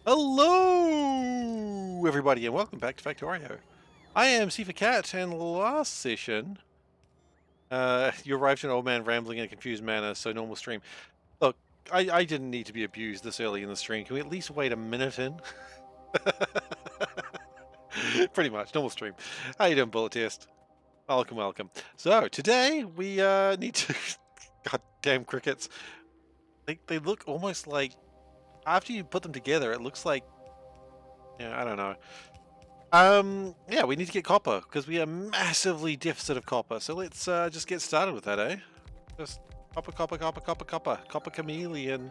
Hello, everybody, and welcome back to Factorio. I am SeiferKatt, and last session, you arrived at an old man rambling in a confused manner, so normal stream. Look, I didn't need to be abused this early in the stream. Can we at least wait a minute in? Pretty much, normal stream. How you doing, Bullet Test? Welcome, welcome. So, today, we need to... Goddamn crickets. They look almost like... After you put them together, it looks like... Yeah, I don't know. Yeah, we need to get copper because we are massively deficit of copper. So let's just get started with that, eh? Just copper, copper, copper, copper, copper, copper chameleon.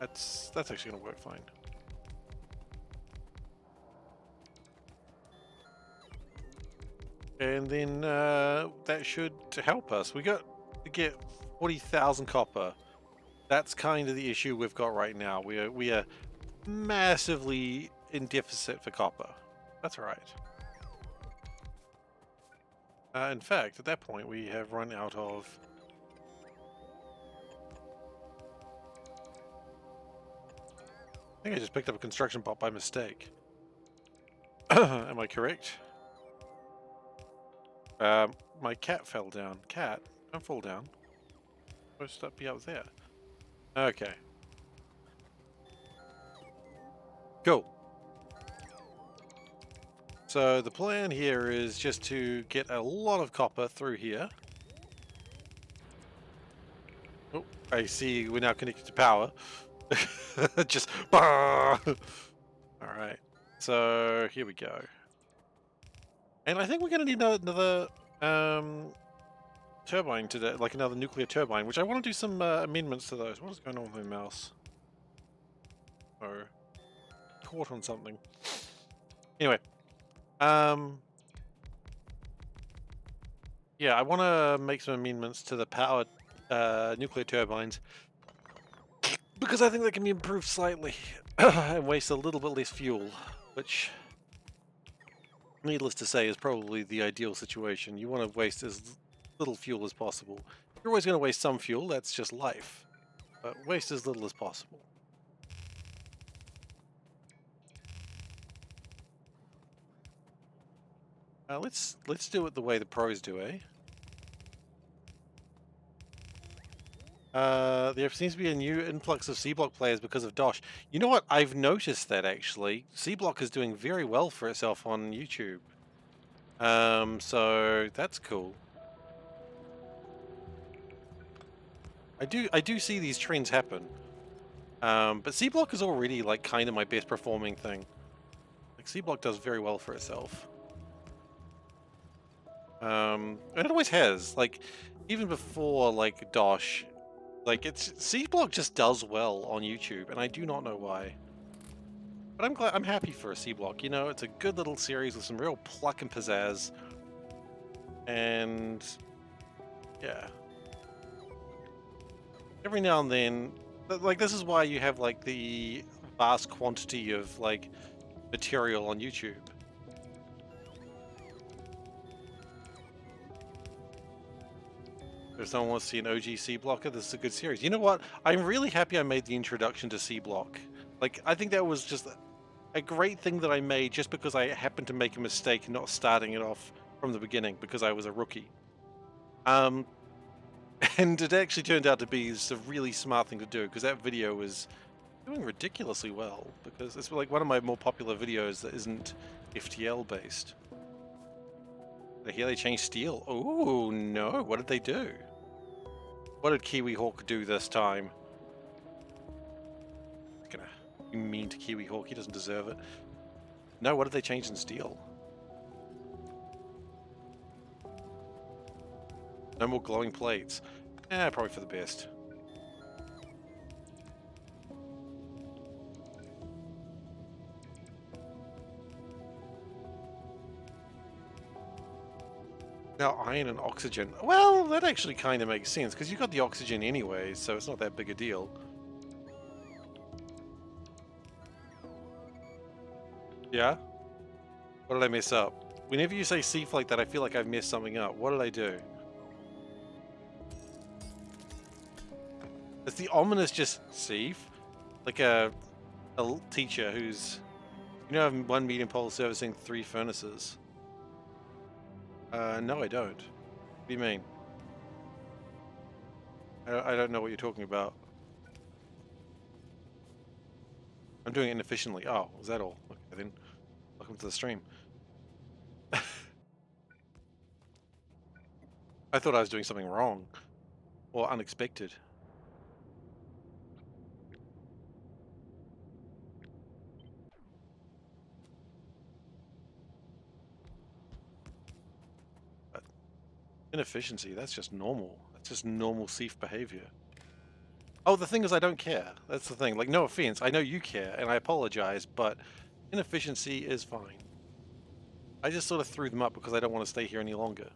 That's actually gonna work fine. And then that should help us. We got to get 40,000 copper. That's kind of the issue we've got right now. We are massively in deficit for copper. That's right. In fact, at that point, we have run out of... I think I just picked up a construction bot by mistake. Am I correct? My cat fell down. Cat, don't fall down. Supposed to be up there. Okay. Cool. So the plan here is just to get a lot of copper through here. Oh, I see we're now connected to power. Just... Alright. So here we go. And I think we're going to need another turbine today, like another nuclear turbine, which I want to do some amendments to those. What is going on with my mouse? Oh, caught on something. Anyway, yeah, I want to make some amendments to the power nuclear turbines because I think they can be improved slightly and waste a little bit less fuel, which, needless to say, is probably the ideal situation. You want to waste as little fuel as possible. You're always going to waste some fuel, that's just life, but waste as little as possible. Let's do it the way the pros do, eh? There seems to be a new influx of C-Block players because of Dosh. You know what? I've noticed that actually. C-Block is doing very well for itself on YouTube. So that's cool. I do see these trends happen. But C-Block is already like kind of my best performing thing. Like C-Block does very well for itself. And it always has. Like even before like Dosh, like C-Block just does well on YouTube, and I do not know why. But I'm happy for a C-Block. You know, it's a good little series with some real pluck and pizzazz. And yeah, every now and then, like this is why you have like the vast quantity of like material on YouTube. If someone wants to see an OG C-Blocker, this is a good series. You know what? I'm really happy I made the introduction to C-Block. Like, I think that was just a great thing that I made just because I happened to make a mistake not starting it off from the beginning because I was a rookie. And it actually turned out to be a really smart thing to do because that video was doing ridiculously well because it's like one of my more popular videos that isn't FTL based. I hear they changed steel. Oh no, what did they do? What did Kiwi Hawk do this time? Gonna be mean to Kiwi Hawk, he doesn't deserve it. No, what did they change in steel? No more glowing plates. Probably for the best. Now iron and oxygen. Well, that actually kind of makes sense because you got the oxygen anyway, so it's not that big a deal. Yeah? What did I mess up? Whenever you say Seif like that, I feel like I've messed something up. What did I do? It's the ominous just Seif? Like a teacher who's, you know, having one medium pole servicing 3 furnaces. No, I don't. What do you mean? I don't know what you're talking about. I'm doing it inefficiently. Oh, is that all? Okay, then. Welcome to the stream. I thought I was doing something wrong or unexpected. But inefficiency, that's just normal. That's just normal thief behavior. Oh, the thing is, I don't care. That's the thing. Like, no offense. I know you care, and I apologize, but inefficiency is fine. I just sort of threw them up because I don't want to stay here any longer.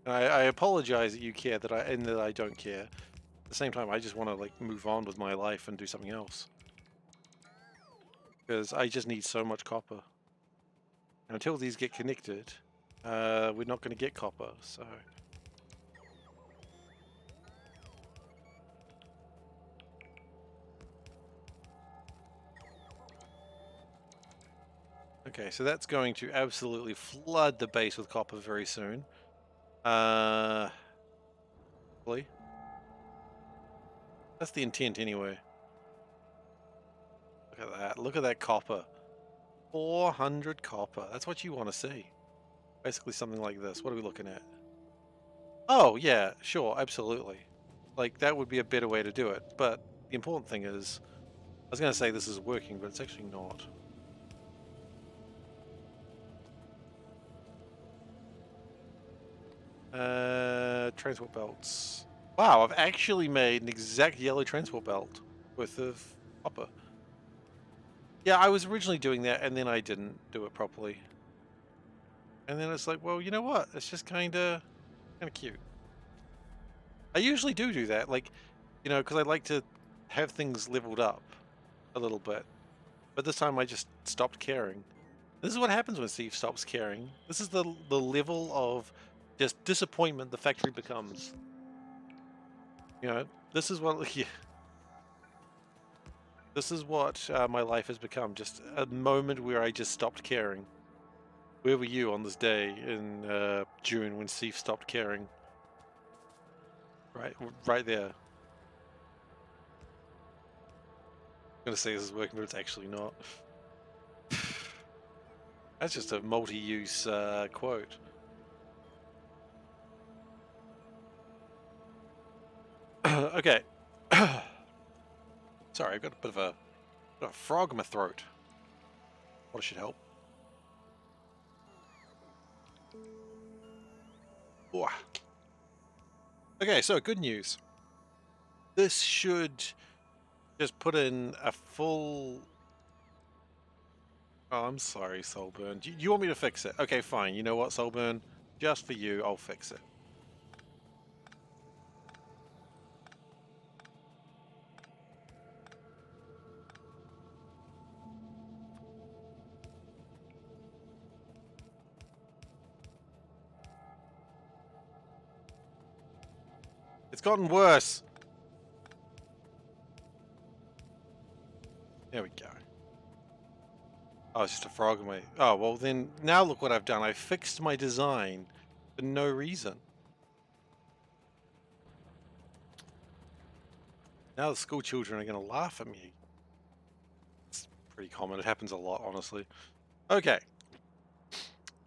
And I apologize that you care and that I don't care. At the same time, I just want to like move on with my life and do something else. Because I just need so much copper. And until these get connected, we're not going to get copper, so... Okay, so that's going to absolutely flood the base with copper very soon. Really? That's the intent anyway. Look at that. Look at that copper. 400 copper. That's what you want to see. Basically something like this. What are we looking at? Oh, yeah, sure, absolutely. Like, that would be a better way to do it. But the important thing is, I was going to say this is working, but it's actually not. Transport belts. Wow, I've actually made an exact yellow transport belt worth of copper. Yeah, I was originally doing that, and then I didn't do it properly. And then it's like, well, you know what? It's just kind of cute. I usually do that, like, you know, because I like to have things leveled up a little bit. But this time I just stopped caring. This is what happens when Steve stops caring. This is the level of just disappointment the factory becomes. You know, this is what... Yeah, this is what my life has become. Just a moment where I just stopped caring. Where were you on this day in June when Steve stopped caring? Right there. I'm gonna say this is working, but it's actually not. That's just a multi-use quote. Okay. Sorry, I've got a bit of a frog in my throat. Water should help. Ooh. Okay, so good news. This should just put in a full... Oh, I'm sorry, Soulburn. Do you want me to fix it? Okay, fine. You know what, Soulburn? Just for you, I'll fix it. It's gotten worse. There we go. Oh, it's just a frog in my... Oh, well then, now look what I've done. I fixed my design for no reason. Now the school children are going to laugh at me. It's pretty common. It happens a lot, honestly. Okay.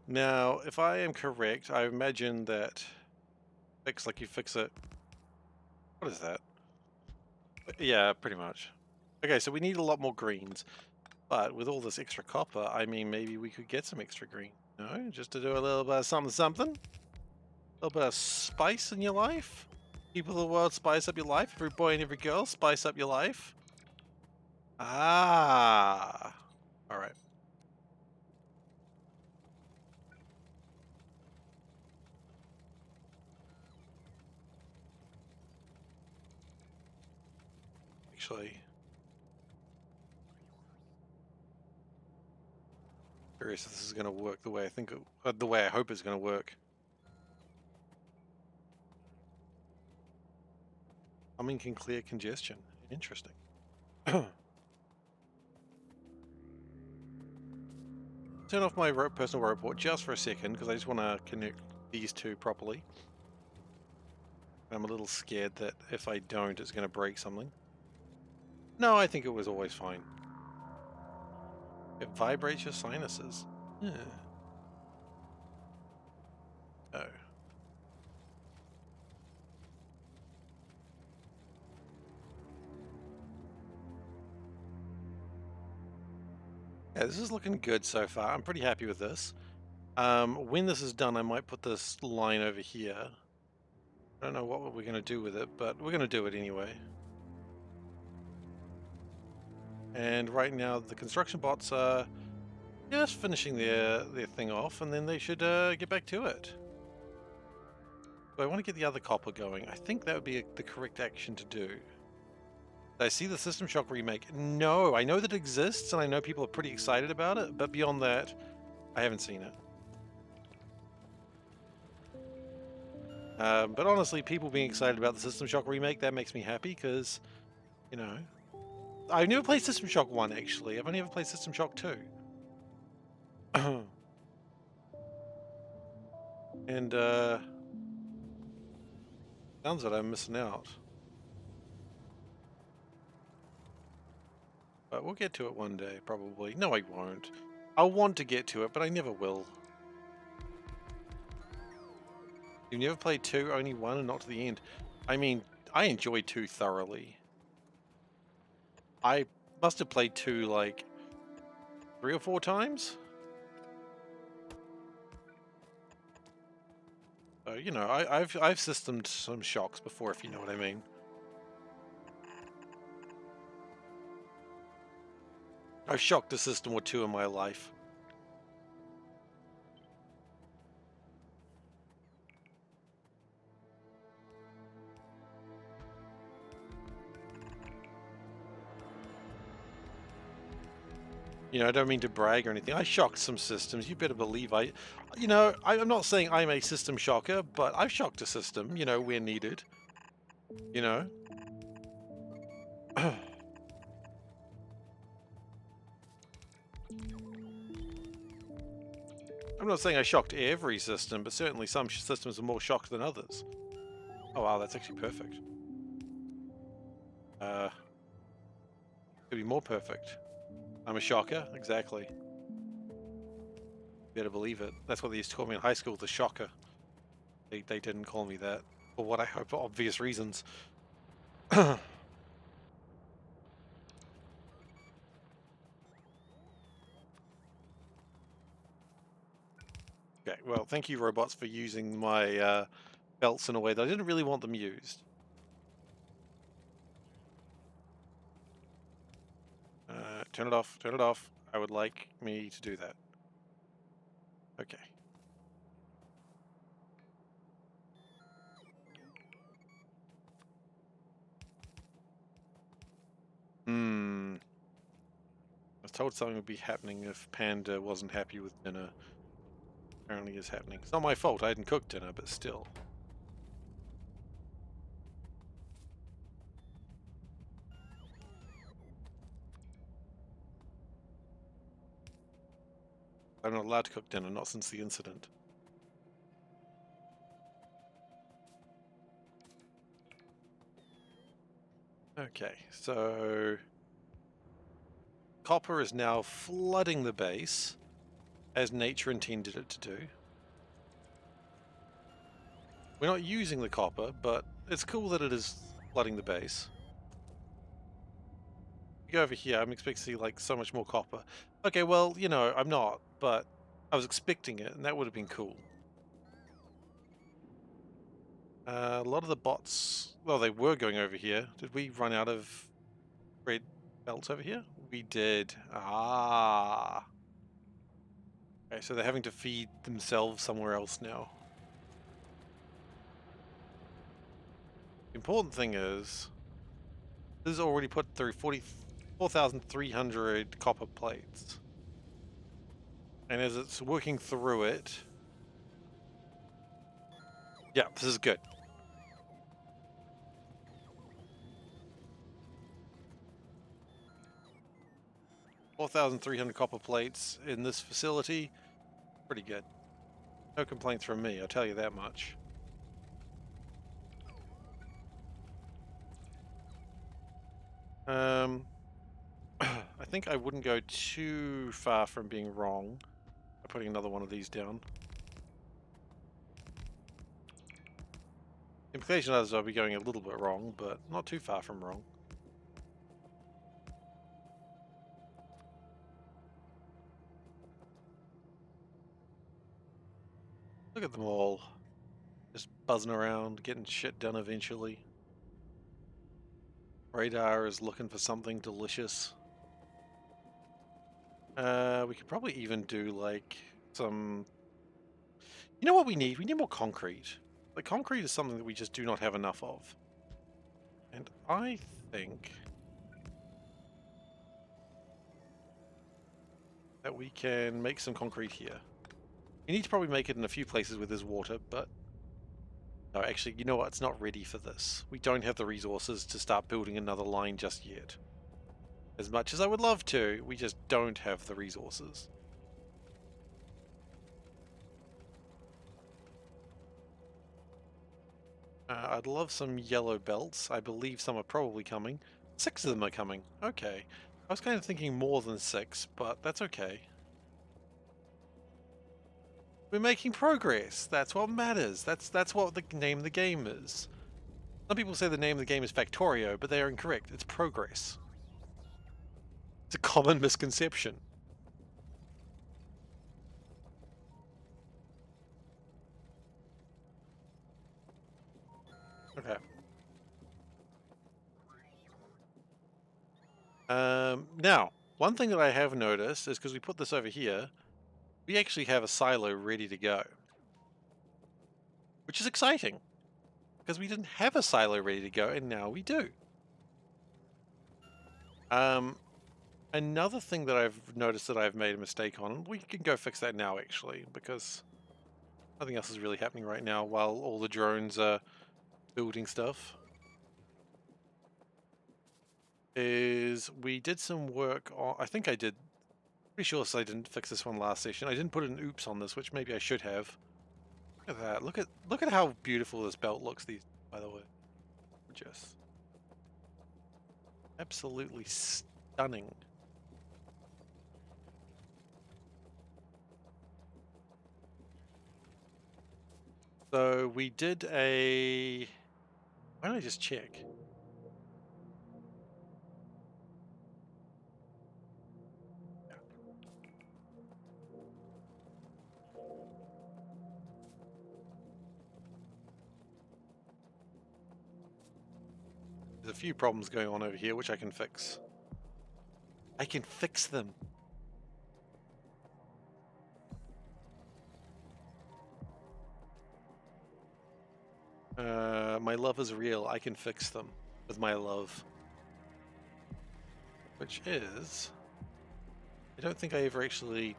Now, if I am correct, I imagine that fix like you fix it. What is that? Yeah, pretty much. Okay, so we need a lot more greens. But with all this extra copper, I mean, maybe we could get some extra green. No, just to do a little bit of something, something. A little bit of spice in your life. People of the world, spice up your life. Every boy and every girl, spice up your life. Ah. All right. Actually, curious if this is going to work the way I think, the way I hope it's going to work. Humming can clear congestion. Interesting. Turn off my personal robot just for a second because I just want to connect these two properly. I'm a little scared that if I don't, it's going to break something. No, I think it was always fine. It vibrates your sinuses. Yeah. Oh. Yeah, this is looking good so far. I'm pretty happy with this. When this is done, I might put this line over here. I don't know what we're going to do with it, but we're going to do it anyway. And right now, the construction bots are just finishing their thing off, and then they should get back to it. But I want to get the other copper going. I think that would be the correct action to do. Did I see the System Shock remake? No, I know that it exists, and I know people are pretty excited about it, but beyond that, I haven't seen it. But honestly, people being excited about the System Shock remake, that makes me happy, because, you know, I've never played System Shock 1, actually. I've only ever played System Shock 2. And, sounds like I'm missing out. But we'll get to it one day, probably. No, I won't. I'll want to get to it, but I never will. You never played 2, only 1, and not to the end. I mean, I enjoyed 2 thoroughly. I must have played 2, like, 3 or 4 times? So, you know, I've systemed some shocks before, if you know what I mean. I've shocked a system or 2 in my life. You know, I don't mean to brag or anything. I shocked some systems. You better believe you know, I'm not saying I'm a system shocker, but I've shocked a system, you know, where needed. You know? I'm not saying I shocked every system, but certainly some systems are more shocked than others. Oh wow, that's actually perfect. Could be more perfect. I'm a shocker, exactly. Better believe it. That's what they used to call me in high school, the shocker. They didn't call me that, for what I hope for obvious reasons. Okay, well, thank you, robots, for using my belts in a way that I didn't really want them used. Turn it off, turn it off. I would like me to do that. Okay. I was told something would be happening if Panda wasn't happy with dinner. Apparently is happening. It's not my fault, I hadn't cooked dinner, but still. I'm not allowed to cook dinner, not since the incident. Okay, so copper is now flooding the base as nature intended it to do. We're not using the copper, but it's cool that it is flooding the base. You go over here, I'm expecting to see like so much more copper. Okay, well, you know, I'm not, but I was expecting it, and that would have been cool. A lot of the bots, well, they were going over here. Did we run out of red belts over here? We did. Ah. Okay, so they're having to feed themselves somewhere else now. The important thing is, this is already put through 44,300 copper plates. And as it's working through it, yeah, this is good. 4,300 copper plates in this facility. Pretty good. No complaints from me, I'll tell you that much. I think I wouldn't go too far from being wrong by putting another one of these down. Implication is I'll be going a little bit wrong, but not too far from wrong. Look at them all. Just buzzing around, getting shit done eventually. Radar is looking for something delicious. We could probably even do like some... You know what we need? We need more concrete. Like, concrete is something that we just do not have enough of. And I think that we can make some concrete here. We need to probably make it in a few places where there's water, but... No, actually, you know what? It's not ready for this. We don't have the resources to start building another line just yet. As much as I would love to, we just don't have the resources. I'd love some yellow belts. I believe some are probably coming. 6 of them are coming. Okay. I was kind of thinking more than 6, but that's okay. We're making progress. That's what matters. That's what the name of the game is. Some people say the name of the game is Factorio, but they are incorrect. It's progress. It's a common misconception. Okay. Now, one thing that I have noticed is because we put this over here, we actually have a silo ready to go. Which is exciting. Because we didn't have a silo ready to go, and now we do. Another thing that I've noticed that I've made a mistake on, we can go fix that now actually, because nothing else is really happening right now while all the drones are building stuff. Is we did some work on, I think I did, pretty sure I didn't fix this one last session. I didn't put an oops on this, which maybe I should have. Look at that, look at how beautiful this belt looks, by the way. Gorgeous. Absolutely stunning. So we did a... Why don't I just check? There's a few problems going on over here, which I can fix. I can fix them. My love is real. I can fix them with my love. Which is... I don't think I ever actually...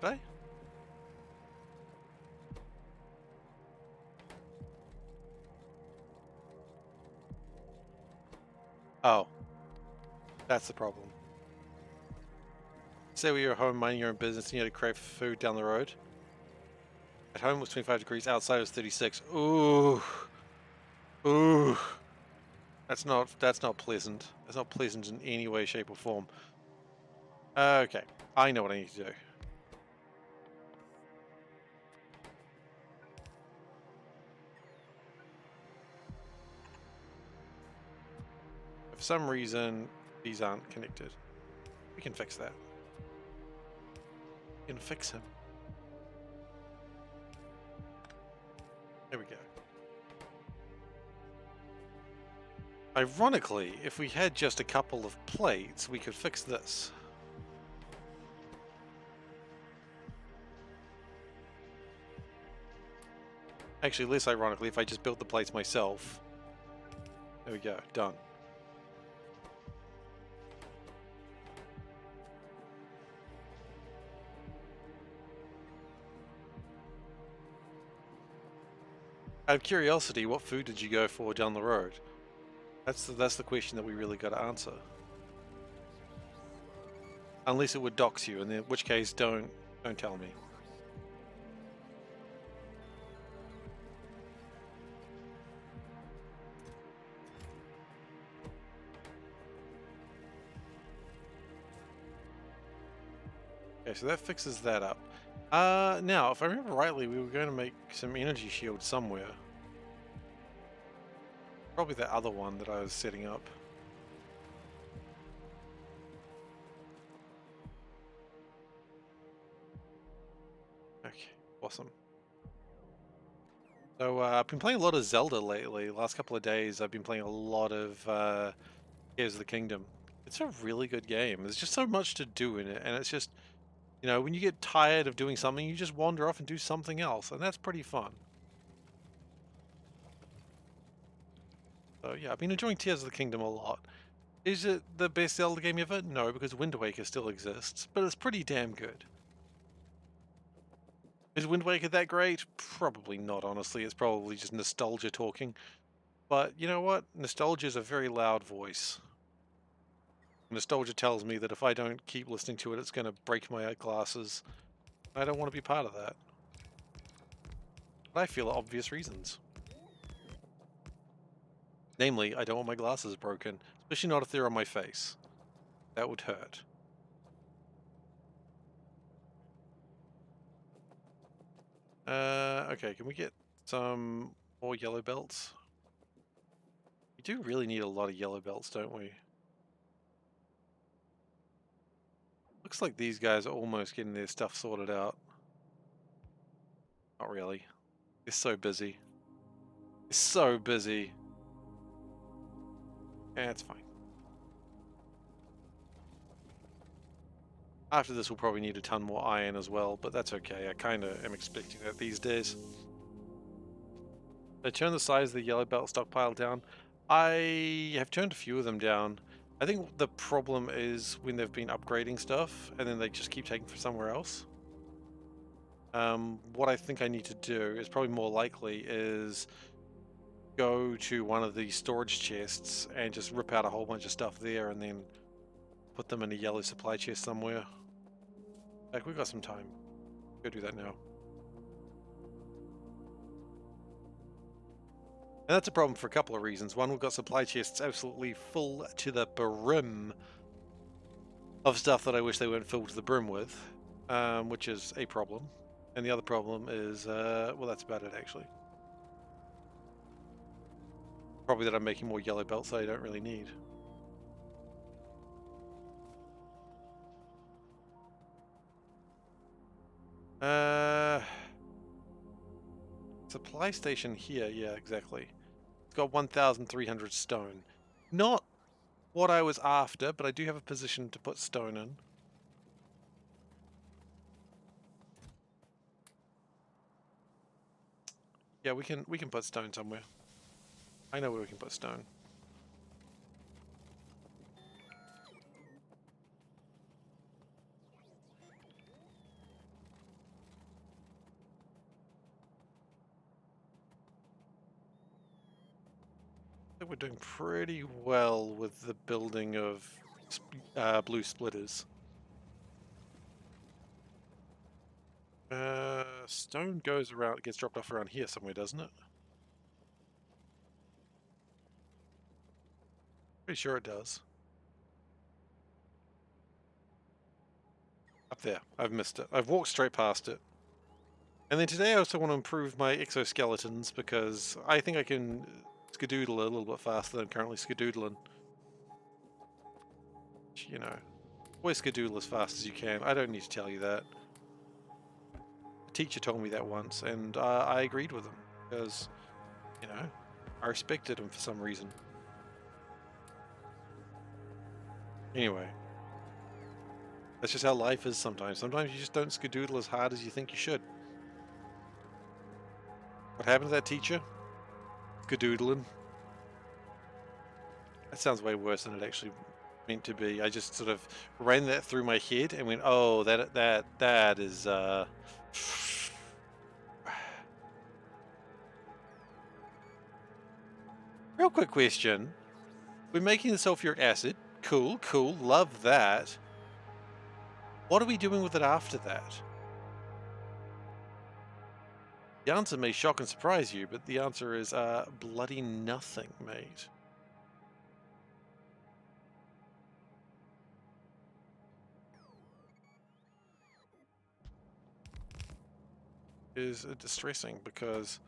Did I? Oh. That's the problem. Say we were home minding your own business and you had to crave food down the road. At home it was 25 degrees, outside it was 36. Ooh. Ooh. That's not pleasant. That's not pleasant in any way, shape, or form. Okay. I know what I need to do. For some reason, these aren't connected. We can fix that. We can fix him. There we go. Ironically, if we had just a couple of plates, we could fix this. Actually, less ironically, if I just built the plates myself. There we go, done. Out of curiosity, what food did you go for down the road? That's the question that we really got to answer. Unless it would dox you, in which case don't tell me. Okay, so that fixes that up. Now, if I remember rightly, we were going to make some energy shields somewhere. Probably that other one that I was setting up. Okay, awesome. So I've been playing a lot of Zelda lately. The last couple of days, I've been playing a lot of Tears of the Kingdom. It's a really good game. There's just so much to do in it, and it's just, you know, when you get tired of doing something, you just wander off and do something else, and that's pretty fun. So yeah, I've been enjoying Tears of the Kingdom a lot. Is it the best Zelda game ever? No, because Wind Waker still exists, but it's pretty damn good. Is Wind Waker that great? Probably not, honestly. It's probably just nostalgia talking. But you know what? Nostalgia is a very loud voice. Nostalgia tells me that if I don't keep listening to it, it's going to break my glasses. I don't want to be part of that. But I feel obvious reasons. Namely, I don't want my glasses broken, especially not if they're on my face. That would hurt. Okay, can we get some more yellow belts? We do really need a lot of yellow belts, don't we? Looks like these guys are almost getting their stuff sorted out. Not really. They're so busy. They're so busy. Eh, it's fine. After this, we'll probably need a ton more iron as well, but that's okay. I kind of am expecting that these days. I turned the size of the yellow belt stockpile down. I have turned a few of them down. I think the problem is when they've been upgrading stuff and then they just keep taking for somewhere else. What I think I need to do is probably more likely is go to one of the storage chests and just rip out a whole bunch of stuff there and then put them in a yellow supply chest somewhere. Like, we've got some time. Go do that now. And that's a problem for a couple of reasons. One, we've got supply chests absolutely full to the brim of stuff that I wish they weren't filled to the brim with, which is a problem. And the other problem is, well, that's about it, actually. Probably that I'm making more yellow belts that I don't really need. Supply station here, yeah, exactly. It's got 1,300 stone. Not what I was after, but I do have a position to put stone in. Yeah, we can put stone somewhere. I know where we can put stone. I think we're doing pretty well with the building of blue splitters. Stone goes around, gets dropped off around here somewhere, doesn't it? Pretty sure it does. Up there. I've missed it. I've walked straight past it. And then today I also want to improve my exoskeletons because I think I can skadoodle a little bit faster than I'm currently skadoodling. You know, always skadoodle as fast as you can. I don't need to tell you that. A teacher told me that once, and I agreed with him because, you know, I respected him for some reason. Anyway, that's just how life is sometimes. Sometimes you just don't skadoodle as hard as you think you should. What happened to that teacher? Skadoodling. That sounds way worse than it actually meant to be. I just sort of ran that through my head and went, "Oh, that is Real quick question. We're making the sulfuric acid. Cool, love that. What are we doing with it after that? The answer may shock and surprise you, but the answer is bloody nothing, mate. Is distressing because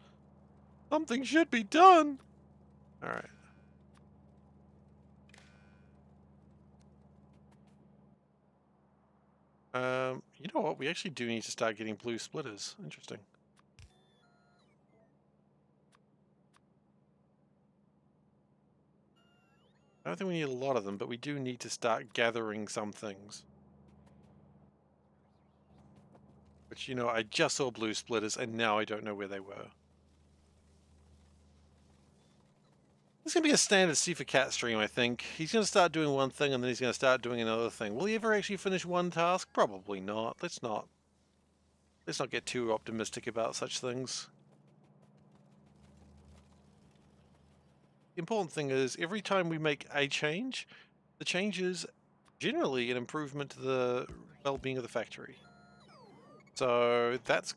something should be done. All right. You know what? We actually do need to start getting blue splitters. Interesting. I don't think we need a lot of them, but we do need to start gathering some things. Which, you know, I just saw blue splitters and now I don't know where they were. It's going to be a standard SeiferKatt stream, I think. He's going to start doing one thing and then he's going to start doing another thing. Will he ever actually finish one task? Probably not. Let's not get too optimistic about such things. The important thing is every time we make a change, the change is generally an improvement to the well-being of the factory. So that's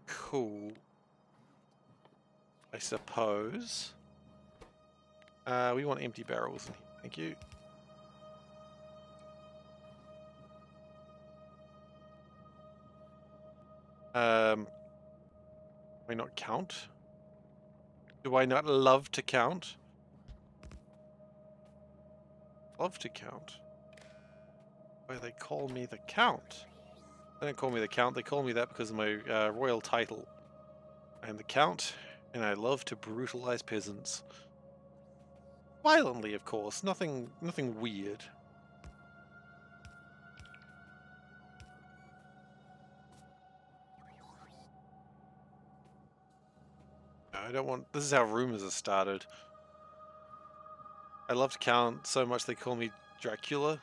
cool, I suppose. We want empty barrels in here. Thank you. Do I not count? Do I not love to count? Love to count. Why they call me the Count? They don't call me the Count, they call me that because of my royal title. I am the Count, and I love to brutalize peasants. Violently, of course, nothing weird. I don't want... This is how rumors are started. I love to count so much they call me Dracula.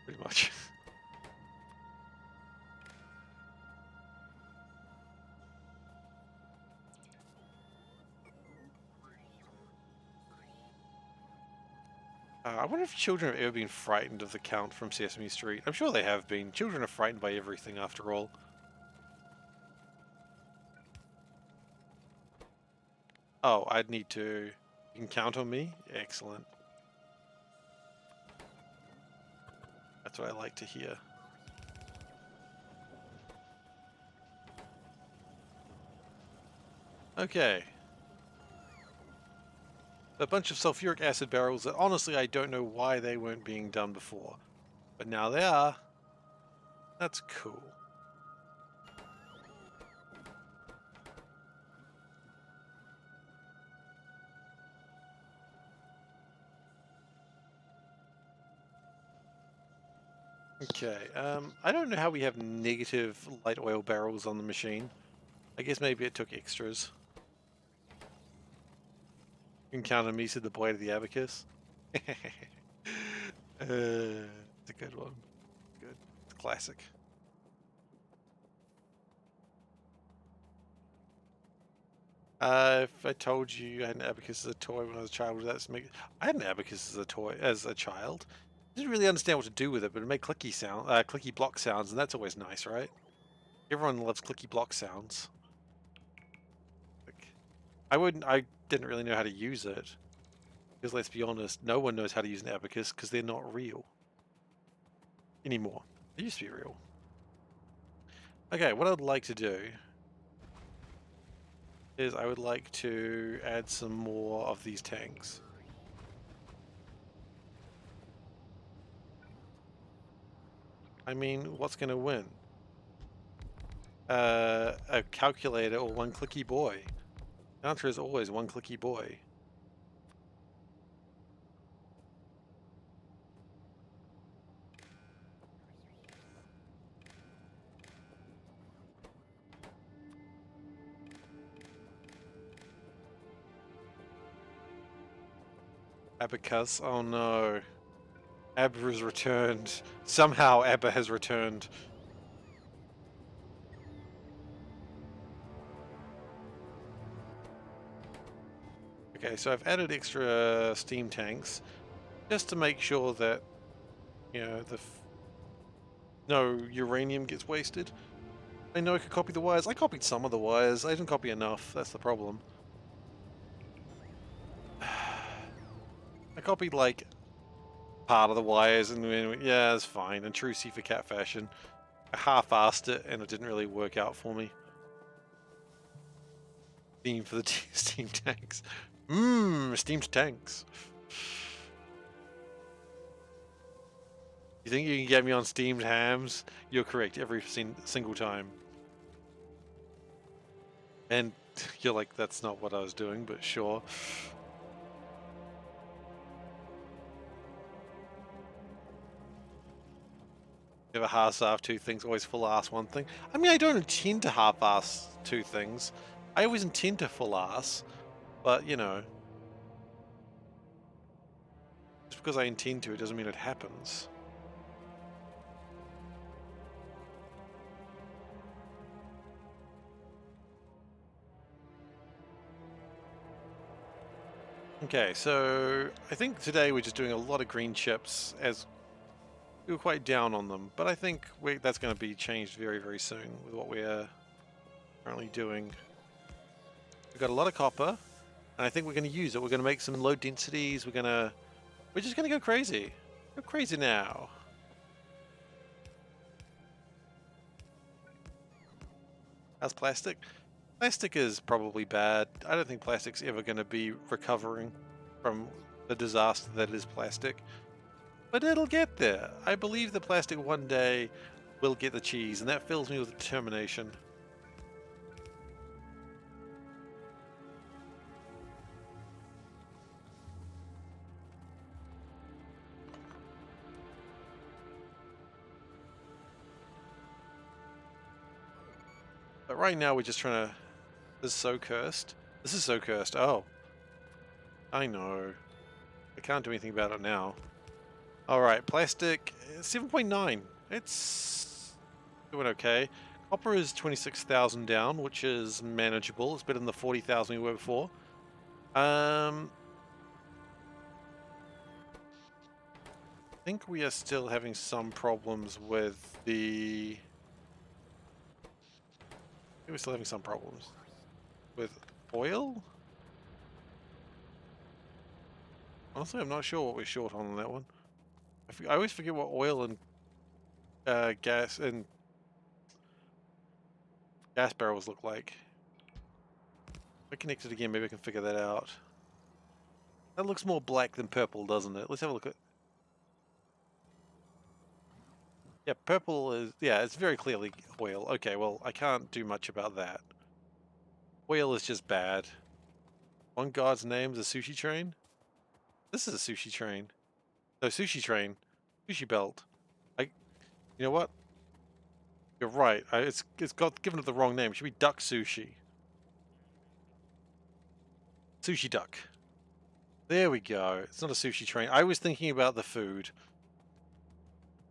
Pretty much. I wonder if children have ever been frightened of the Count from Sesame Street. I'm sure they have been. Children are frightened by everything, after all. Oh, I'd need to... You can count on me? Excellent. That's what I like to hear. Okay. A bunch of sulfuric acid barrels that honestly I don't know why they weren't being done before. But now they are. That's cool. Okay, I don't know how we have negative light oil barrels on the machine. I guess maybe it took extras. You can count on me, said the boy to the abacus. It's a good one. Good. It's classic. If I told you I had an abacus as a toy when I was a child, would that make... I had an abacus as a toy as a child. Didn't really understand what to do with it, but it made clicky block sounds, and that's always nice, right? Everyone loves clicky block sounds. Like, I didn't really know how to use it. Because let's be honest, no one knows how to use an abacus because they're not real. Anymore. They used to be real. Okay, what I'd like to do is I would like to add some more of these tanks. I mean, what's going to win? A calculator or one clicky boy? The answer is always one clicky boy. Abacus, oh no. Abba has returned. Somehow Abba has returned. Okay, so I've added extra steam tanks just to make sure that you know, no uranium gets wasted. I know I could copy the wires. I copied some of the wires. I didn't copy enough. That's the problem. I copied like part of the wires, and yeah, it's fine. In true SeiferKatt fashion, I half-assed it, and it didn't really work out for me. Steam for the steam tanks. Steamed tanks. You think you can get me on steamed hams? You're correct every single time. And you're like, that's not what I was doing, but sure. Never half-ass two things, always full-ass one thing. I mean, I don't intend to half-ass two things. I always intend to full-ass, but, you know, just because I intend to, it doesn't mean it happens. Okay, so I think today we're just doing a lot of green chips, as we were quite down on them, but I think that's going to be changed very, very soon with what we're currently doing. We've got a lot of copper, and I think we're going to use it. We're going to make some low densities. We're just going to go crazy. Go crazy now. How's plastic? Plastic is probably bad. I don't think plastic's ever going to be recovering from the disaster that is plastic. But it'll get there. I believe the plastic one day will get the cheese, and that fills me with determination. But right now we're just trying to... This is so cursed. This is so cursed. Oh. I know. I can't do anything about it now. Alright, plastic 7.9. It's doing okay. Copper is 26,000 down, which is manageable. It's better than the 40,000 we were before. I think we are still having some problems with the... I think we're still having some problems with oil? Honestly, I'm not sure what we're short on that one. I always forget what oil and gas barrels look like. If I connect it again, maybe I can figure that out. That looks more black than purple, doesn't it? Let's have a look at... Yeah, purple is... Yeah, it's very clearly oil. Okay, well, I can't do much about that. Oil is just bad. One god's name is a sushi train? This is a sushi train. No, sushi train. Sushi belt. You know what? You're right. It's got given it the wrong name. It should be duck sushi. Sushi duck. There we go. It's not a sushi train. I was thinking about the food.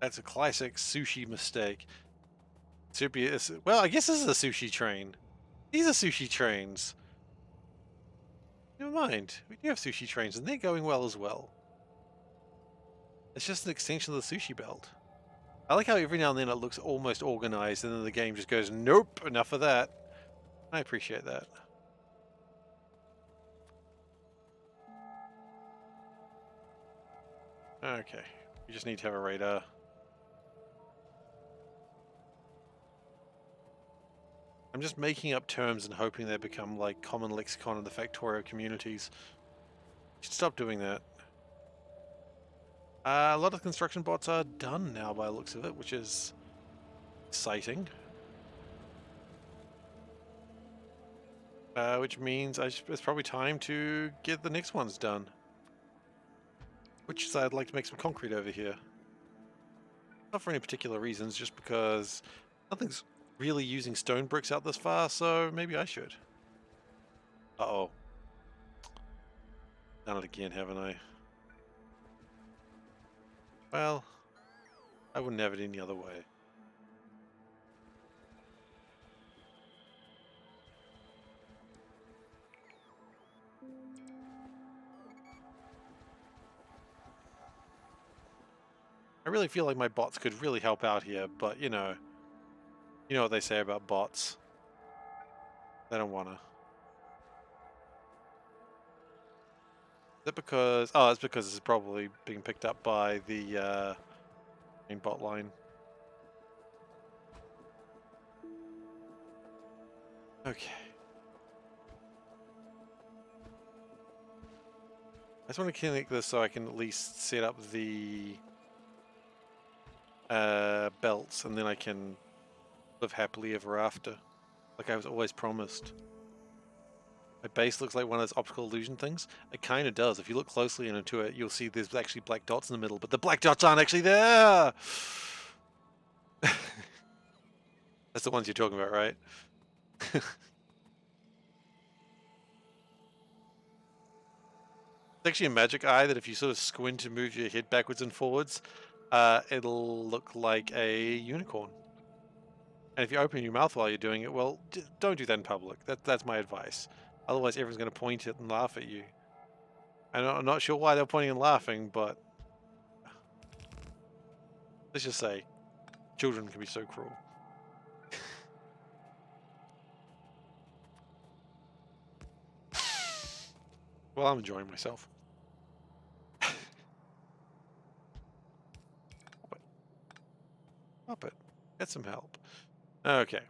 That's a classic sushi mistake. Well, I guess this is a sushi train. These are sushi trains. Never mind. We do have sushi trains, and they're going well as well. It's just an extension of the sushi belt. I like how every now and then it looks almost organized, and then the game just goes, nope, enough of that. I appreciate that. Okay. We just need to have a radar. I'm just making up terms and hoping they become like common lexicon in the Factorio communities. Should stop doing that. A lot of construction bots are done now by the looks of it, which is exciting. Which means it's probably time to get the next ones done. Which is I'd like to make some concrete over here. Not for any particular reasons, just because nothing's really using stone bricks out this far, so maybe I should. Uh-oh. Done it again, haven't I? Well, I wouldn't have it any other way. I really feel like my bots could really help out here, but you know what they say about bots. They don't wanna. Is that because? Oh, it's because it's probably being picked up by the main bot line. Okay. I just want to connect this so I can at least set up the belts, and then I can live happily ever after, like I was always promised. My base looks like one of those optical illusion things. It kind of does. If you look closely into it, you'll see there's actually black dots in the middle, but the black dots aren't actually there! That's the ones you're talking about, right? It's actually a magic eye that if you sort of squint and move your head backwards and forwards, it'll look like a unicorn. And if you open your mouth while you're doing it, well, don't do that in public. That's my advice. Otherwise, everyone's going to point it and laugh at you. And I'm not sure why they're pointing and laughing, but let's just say, children can be so cruel. Well, I'm enjoying myself. Up it. Get some help. Okay.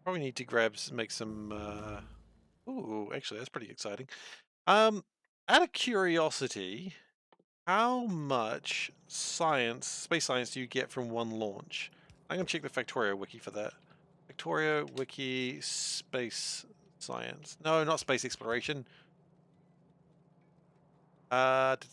Probably need to make some, ooh, actually, that's pretty exciting. Out of curiosity, how much space science do you get from one launch? I'm gonna check the Factorio wiki for that. Factorio wiki, space science. No, not space exploration. 1,000.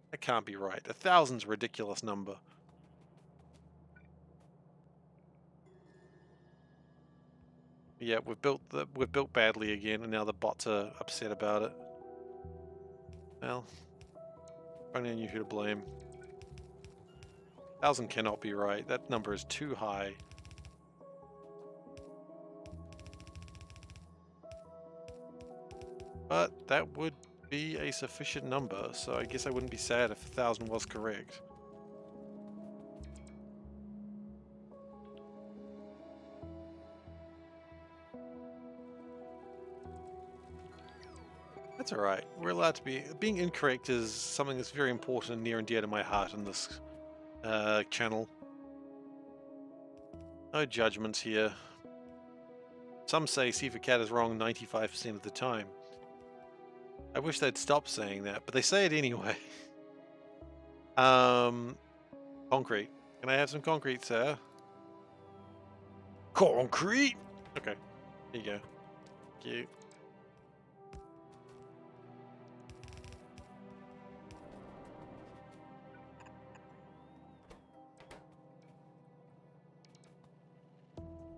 That can't be right. 1,000's a ridiculous number. Yeah, we've built badly again, and now the bots are upset about it. Well, only knew who to blame. 1,000 cannot be right. That number is too high. But that would be a sufficient number, so I guess I wouldn't be sad if 1,000 was correct. That's alright. We're allowed to be... Being incorrect is something that's very important and near and dear to my heart in this channel. No judgments here. Some say SeiferKatt is wrong 95% of the time. I wish they'd stop saying that, but they say it anyway. Concrete. Can I have some concrete, sir? Concrete! Okay. Here you go. Thank you.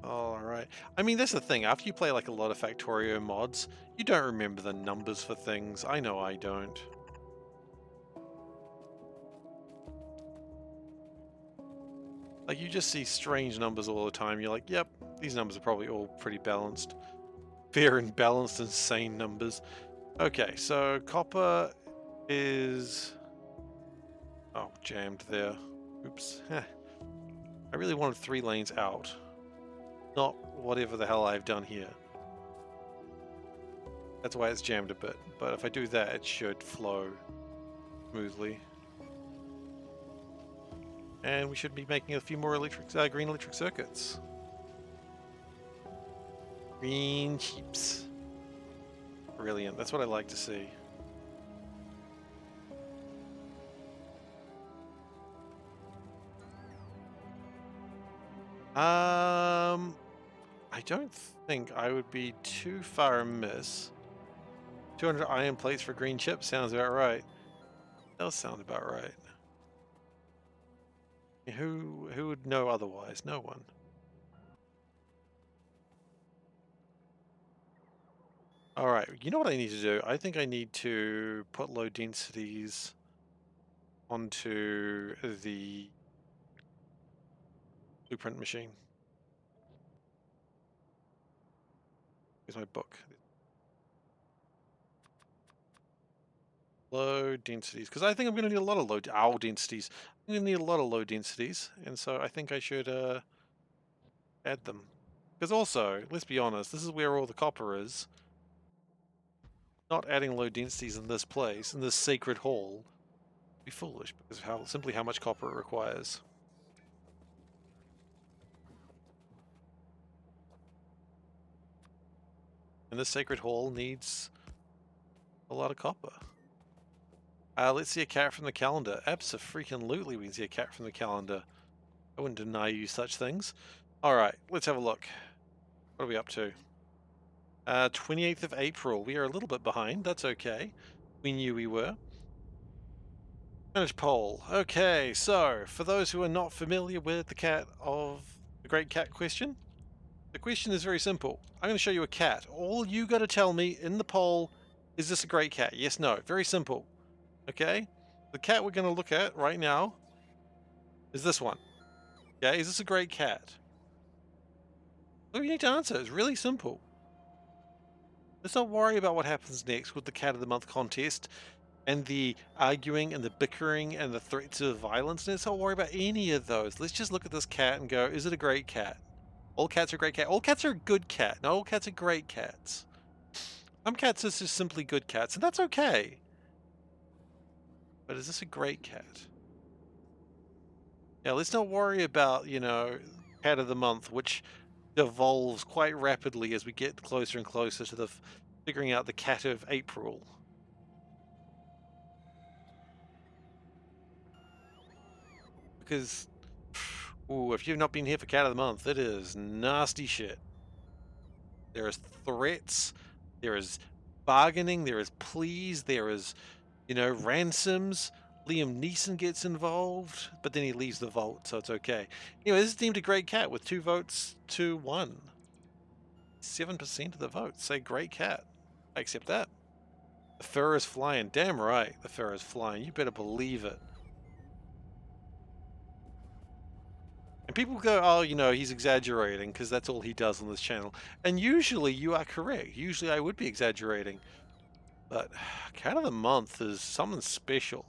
Alright. I mean, that's the thing. After you play like a lot of Factorio mods, you don't remember the numbers for things. I know I don't. Like, you just see strange numbers all the time. You're like, yep, these numbers are probably all pretty balanced. Fair and balanced, insane numbers. Okay, so copper is... Oh, jammed there. Oops. I really wanted 3 lanes out. Not whatever the hell I've done here. That's why it's jammed a bit. But if I do that, it should flow smoothly. And we should be making a few more green electric circuits. Green chips. Brilliant. That's what I like to see. I don't think I would be too far amiss. 200 iron plates for green chips sounds about right. Does sound about right. Who would know otherwise? No one. Alright, you know what I need to do? I think I need to put low densities onto the blueprint machine. Here's my book. Low densities, because I think I'm going to need a lot of low densities. I'm going to need a lot of low densities, and so I think I should add them. Because also, let's be honest, this is where all the copper is. Not adding low densities in this place, in this sacred hall, would be foolish because of simply how much copper it requires. And this sacred hall needs a lot of copper. Let's see a cat from the calendar. Abso-freaking-lutely we can see a cat from the calendar. I wouldn't deny you such things. Alright, let's have a look. What are we up to? 28th of April. We are a little bit behind. That's okay. We knew we were. Manage poll. Okay, so for those who are not familiar with the great cat question, the question is very simple. I'm going to show you a cat. All you got to tell me in the poll, is this a great cat? Yes, no. Very simple. Okay? The cat we're going to look at right now is this one. Okay, is this a great cat? All you need to answer is really simple. Let's not worry about what happens next with the Cat of the Month contest and the arguing and the bickering and the threats of violence. Let's not worry about any of those. Let's just look at this cat and go, is it a great cat? All cats are great cats. All cats are a good cat. Not all cats are great cats. Some cats are just simply good cats, and that's okay. But is this a great cat? Now, let's not worry about, Cat of the Month, which devolves quite rapidly as we get closer and closer to figuring out the Cat of April. Because, ooh, if you've not been here for Cat of the Month, it is nasty shit. There is threats, there is bargaining, there is pleas, there is, ransoms. Liam Neeson gets involved, but then he leaves the vault, so it's okay. Anyway, this is deemed a great cat with 2 votes to 1. 7% of the votes say great cat. I accept that. The fur is flying. Damn right, the fur is flying. You better believe it. And people go, oh, he's exaggerating because that's all he does on this channel. And usually you are correct. Usually I would be exaggerating. But Cat of the Month is something special.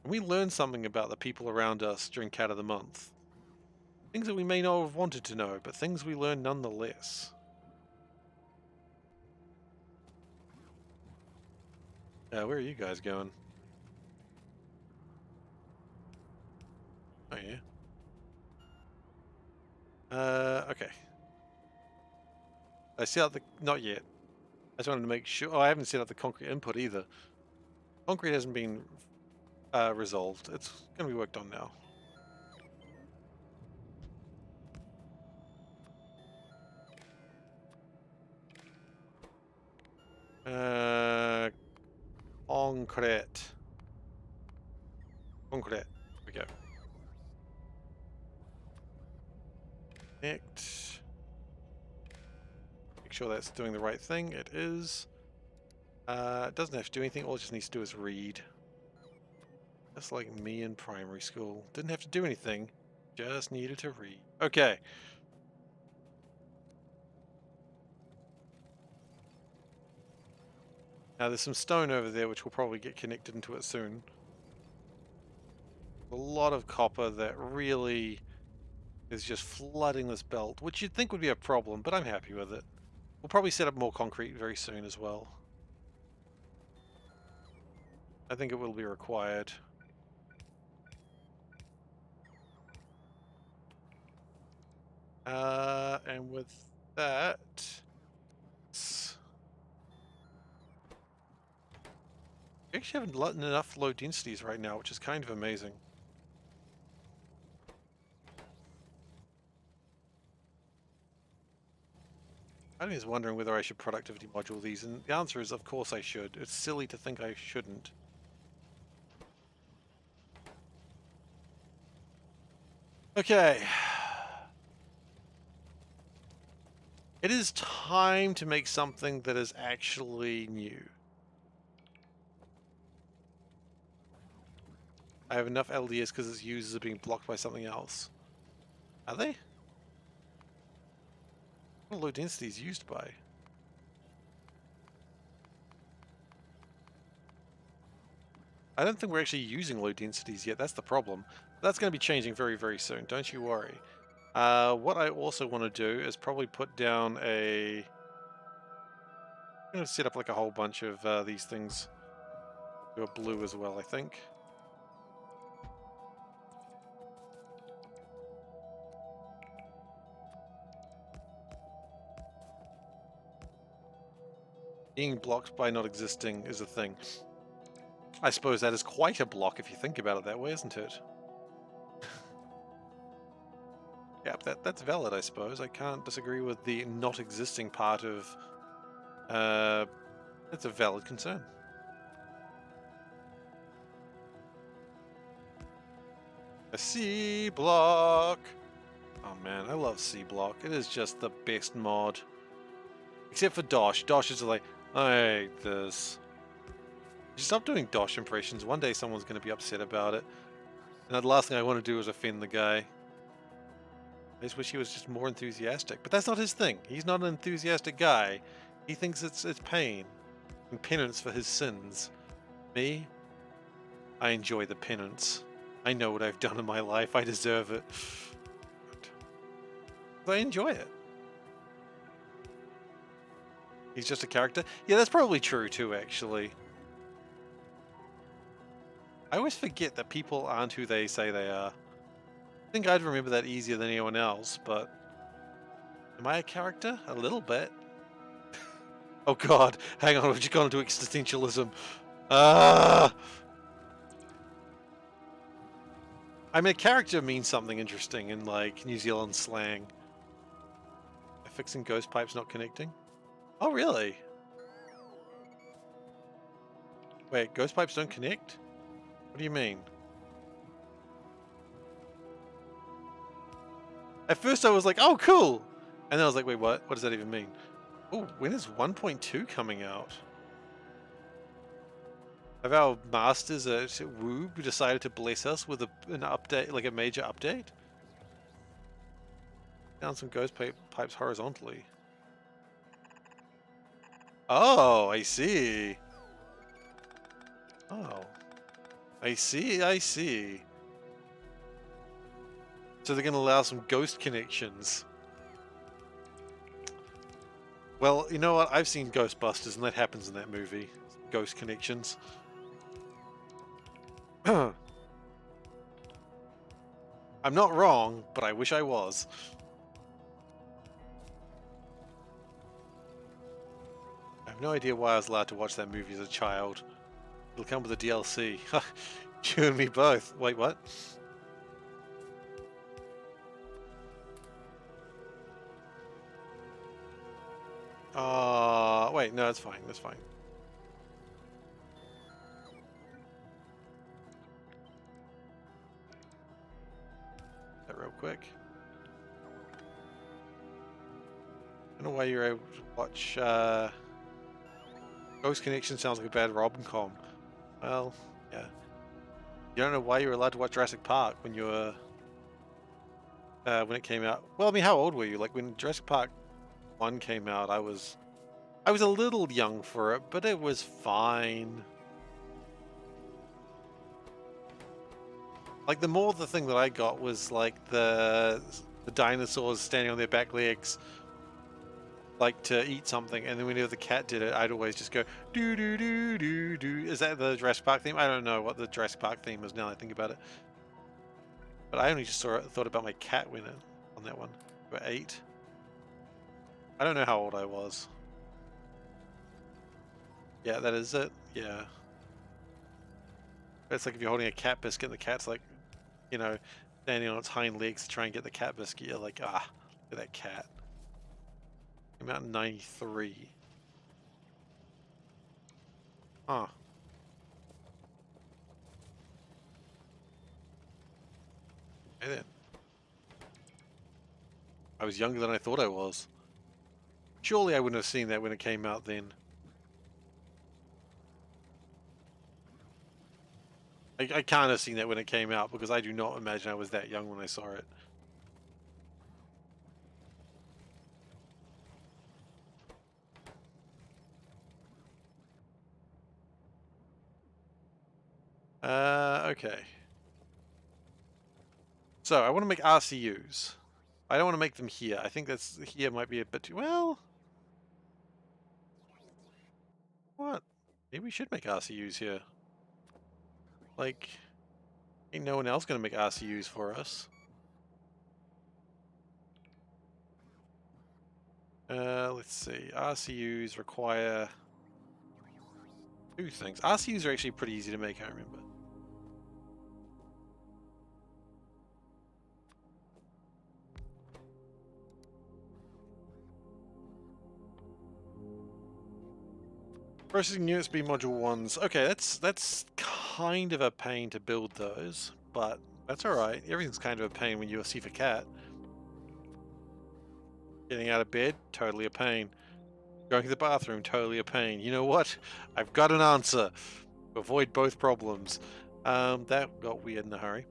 And we learn something about the people around us during Cat of the Month. Things that we may not have wanted to know, but things we learn nonetheless. Where are you guys going? Oh, yeah. Okay. I set up not yet. I just wanted to make sure. Oh, I haven't set up the concrete input either. Concrete hasn't been resolved. It's going to be worked on now. Concrete. Concrete. Here we go. Connect. Make sure that's doing the right thing. It is. It doesn't have to do anything. All it just needs to do is read. Just like me in primary school. Didn't have to do anything. Just needed to read. Okay. Now there's some stone over there which will probably get connected into it soon. A lot of copper that really is just flooding this belt, which you'd think would be a problem, but I'm happy with it. We'll probably set up more concrete very soon as well. I think it will be required. And with that, we actually haven't enough low densities right now, which is kind of amazing. I was wondering whether I should productivity module these, and the answer is of course I should. It's silly to think I shouldn't. Okay. It is time to make something that is actually new. I have enough LDS because its users are being blocked by something else. Are they? What low density is used by? I don't think we're actually using low densities yet. That's the problem. That's going to be changing very, very soon. Don't you worry. What I also want to do is probably put down a... I'm going to set up like a whole bunch of these things. Do a blue as well, I think. Being blocked by not existing is a thing. I suppose that is quite a block if you think about it that way, isn't it? Yeah, that's valid, I suppose. I can't disagree with the not existing part of... It's a valid concern. A C block! Oh man, I love C block. It is just the best mod. Except for Dosh. Dosh is like, I hate this. You stop doing Dosh impressions. One day someone's going to be upset about it. And the last thing I want to do is offend the guy. I just wish he was just more enthusiastic. But that's not his thing. He's not an enthusiastic guy. He thinks it's pain and penance for his sins. Me? I enjoy the penance. I know what I've done in my life. I deserve it. But I enjoy it. He's just a character? Yeah, that's probably true too, actually. I always forget that people aren't who they say they are. I think I'd remember that easier than anyone else, but... Am I a character? A little bit. Oh god, hang on, we've just gone into existentialism. I mean, a character means something interesting in, like, New Zealand slang. Fixing ghost pipes not connecting? Oh, really? Wait, ghost pipes don't connect? What do you mean? At first I was like, oh, cool! And then I was like, wait, what? What does that even mean? Oh, when is 1.2 coming out? Have our masters at Woob decided to bless us with an update, like a major update? Down some ghost pipes horizontally. Oh, I see. Oh. I see, I see. So they're going to allow some ghost connections. Well, you know what? I've seen Ghostbusters, and that happens in that movie. Ghost connections. I'm not wrong, but I wish I was. I have no idea why I was allowed to watch that movie as a child. It'll come with a DLC. You and me both. Wait, what? Wait, no, it's fine. That's fine. That real quick. I don't know why you're able to watch. Ghost Connection sounds like a bad rom-com. Well, yeah. You don't know why you were allowed to watch Jurassic Park when you were when it came out. Well, I mean, how old were you? Like when Jurassic Park 1 came out, I was a little young for it, but it was fine. Like the thing that I got was like the dinosaurs standing on their back legs, like to eat something, and then whenever the cat did it, I'd always just go do do do do do. Is that the Jurassic Park theme? I don't know what the Jurassic Park theme is now that I think about it. But I only just thought about my cat when on that one. About 8. I don't know how old I was. Yeah, that is it. Yeah. It's like if you're holding a cat biscuit and the cat's like, you know, standing on its hind legs to try and get the cat biscuit. You're like, ah, look at that cat. Came out in 93. Huh. Okay then. I was younger than I thought I was. Surely I wouldn't have seen that when it came out then. I can't have seen that when it came out because I do not imagine I was that young when I saw it. Okay. So I want to make RCUs. I don't want to make them here. I think that's here might be a bit too well. What? Maybe we should make RCUs here. Like, ain't no one else gonna make RCUs for us. Let's see. RCUs require two things. RCUs are actually pretty easy to make, I remember. Processing USB module ones. Okay, that's kind of a pain to build those, but that's alright. Everything's kind of a pain when you're a SeiferKatt. Getting out of bed, totally a pain. Going to the bathroom, totally a pain. You know what? I've got an answer. Avoid both problems. That got weird in a hurry.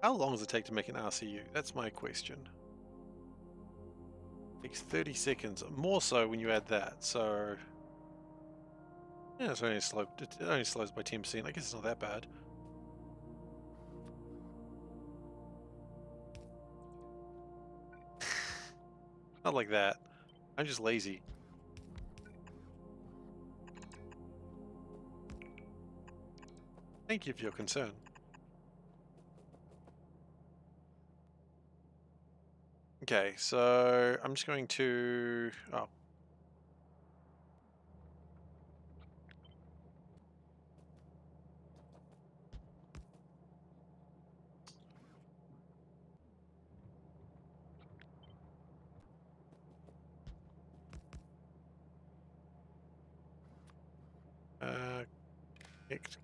How long does it take to make an RCU? That's my question. It takes 30 seconds. More so when you add that, so... Yeah, it's only slow. It only slows by 10%. I guess it's not that bad. Not like that. I'm just lazy. Thank you for your concern. Okay, so I'm just going to... Oh.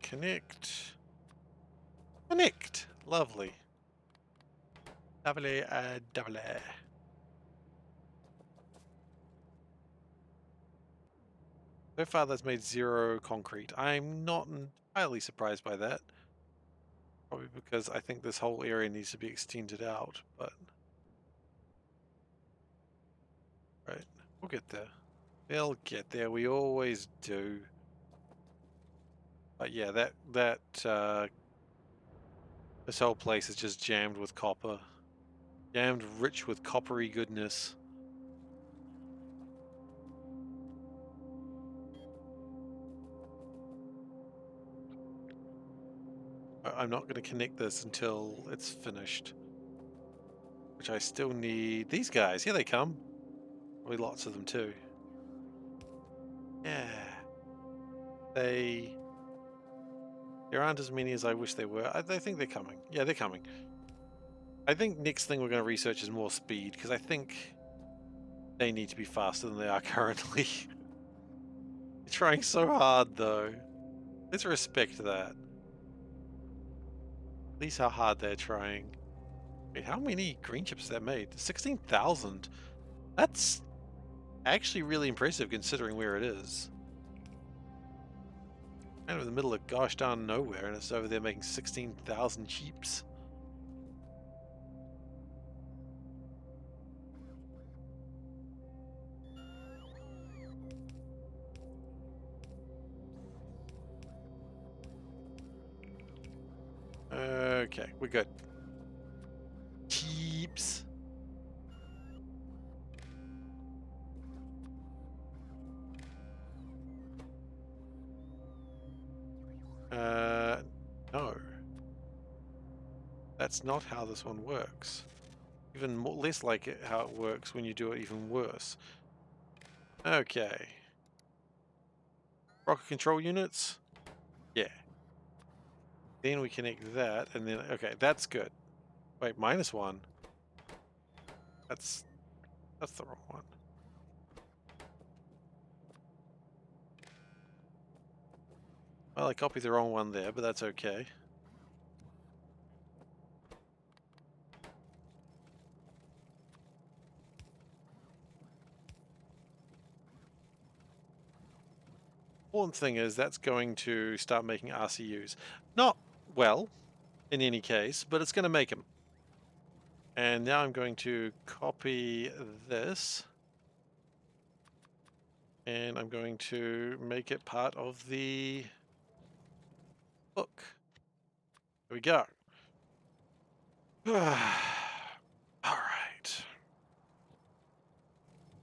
Connect. Connect! Lovely. Lovely, lovely. So far that's made 0 concrete. I'm not entirely surprised by that. Probably because I think this whole area needs to be extended out, but... Right, we'll get there. They'll get there, we always do. But yeah, this whole place is just jammed with copper. Jammed rich with coppery goodness. I'm not going to connect this until it's finished. Which I still need... These guys, here they come. Probably lots of them too. Yeah. There aren't as many as I wish there were. I think they're coming. Yeah, they're coming. I think next thing we're going to research is more speed, because I think they need to be faster than they are currently. They're trying so hard, though. Let's respect that. At least how hard they're trying. Wait, how many green chips have they made? 16,000. That's actually really impressive considering where it is. Kind of in the middle of gosh darn nowhere, and it's over there making 16,000 chips. Okay, we're good. Cheeps. No. That's not how this one works. Even more, less like it, how it works when you do it even worse. Okay. Rocket control units? Yeah. Then we connect that, and then, okay, that's good. Wait, -1. That's the wrong one. Well, I copied the wrong one there, but that's okay. important thing is that's going to start making RCUs. Not well, in any case, but it's going to make them. And now I'm going to copy this. And I'm going to make it part of the book. There we go. All right.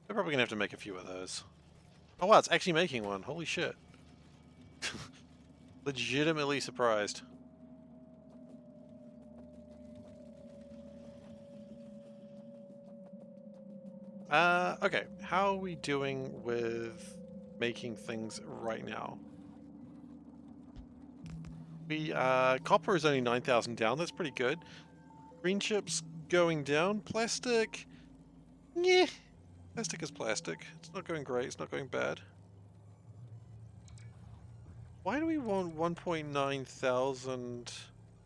We're probably going to have to make a few of those. Oh wow, it's actually making one. Holy shit. Legitimately surprised. Okay. How are we doing with making things right now? Copper is only 9,000 down. That's pretty good. Green chips going down. Plastic. Yeah. Plastic is plastic. It's not going great. It's not going bad. Why do we want 1.9 thousand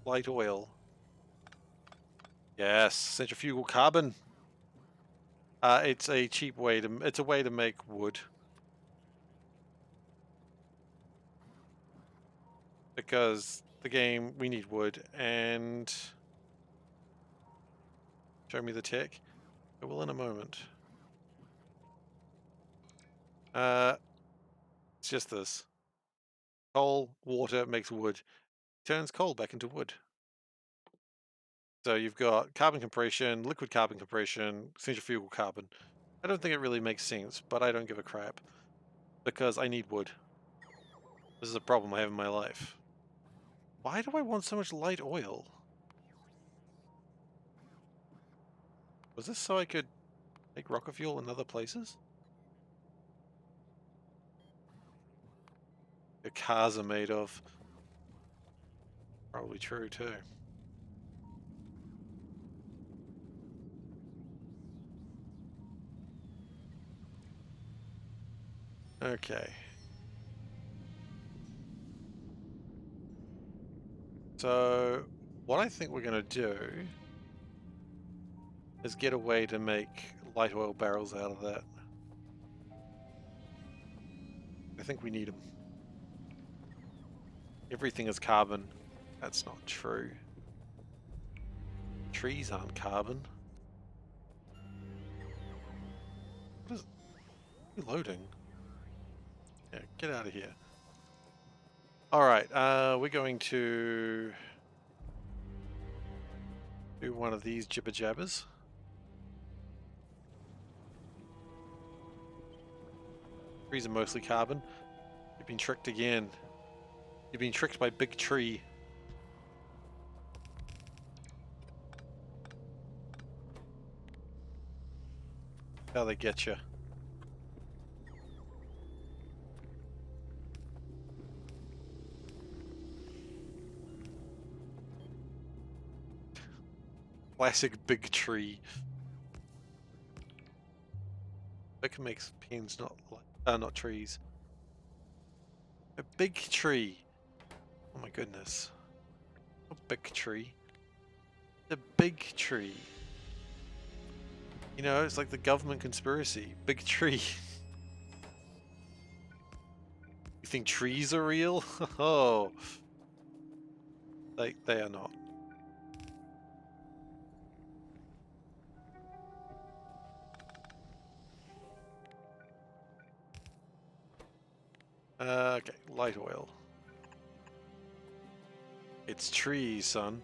light oil? Yes, centrifugal carbon. It's a cheap way to. It's a way to make wood. Because the game, we need wood, and show me the tech. I will in a moment. It's just this. Coal, water makes wood. Turns coal back into wood. So you've got carbon compression, liquid carbon compression, centrifugal carbon. I don't think it really makes sense, but I don't give a crap. Because I need wood. This is a problem I have in my life. Why do I want so much light oil? Was this so I could make rocket fuel in other places? The cars are made of. Probably true too. Okay. So, what I think we're going to do is get a way to make light oil barrels out of that. I think we need them. Everything is carbon. That's not true. Trees aren't carbon. What is it? Loading? Yeah, get out of here. Alright, we're going to do one of these jibber jabbers. Trees are mostly carbon. You've been tricked again. You've been tricked by Big Tree. How they get you. Classic Big Tree. Big makes pins, not trees. A big tree. Oh my goodness. A big tree. The big tree. You know, it's like the government conspiracy. Big tree. You think trees are real? Oh. They are not. Okay, light oil. It's trees, son.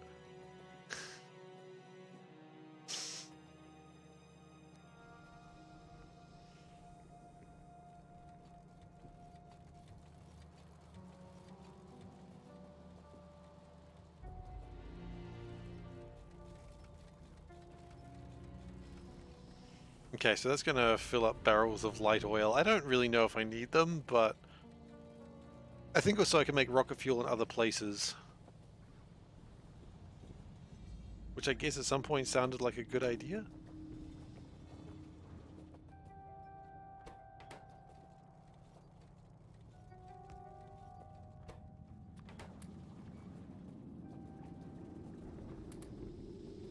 Okay, so that's gonna fill up barrels of light oil. I don't really know if I need them, but I think also I can make rocket fuel in other places. Which I guess at some point sounded like a good idea.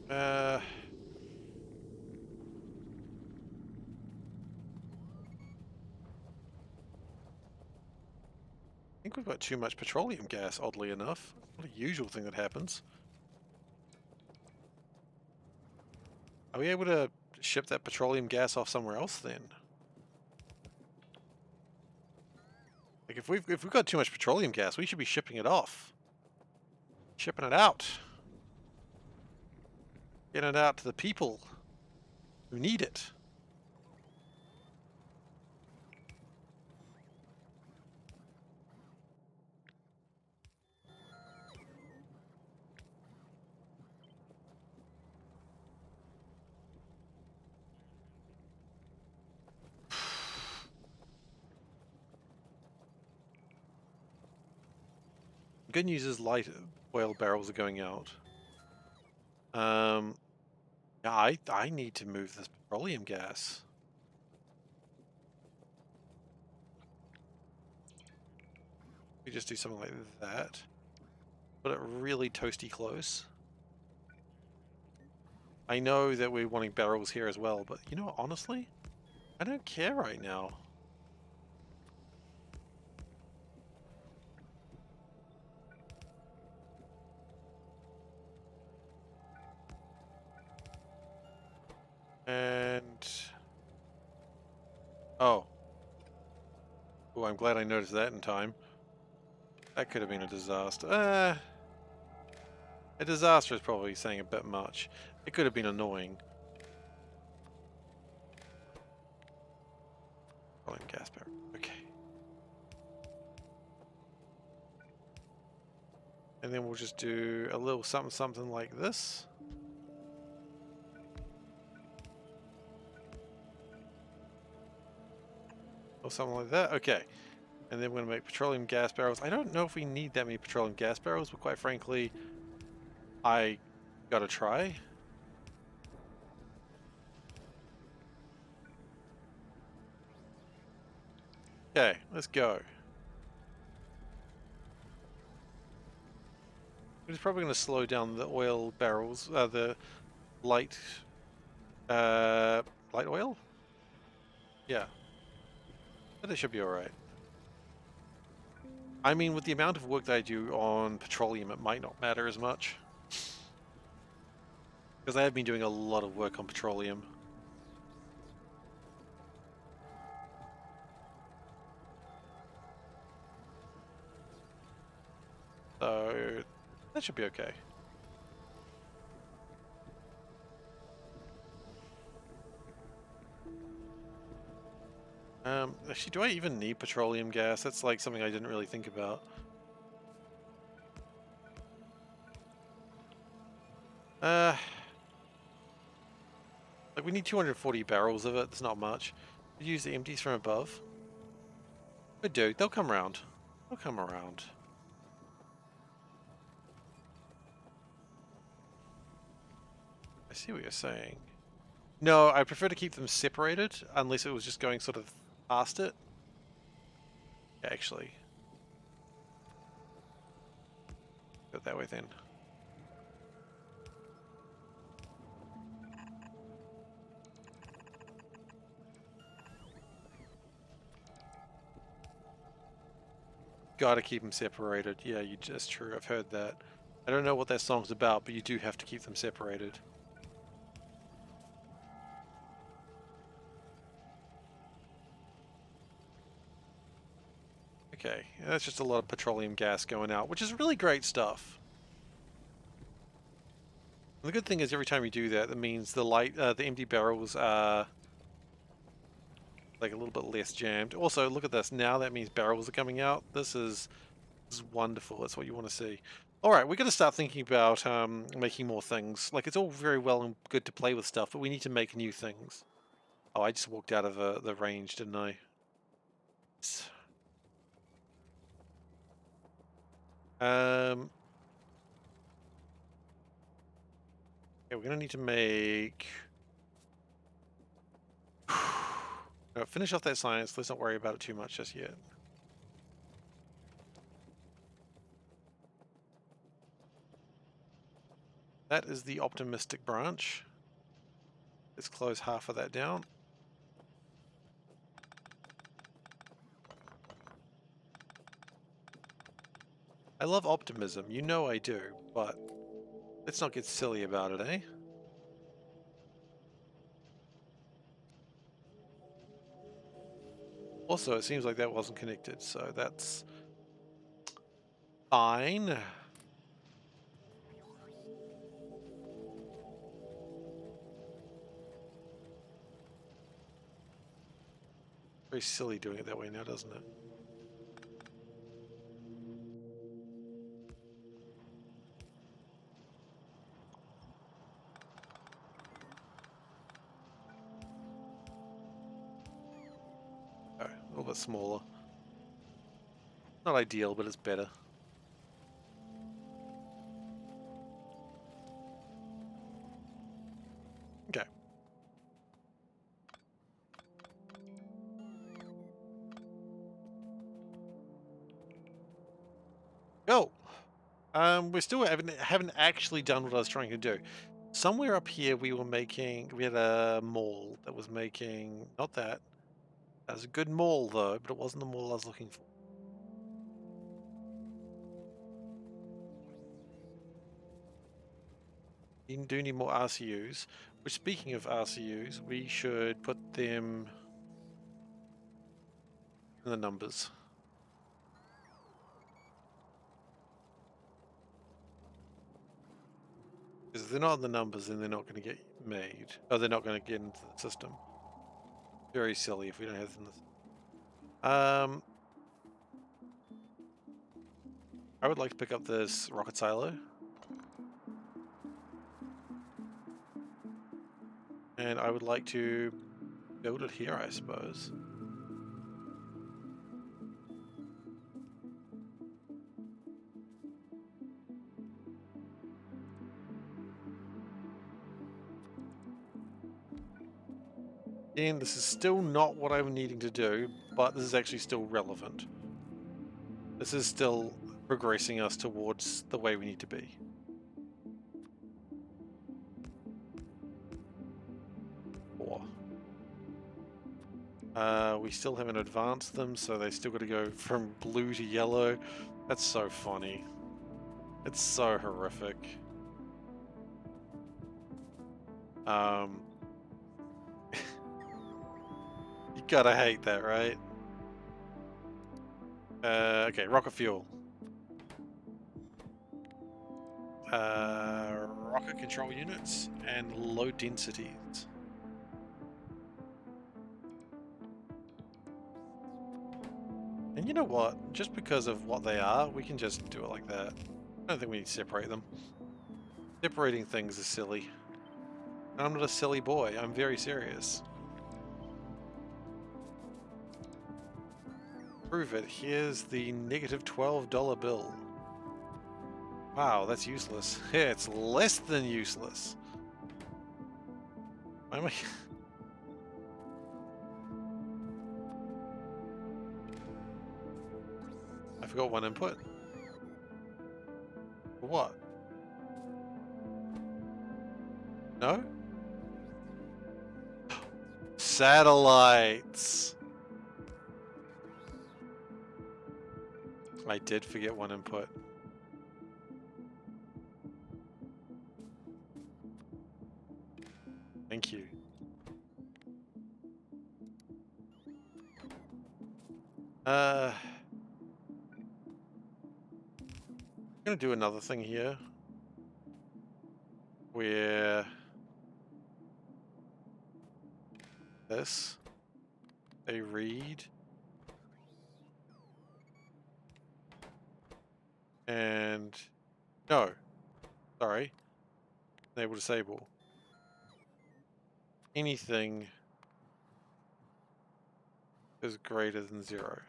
Uh... think we've got too much petroleum gas, oddly enough. Not a usual thing that happens. Are we able to ship that petroleum gas off somewhere else then? Like if we've got too much petroleum gas, we should be shipping it off. Shipping it out. Getting it out to the people who need it. Good news is light oil barrels are going out. Yeah, I need to move this petroleum gas. We just do something like that. Put it really toasty close. I know that we're wanting barrels here as well, but you know what, honestly? I don't care right now. And... Oh. Oh, I'm glad I noticed that in time. That could have been a disaster. A disaster is probably saying a bit much. It could have been annoying. Petroleum gas barrel. Okay. And then we'll just do a little something like this. Or something like that. Okay. And then we're going to make petroleum gas barrels. I don't know if we need that many petroleum gas barrels, but quite frankly, I gotta try. Okay, let's go. It's probably going to slow down the oil barrels, the light, light oil? Yeah. But it should be alright. I mean, with the amount of work that I do on petroleum, it might not matter as much. Because I have been doing a lot of work on petroleum. So, that should be okay. Actually, do I even need petroleum gas? That's like something I didn't really think about. Like we need 240 barrels of it. That's not much. We use the empties from above. Good dude. They'll come around. They'll come around. I see what you're saying. No, I prefer to keep them separated unless it was just going sort of past it. Actually. Go that way then. Gotta keep them separated. Yeah, that's true. I've heard that. I don't know what that song's about, but you do have to keep them separated. Okay, that's just a lot of petroleum gas going out, which is really great stuff. And the good thing is every time you do that, that means the empty barrels are like a little bit less jammed. Also, look at this. Now that means barrels are coming out. This is wonderful. That's what you want to see. All right, we're going to start thinking about making more things. Like, it's all very well and good to play with stuff, but we need to make new things. Oh, I just walked out of the range, didn't I? Yeah, we're going to need to make... No, finish off that science. Let's not worry about it too much just yet. That is the optimistic branch. Let's close half of that down. I love optimism, you know I do, but let's not get silly about it, eh? Also, it seems like that wasn't connected, so that's fine. Very silly doing it that way now, doesn't it? Oh, a little bit smaller. Not ideal, but it's better. Okay. Go! We still haven't actually done what I was trying to do. Somewhere up here we had a mall that was making, not that. That was a good mall though, but it wasn't the mall I was looking for. You do need more RCUs, which speaking of RCUs, we should put them in the numbers. Because if they're not in the numbers, then they're not going to get made. Oh, they're not going to get into the system. Very silly if we don't have them in the I would like to pick up this rocket silo. And I would like to build it here, I suppose. And this is still not what I'm needing to do, but this is actually still relevant. This is still progressing us towards the way we need to be. We still haven't advanced them, so they still got to go from blue to yellow. That's so funny. It's so horrific. You gotta hate that, right? Okay, rocket fuel. Rocket control units and low densities. And you know what? Just because of what they are, we can just do it like that. I don't think we need to separate them. Separating things is silly. And I'm not a silly boy, I'm very serious. Prove it. Here's the negative $12 bill. Wow, that's useless. Yeah, it's less than useless. Why am I... I forgot one input. For what? No? Satellites! I did forget one input. Thank you. I'm gonna do another thing here. Where... this... they read... and... no. Sorry. Enable disable. Anything is greater than 0.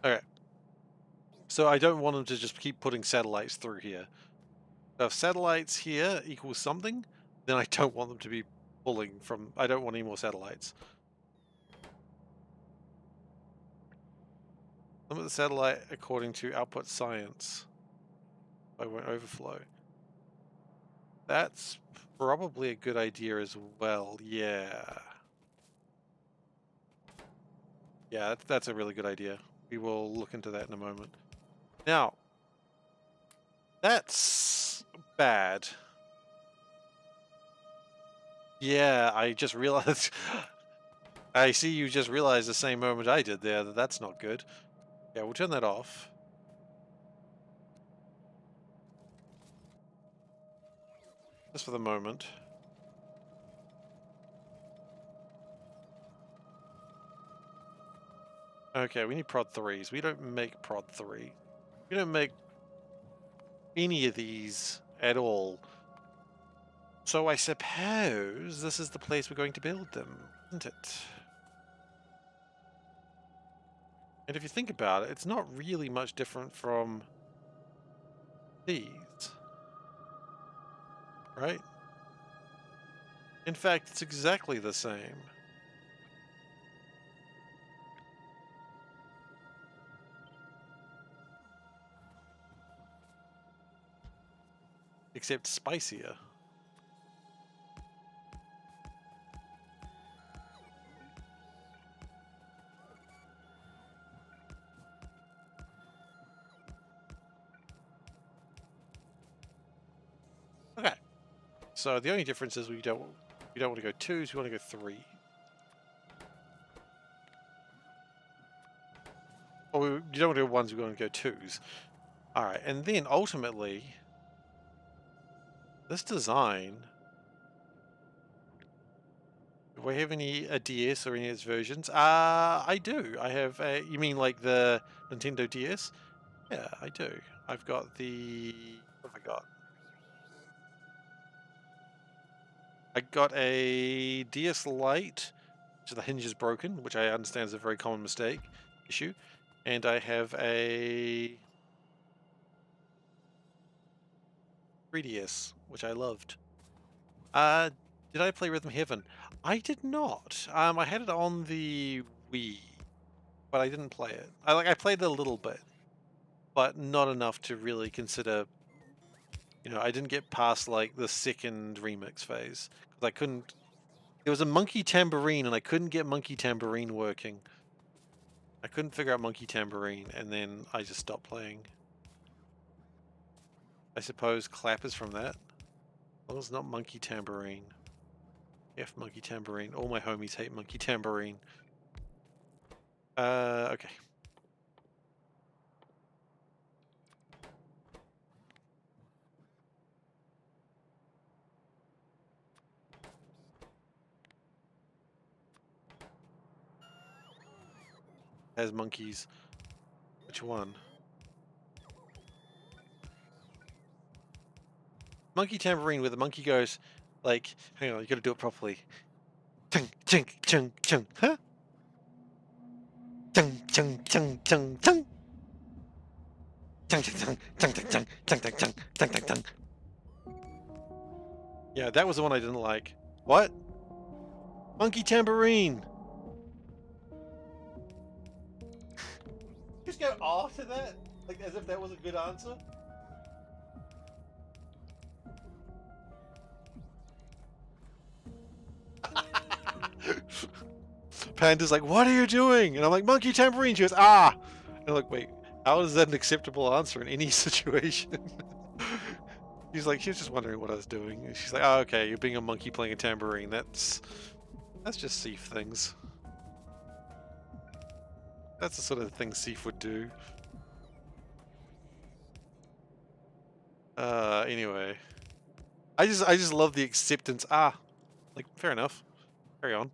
Okay. So I don't want them to just keep putting satellites through here. So if satellites here equals something, then I don't want them to be pulling from... I don't want any more satellites. Limit the satellite according to output science. I won't overflow. That's probably a good idea as well. Yeah. Yeah, that's a really good idea. We will look into that in a moment. Now, that's bad. Yeah, I just realized. I see you just realized the same moment I did there that that's not good. Yeah, we'll turn that off. Just for the moment. Okay, we need prod 3s. We don't make prod 3. We don't make any of these at all. So I suppose this is the place we're going to build them, isn't it? And if you think about it, it's not really much different from these, right? In fact, it's exactly the same. Except spicier. Okay. So the only difference is we don't want to go 2s, we want to go 3. Or you don't want to go 1s, we want to go 2s. Alright, and then ultimately, this design... Do I have a DS or any of its versions? I do. I have a... You mean like the Nintendo DS? Yeah, I do. I've got the... What have I got? I got a DS Lite, which the hinge is broken, which I understand is a very common issue. And I have a 3DS, which I loved. Did I play Rhythm Heaven? I did not. I had it on the Wii, but I didn't play it. I played it a little bit, but not enough to really consider. You know, I didn't get past like the second remix phase because I couldn't. There was a monkey tambourine, and I couldn't get monkey tambourine working. I couldn't figure out monkey tambourine, and then I just stopped playing. I suppose clap is from that. Well, it's not monkey tambourine. F monkey tambourine. All my homies hate monkey tambourine. Okay. Has monkeys. Which one? Monkey tambourine, where the monkey goes, like, hang on, you gotta do it properly. Chung, chung, chung, chung, huh? Chung, chung, chung, chung, chung. Chung, chung, chung, chung, chung, chung, chung, chung, chung, chung, chung, chung. Yeah, that was the one I didn't like. What? Monkey tambourine! Just go off to that? Like, as if that was a good answer? Panda's like, what are you doing? And I'm like, monkey tambourine. She goes, ah! And I'm like, wait, how is that an acceptable answer in any situation? She's like, she was just wondering what I was doing. And she's like, oh, okay, you're being a monkey playing a tambourine. That's just Seif things. That's the sort of thing Seif would do. Anyway. I just love the acceptance. Ah, like, fair enough. Carry on.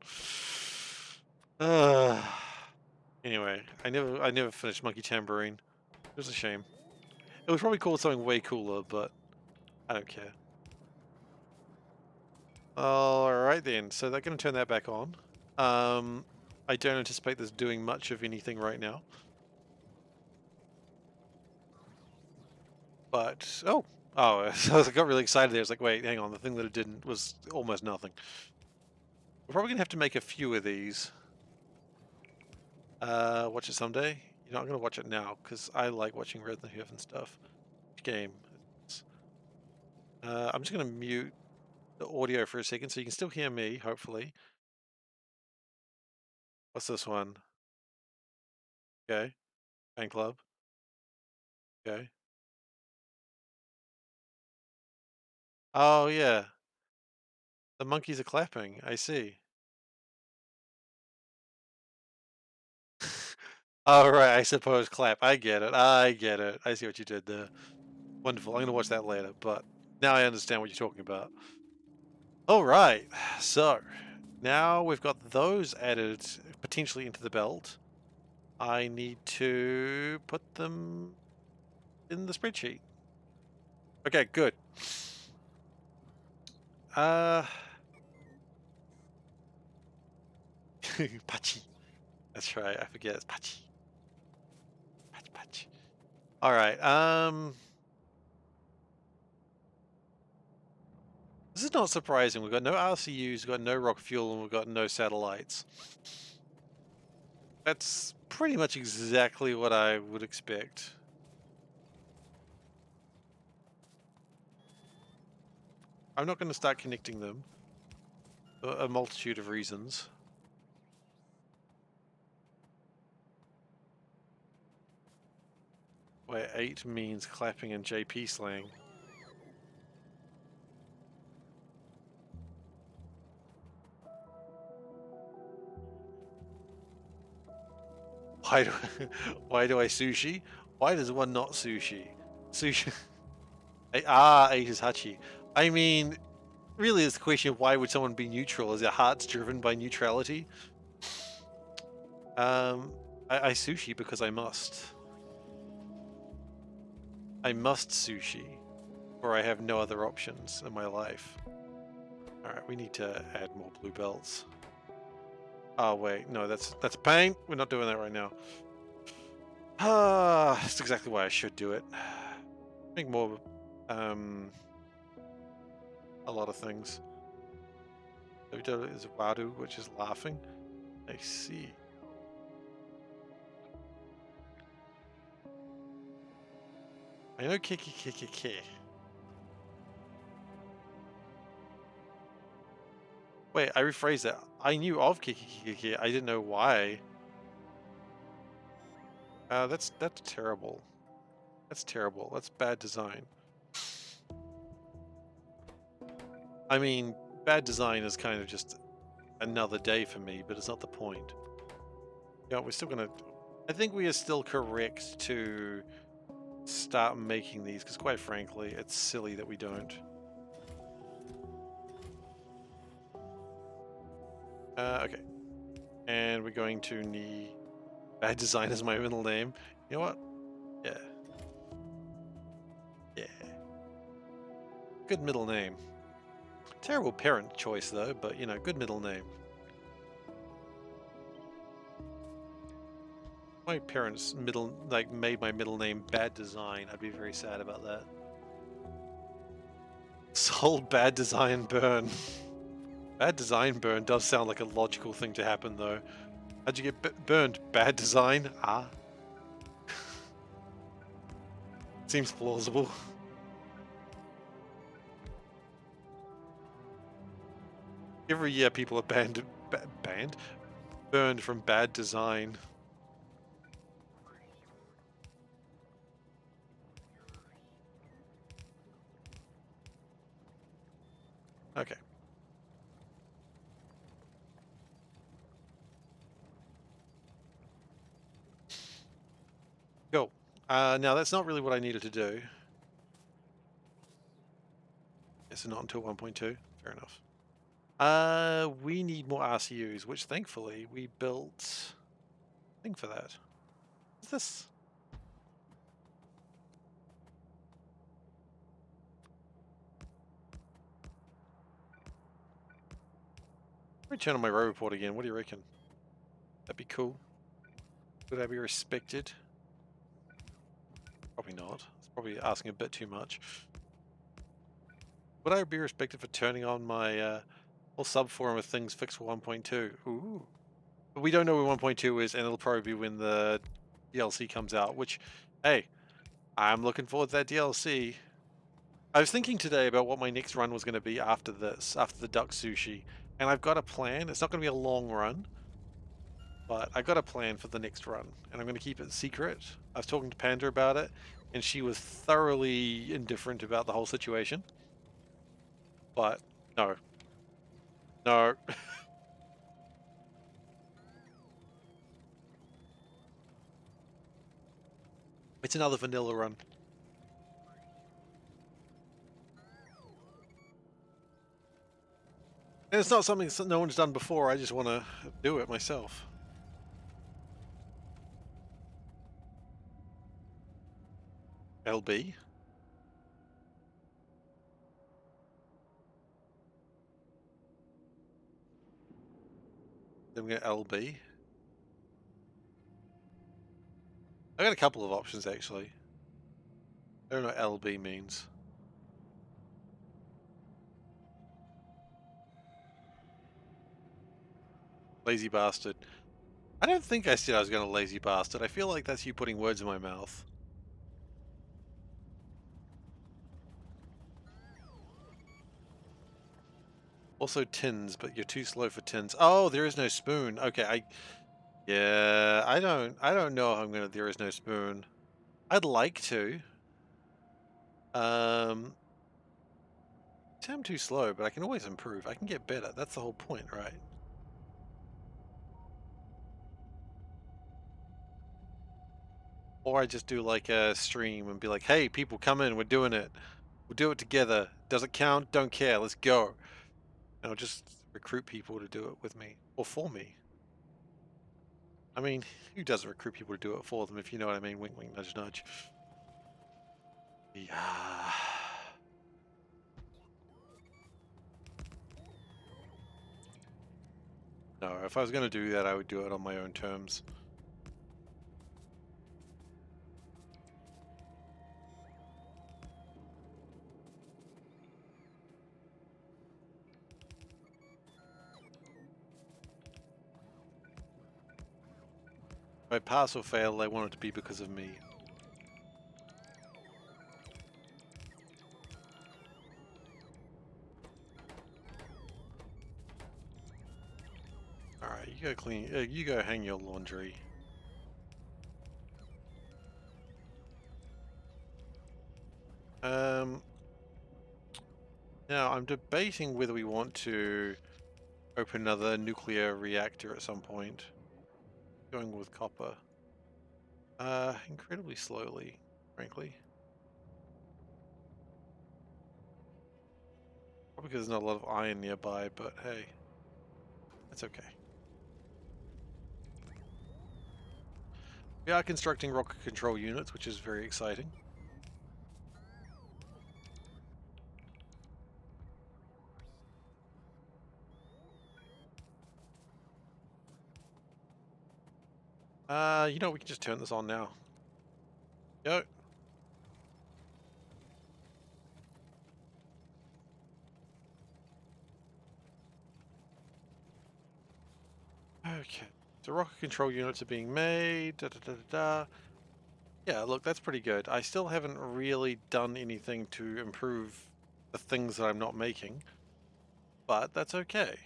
Anyway, I never finished Monkey Tambourine. It was a shame. It was probably called something way cooler, but I don't care. Alright then, so they're going to turn that back on. I don't anticipate this doing much of anything right now. But, oh, so I got really excited there. I was like, wait, hang on, the thing that it didn't was almost nothing. We're probably going to have to make a few of these. Watch it someday. You're not going to watch it now, because I like watching Resident Evil and stuff. Game. I'm just going to mute the audio for a second so you can still hear me, hopefully. What's this one? Okay. Fan club. Okay. Oh, yeah. The monkeys are clapping. I see. Oh, right. I suppose clap. I get it. I get it. I see what you did there. Wonderful. I'm going to watch that later, but now I understand what you're talking about. All right. So now we've got those added potentially into the belt. I need to put them in the spreadsheet. Okay, good. Pachi. That's right. I forget it's Pachi. Pachi. All right. This is not surprising. We've got no RCUs, we've got no rock fuel, and we've got no satellites. That's pretty much exactly what I would expect. I'm not going to start connecting them for a multitude of reasons. Where 8 means clapping and JP slang. Why do why do I sushi? Why does one not sushi? Sushi. 8 is hachi. I mean, really, it's the question of why would someone be neutral? Is their hearts driven by neutrality? I sushi because I must. I must sushi, or I have no other options in my life. Alright, we need to add more blue belts. Oh wait, no, that's pain. We're not doing that right now. Ah, that's exactly why I should do it. Make more, a lot of things. Is Wadu, which is laughing. I see. I know Kiki. Wait, I rephrased that. I knew of Kiki. I didn't know why. That's terrible. That's terrible. That's bad design. I mean, bad design is kind of just another day for me, but it's not the point. Yeah, we're still gonna. I think we are still correct to start making these because, quite frankly, it's silly that we don't. Okay. And we're going to need bad design as my middle name. You know what? Yeah. Yeah. Good middle name. Terrible parent choice though, but you know, good middle name. My parents made my middle name bad design. I'd be very sad about that. Sold bad design burn. Bad design burn does sound like a logical thing to happen though. How'd you get burned? Bad design? Ah. Seems plausible. Every year people are burned from bad design. Okay. Go. Now that's not really what I needed to do. It's not until 1.2. Fair enough. We need more RCUs, which thankfully we built a thing for that. What's this? Let me turn on my row report again. What do you reckon? That'd be cool. Would I be respected? Probably not. It's probably asking a bit too much. Would I be respected for turning on my whole subforum of things fixed for 1.2? Ooh. But we don't know where 1.2 is, and it'll probably be when the DLC comes out, which, hey, I'm looking forward to that DLC. I was thinking today about what my next run was going to be after this, after the duck sushi, and I've got a plan. It's not going to be a long run, but I got a plan for the next run, and I'm going to keep it secret. I was talking to Panda about it, and she was thoroughly indifferent about the whole situation. But no, no. It's another vanilla run. And it's not something that no one's done before. I just want to do it myself. LB. Then we get LB. I got a couple of options actually. I don't know what LB means. Lazy bastard. I don't think I said I was going to lazy bastard. I feel like that's you putting words in my mouth. Also tins, but you're too slow for tins. Oh, there is no spoon. Okay, yeah, I don't know if I'm gonna there is no spoon. I'd like to. I'm too slow, but I can always improve. I can get better. That's the whole point, right? Or I just do like a stream and be like, hey, people come in, we're doing it. We'll do it together. Does it count? Don't care. Let's go. And I'll just recruit people to do it with me or for me. I mean, who doesn't recruit people to do it for them, if you know what I mean? Wink, wink, nudge, nudge. Yeah. No, if I was going to do that, I would do it on my own terms. If I pass or fail, I want it to be because of me. Alright, you go clean, you go hang your laundry. Now I'm debating whether we want to open another nuclear reactor at some point. Going with copper. Incredibly slowly, frankly. Probably because there's not a lot of iron nearby, but hey, that's okay. We are constructing rocket control units, which is very exciting. You know, we can just turn this on now. Go. Okay. So rocket control units are being made. Da, da, da, da, da. Yeah, look, that's pretty good. I still haven't really done anything to improve the things that I'm not making, but that's okay.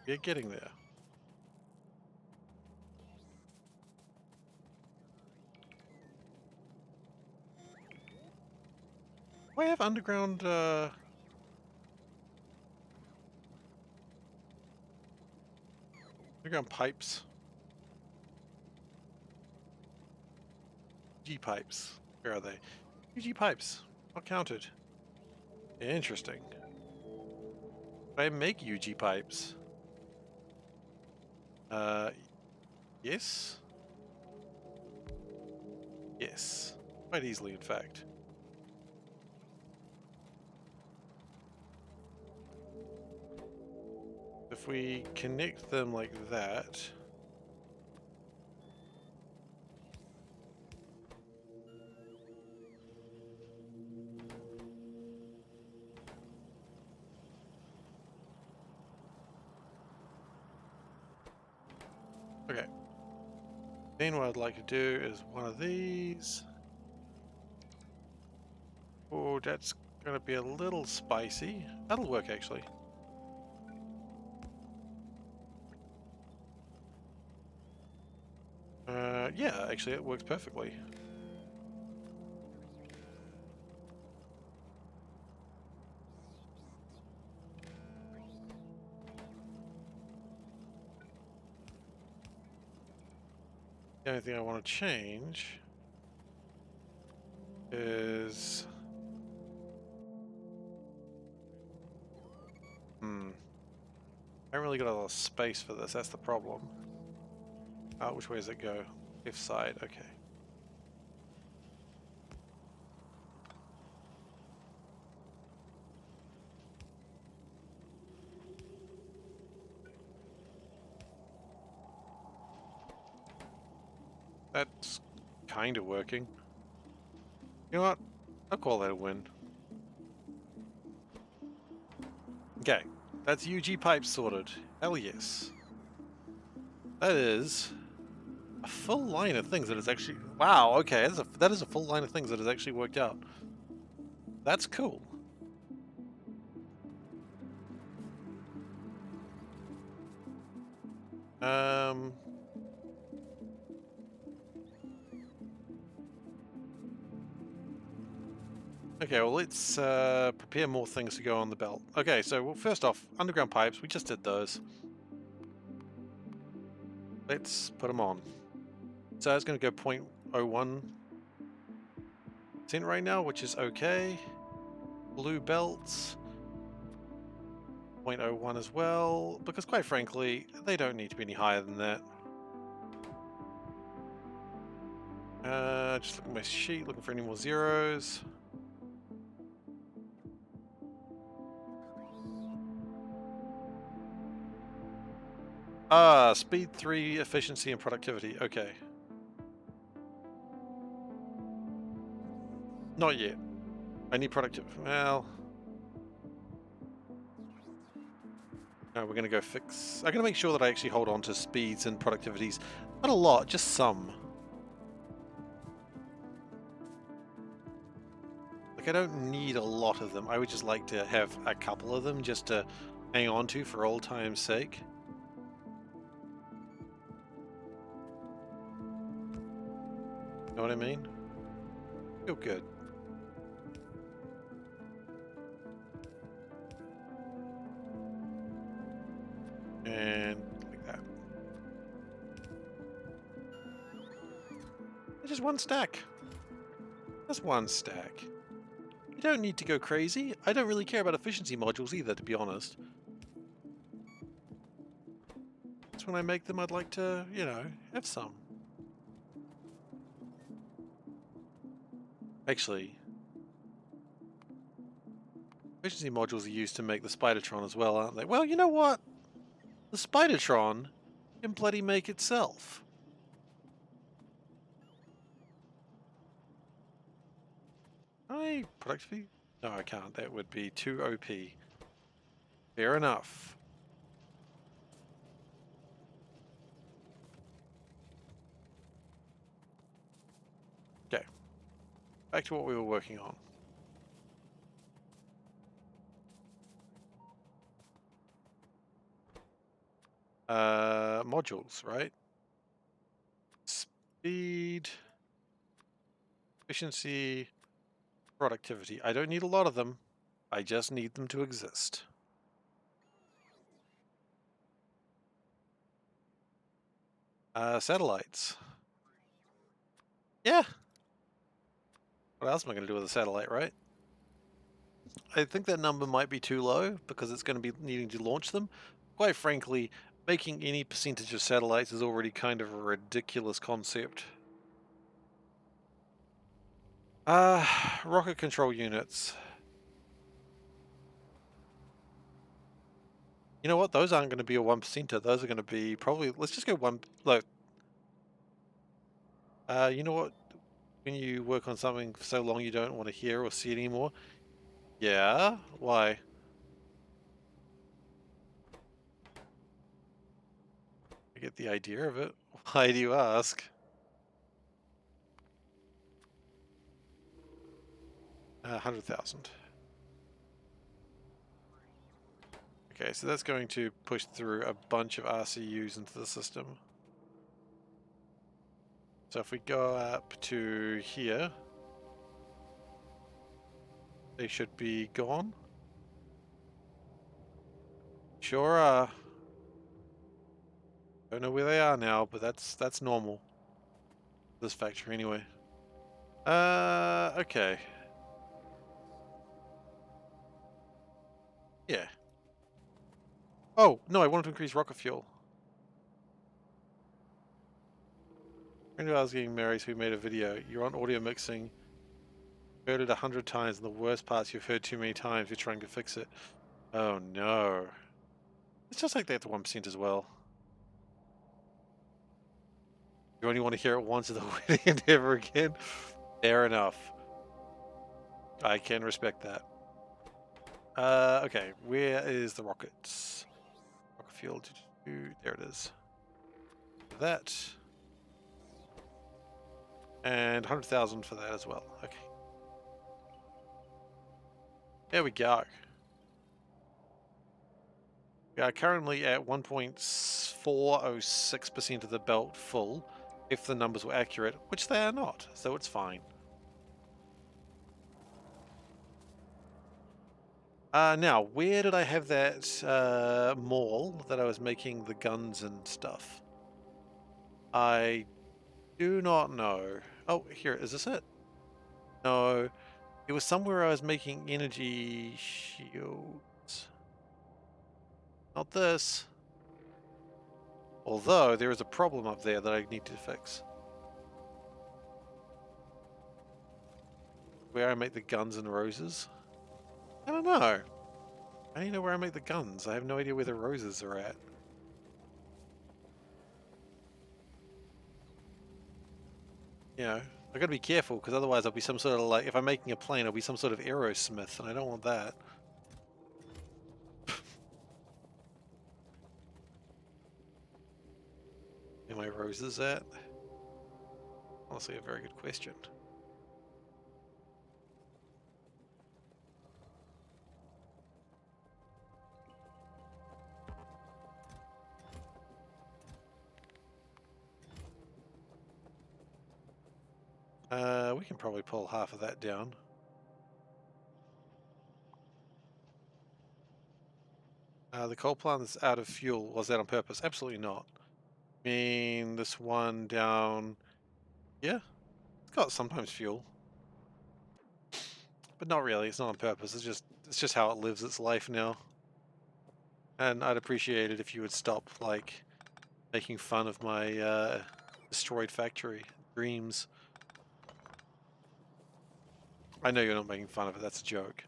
We're getting there. Do I have underground, underground pipes? UG pipes. Where are they? UG pipes. Not counted. Interesting. I make UG pipes. Yes? Yes. Quite easily, in fact. If we connect them like that... Okay. Then what I'd like to do is one of these. Oh, that's going to be a little spicy. That'll work, actually. Yeah, actually, it works perfectly. The only thing I want to change is... I haven't really got a lot of space for this, that's the problem. Which way does it go? Left side, okay. That's kind of working. You know what? I'll call that a win. Okay, that's UG pipes sorted. Hell yes. That is a full line of things that is actually... Wow, okay, that is a full line of things that has actually worked out. That's cool. Okay, well, let's prepare more things to go on the belt. Okay, so well, first off, underground pipes, we just did those. Let's put them on. So it's going to go 0.01% right now, which is okay. Blue belts, 0.01 as well, because quite frankly, they don't need to be any higher than that. Just looking at my sheet, looking for any more zeros. Speed 3, efficiency, and productivity. Okay. Not yet. I need productivity. Well... No, we're going to go fix... I'm going to make sure that I actually hold on to speeds and productivities. Not a lot, just some. Like, I don't need a lot of them. I would just like to have a couple of them just to hang on to for old time's sake. Know what I mean? Feel good. And like that. Just one stack. Just one stack. You don't need to go crazy. I don't really care about efficiency modules either, to be honest. Just when I make them, I'd like to, you know, have some. Actually, efficiency modules are used to make the Spidertron as well, aren't they? Well, you know what? The Spidertron can bloody make itself. Productivity? No, I can't. That would be too OP. Fair enough. Okay. Back to what we were working on. Modules, right? Speed, efficiency, productivity. I don't need a lot of them. I just need them to exist. Satellites. Yeah. What else am I going to do with a satellite, right? I think that number might be too low because it's going to be needing to launch them. Quite frankly, making any percentage of satellites is already kind of a ridiculous concept. Rocket control units. You know what? Those aren't going to be a 1%er. Those are going to be probably... Let's just go one... Look. You know what? When you work on something for so long you don't want to hear or see it anymore? Yeah? Why? I get the idea of it. Why do you ask? 100,000. Okay, so that's going to push through a bunch of RCUs into the system. So if we go up to here, they should be gone. Sure are. Don't know where they are now, but that's normal. This factory anyway. Okay. Yeah. Oh, no, I wanted to increase rocket fuel. I knew I was getting married, so we made a video. You're on audio mixing. Heard it 100 times, and the worst parts you've heard too many times. You're trying to fix it. Oh no. It's just like that to 1% as well. You only want to hear it once at the wedding and never again? Fair enough. I can respect that. Okay, where is the rockets? Rocket fuel. There it is. That. And 100,000 for that as well. Okay. There we go. We are currently at 1.406% of the belt full, if the numbers were accurate, which they are not, so it's fine. Now, where did I have that mall that I was making the guns and stuff? I do not know. Oh, here, is this it? No, it was somewhere I was making energy shields. Not this. Although, there is a problem up there that I need to fix. Where I make the guns and roses? I don't know. I don't know where I make the guns. I have no idea where the roses are at. You know, I gotta be careful because otherwise I'll be some sort of like, if I'm making a plane, I'll be some sort of aerosmith and I don't want that. Where my roses at? Honestly, a very good question. We can probably pull half of that down. The coal plant is out of fuel. Was that on purpose? Absolutely not. I mean, this one down... Yeah, it's got sometimes fuel. But not really, it's not on purpose. It's just how it lives its life now. And I'd appreciate it if you would stop, like, making fun of my destroyed factory dreams. I know you're not making fun of it, that's a joke.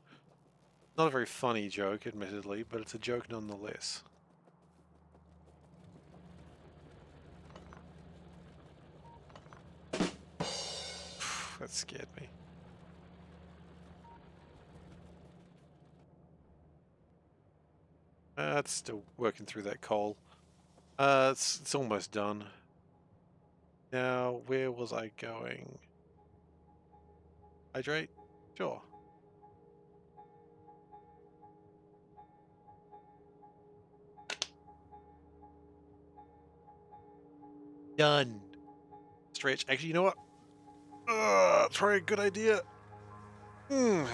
Not a very funny joke, admittedly, but it's a joke nonetheless. That scared me. It's still working through that coal. It's almost done. Now, where was I going? Hydrate? Sure. Done. Stretch. Actually, you know what? Probably a good idea. Is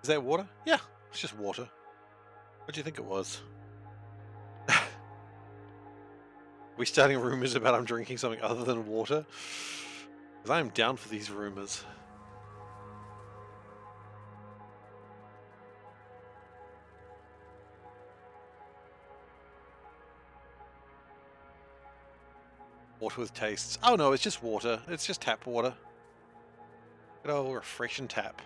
that water? Yeah, it's just water. What do you think it was? Are we starting rumors about I'm drinking something other than water? Because I am down for these rumors. Water with tastes. Oh no, it's just water. It's just tap water. Good old refreshing tap.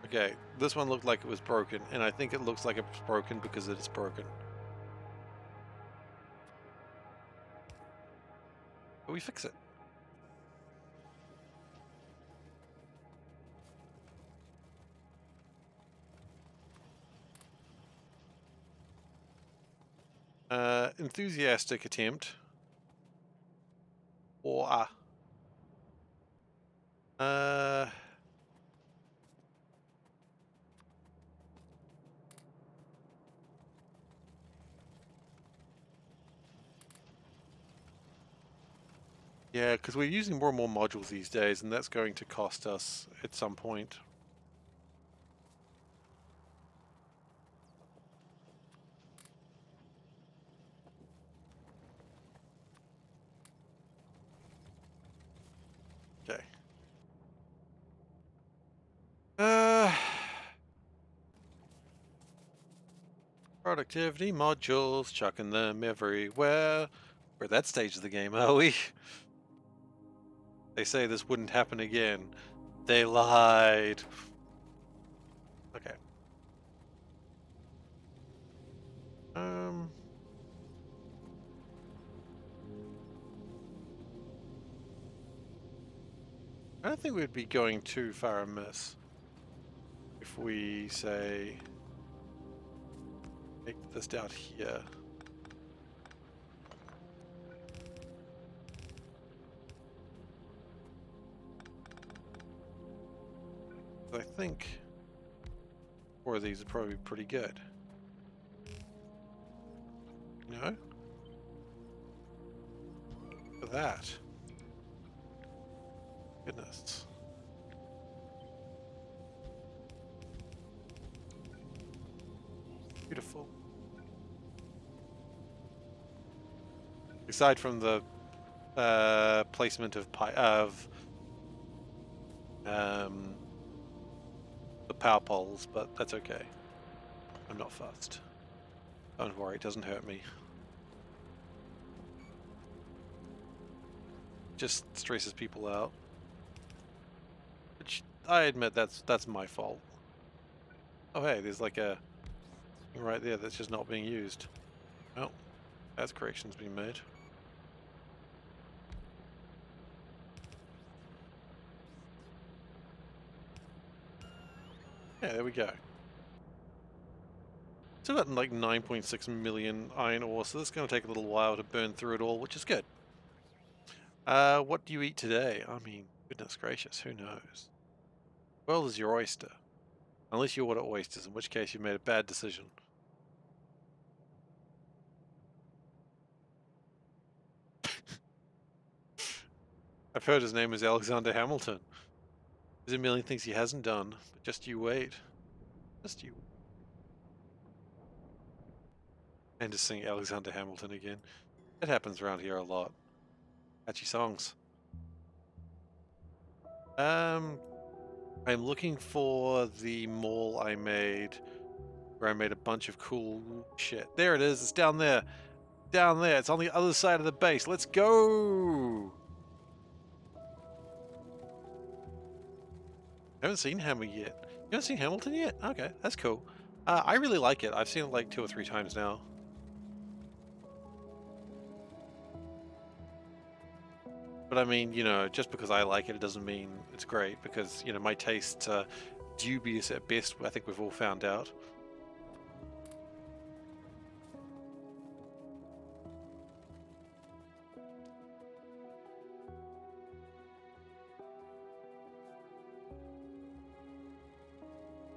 Okay, this one looked like it was broken, and I think it looks like it's broken because it is broken. But we fix it. Enthusiastic attempt. Or yeah, because we're using more and more modules these days, and that's going to cost us at some point. Okay. Productivity modules, chucking them everywhere. We're at that stage of the game, are we? They say this wouldn't happen again. They lied. Okay. I don't think we'd be going too far amiss if we say make this out here. I think 4 of these are probably pretty good. No? Look at that. Goodness. Beautiful. Aside from the placement of the power poles, but that's okay. I'm not fussed. Don't worry, it doesn't hurt me. Just stresses people out. Which I admit that's my fault. Oh hey, there's like a thing right there that's just not being used. Oh, that's corrections being made. Yeah, there we go. Still got like 9.6 million iron ore, so this is going to take a little while to burn through it all, which is good. What do you eat today? I mean, goodness gracious, who knows? Well, is your oyster. Unless you order oysters, in which case you made a bad decision. I've heard his name is Alexander Hamilton. There's a million things he hasn't done, but just you wait. Just you. And to sing Alexander Hamilton again. It happens around here a lot. Catchy songs. I'm looking for the mall I made, where I made a bunch of cool shit. There it is. It's down there. Down there. It's on the other side of the base. Let's go. I haven't seen Hammer yet. You haven't seen Hamilton yet? Okay, that's cool. I really like it. I've seen it like 2 or 3 times now. But I mean, you know, just because I like it, it doesn't mean it's great, because, you know, my tastes are dubious at best. I think we've all found out.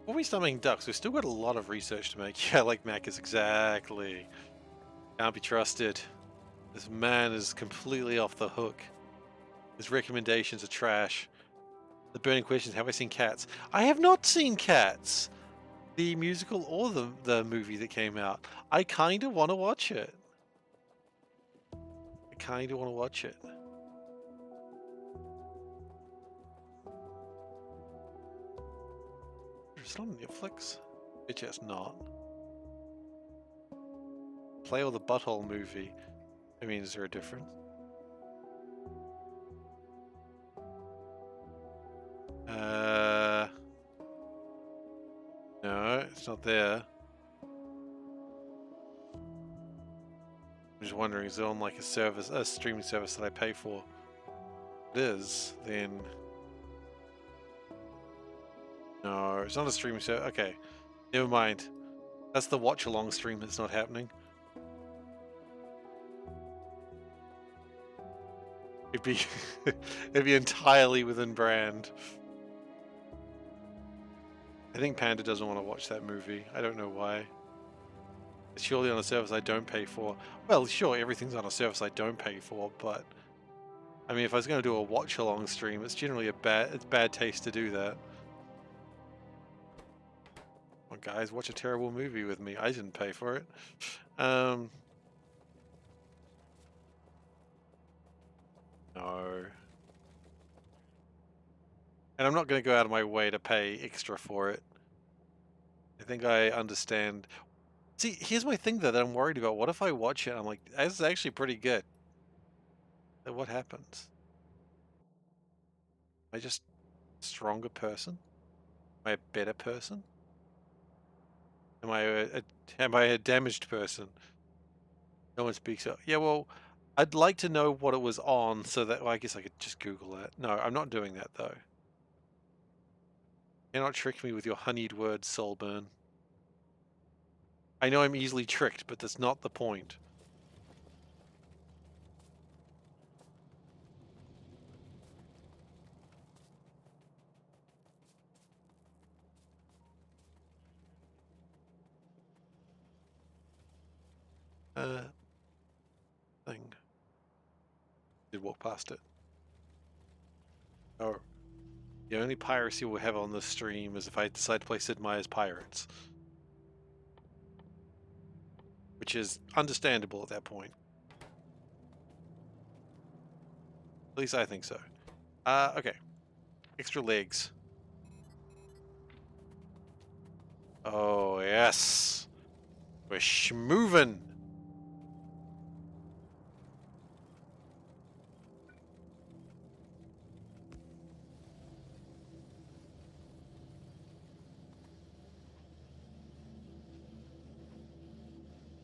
When we start making ducks, we've still got a lot of research to make. Yeah, like Macca's, exactly. Can't be trusted. This man is completely off the hook. His recommendations are trash. The burning question is, have I seen Cats? I have not seen Cats! The musical or the movie that came out. I kind of want to watch it. I kind of want to watch it. It's not on Netflix. It's just not. Play or the Butthole movie. I mean, is there a difference? No, it's not there. I'm just wondering, is it on like a service, a streaming service that I pay for? If it is, then no, it's not a streaming service. Okay, never mind. That's the watch along stream that's not happening. It'd be it'd be entirely within brand. I think Panda doesn't want to watch that movie. I don't know why. It's surely on a service I don't pay for. Well, sure, everything's on a service I don't pay for, but I mean, if I was going to do a watch-along stream, it's generally it's bad taste to do that. Well, guys, watch a terrible movie with me. I didn't pay for it. No. And I'm not going to go out of my way to pay extra for it. I think I understand. See, here's my thing though that I'm worried about. What if I watch it and I'm like, this is actually pretty good. Then what happens? Am I just a stronger person? Am I a better person? Am I a damaged person? No one speaks up. Yeah, well, I'd like to know what it was on so that well, I guess I could just Google it. No, I'm not doing that though. You cannot trick me with your honeyed words, Soulburn. I know I'm easily tricked, but that's not the point. Thing. Did walk past it. Oh, the only piracy we'll have on this stream is if I decide to play Sid Meier's Pirates. Which is understandable at that point. At least I think so. Okay. Extra legs. Oh, yes. We're schmoovin'.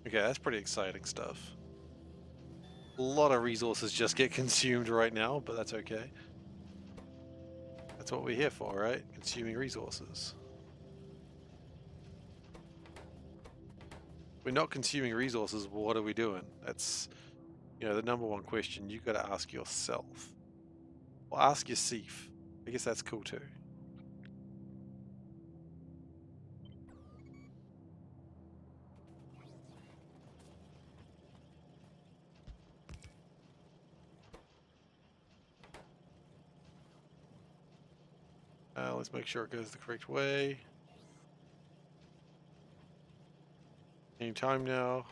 Okay, that's pretty exciting stuff. A lot of resources just get consumed right now, but that's okay. That's what we're here for, right? Consuming resources. We're not consuming resources, well, what are we doing? That's, you know, the number one question you gotta ask yourself. Well, ask your Seif. I guess that's cool too. Let's make sure it goes the correct way. Any time now.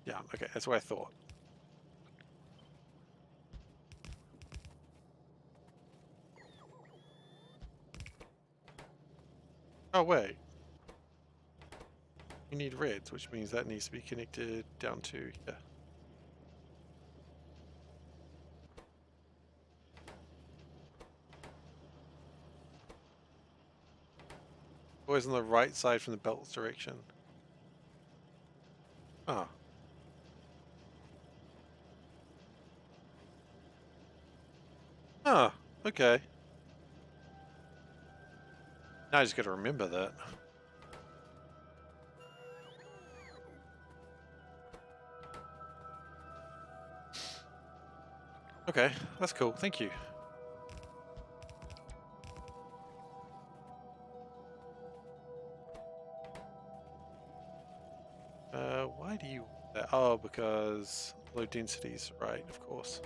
Yeah, okay, that's what I thought. Oh, wait. We need reds, which means that needs to be connected down to here. Always on the right side from the belt's direction. Ah. Ah, okay. Now I just gotta remember that. Okay, that's cool. Thank you. Why do you want that? Oh, because low densities, right, of course.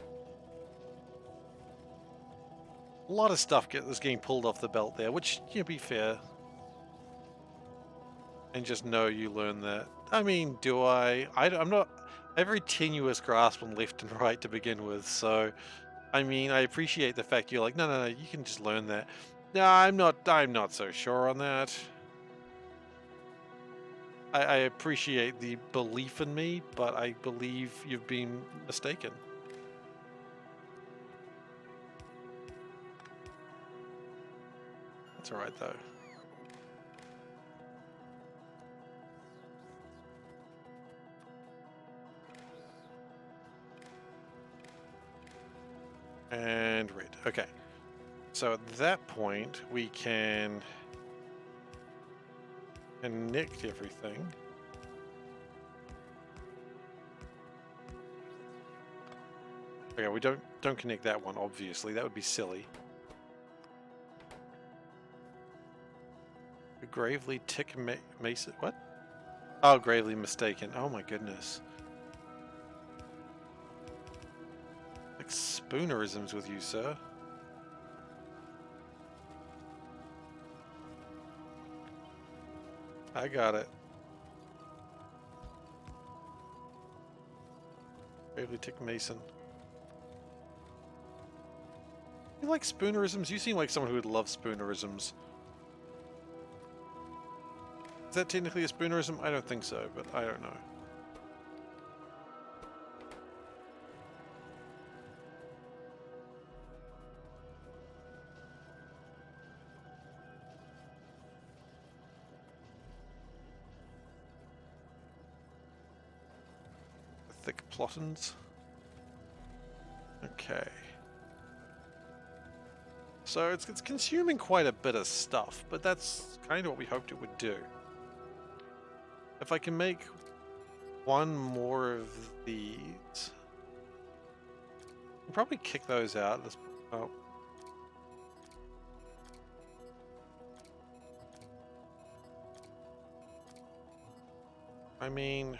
A lot of stuff is getting pulled off the belt there, which, you know, be fair. And just know you learn that. I mean, do I? I'm not... I have a very tenuous grasp on left and right to begin with, so... I mean, I appreciate the fact you're like, no, you can just learn that. No, I'm not so sure on that. I appreciate the belief in me, but I believe you've been mistaken. That's alright, though. And red. Okay. So at that point, we can connect everything. Okay, we don't connect that one, obviously. That would be silly. Gravely tick mason. What? Oh, gravely mistaken. Oh my goodness. Like spoonerisms with you, sir. I got it. Gravely tick mason. You like spoonerisms? You seem like someone who would love spoonerisms. Is that technically a spoonerism? I don't think so, but I don't know. Thick plottins. Okay. So it's consuming quite a bit of stuff, but that's kind of what we hoped it would do. If I can make one more of these, I'll probably kick those out. Oh. I mean,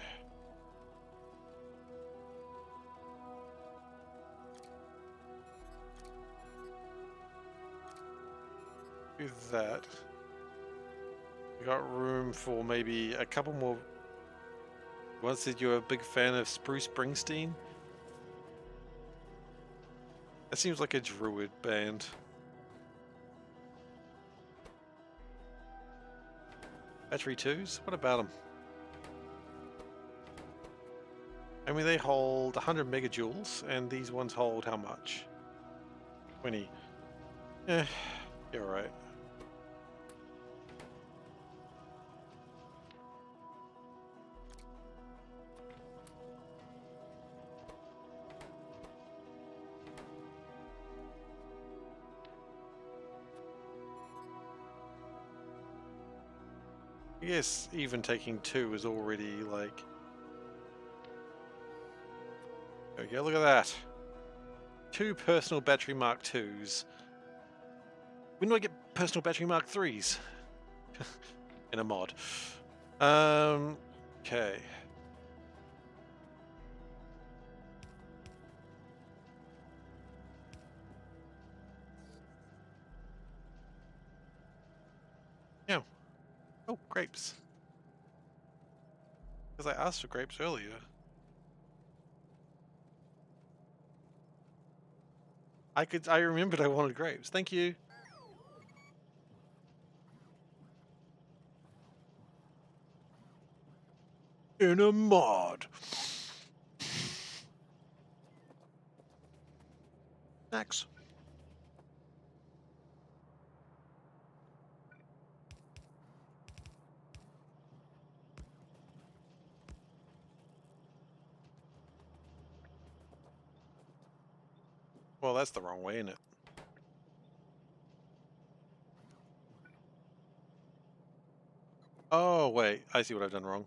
do that. We got room for maybe a couple more. Once said you're a big fan of Spruce Springsteen? That seems like a druid band. Battery 2s? What about them? I mean, they hold 100 megajoules, and these ones hold how much? 20. Eh, you're right. I guess even taking 2 is already like... There we go, look at that. 2 personal battery Mark 2s. When do I get personal battery Mark 3s? In a mod. Okay. Yeah. Oh, grapes. Because I asked for grapes earlier. I remembered I wanted grapes. Thank you. In a mod. Next. Well, that's the wrong way, isn't it? Oh, wait. I see what I've done wrong.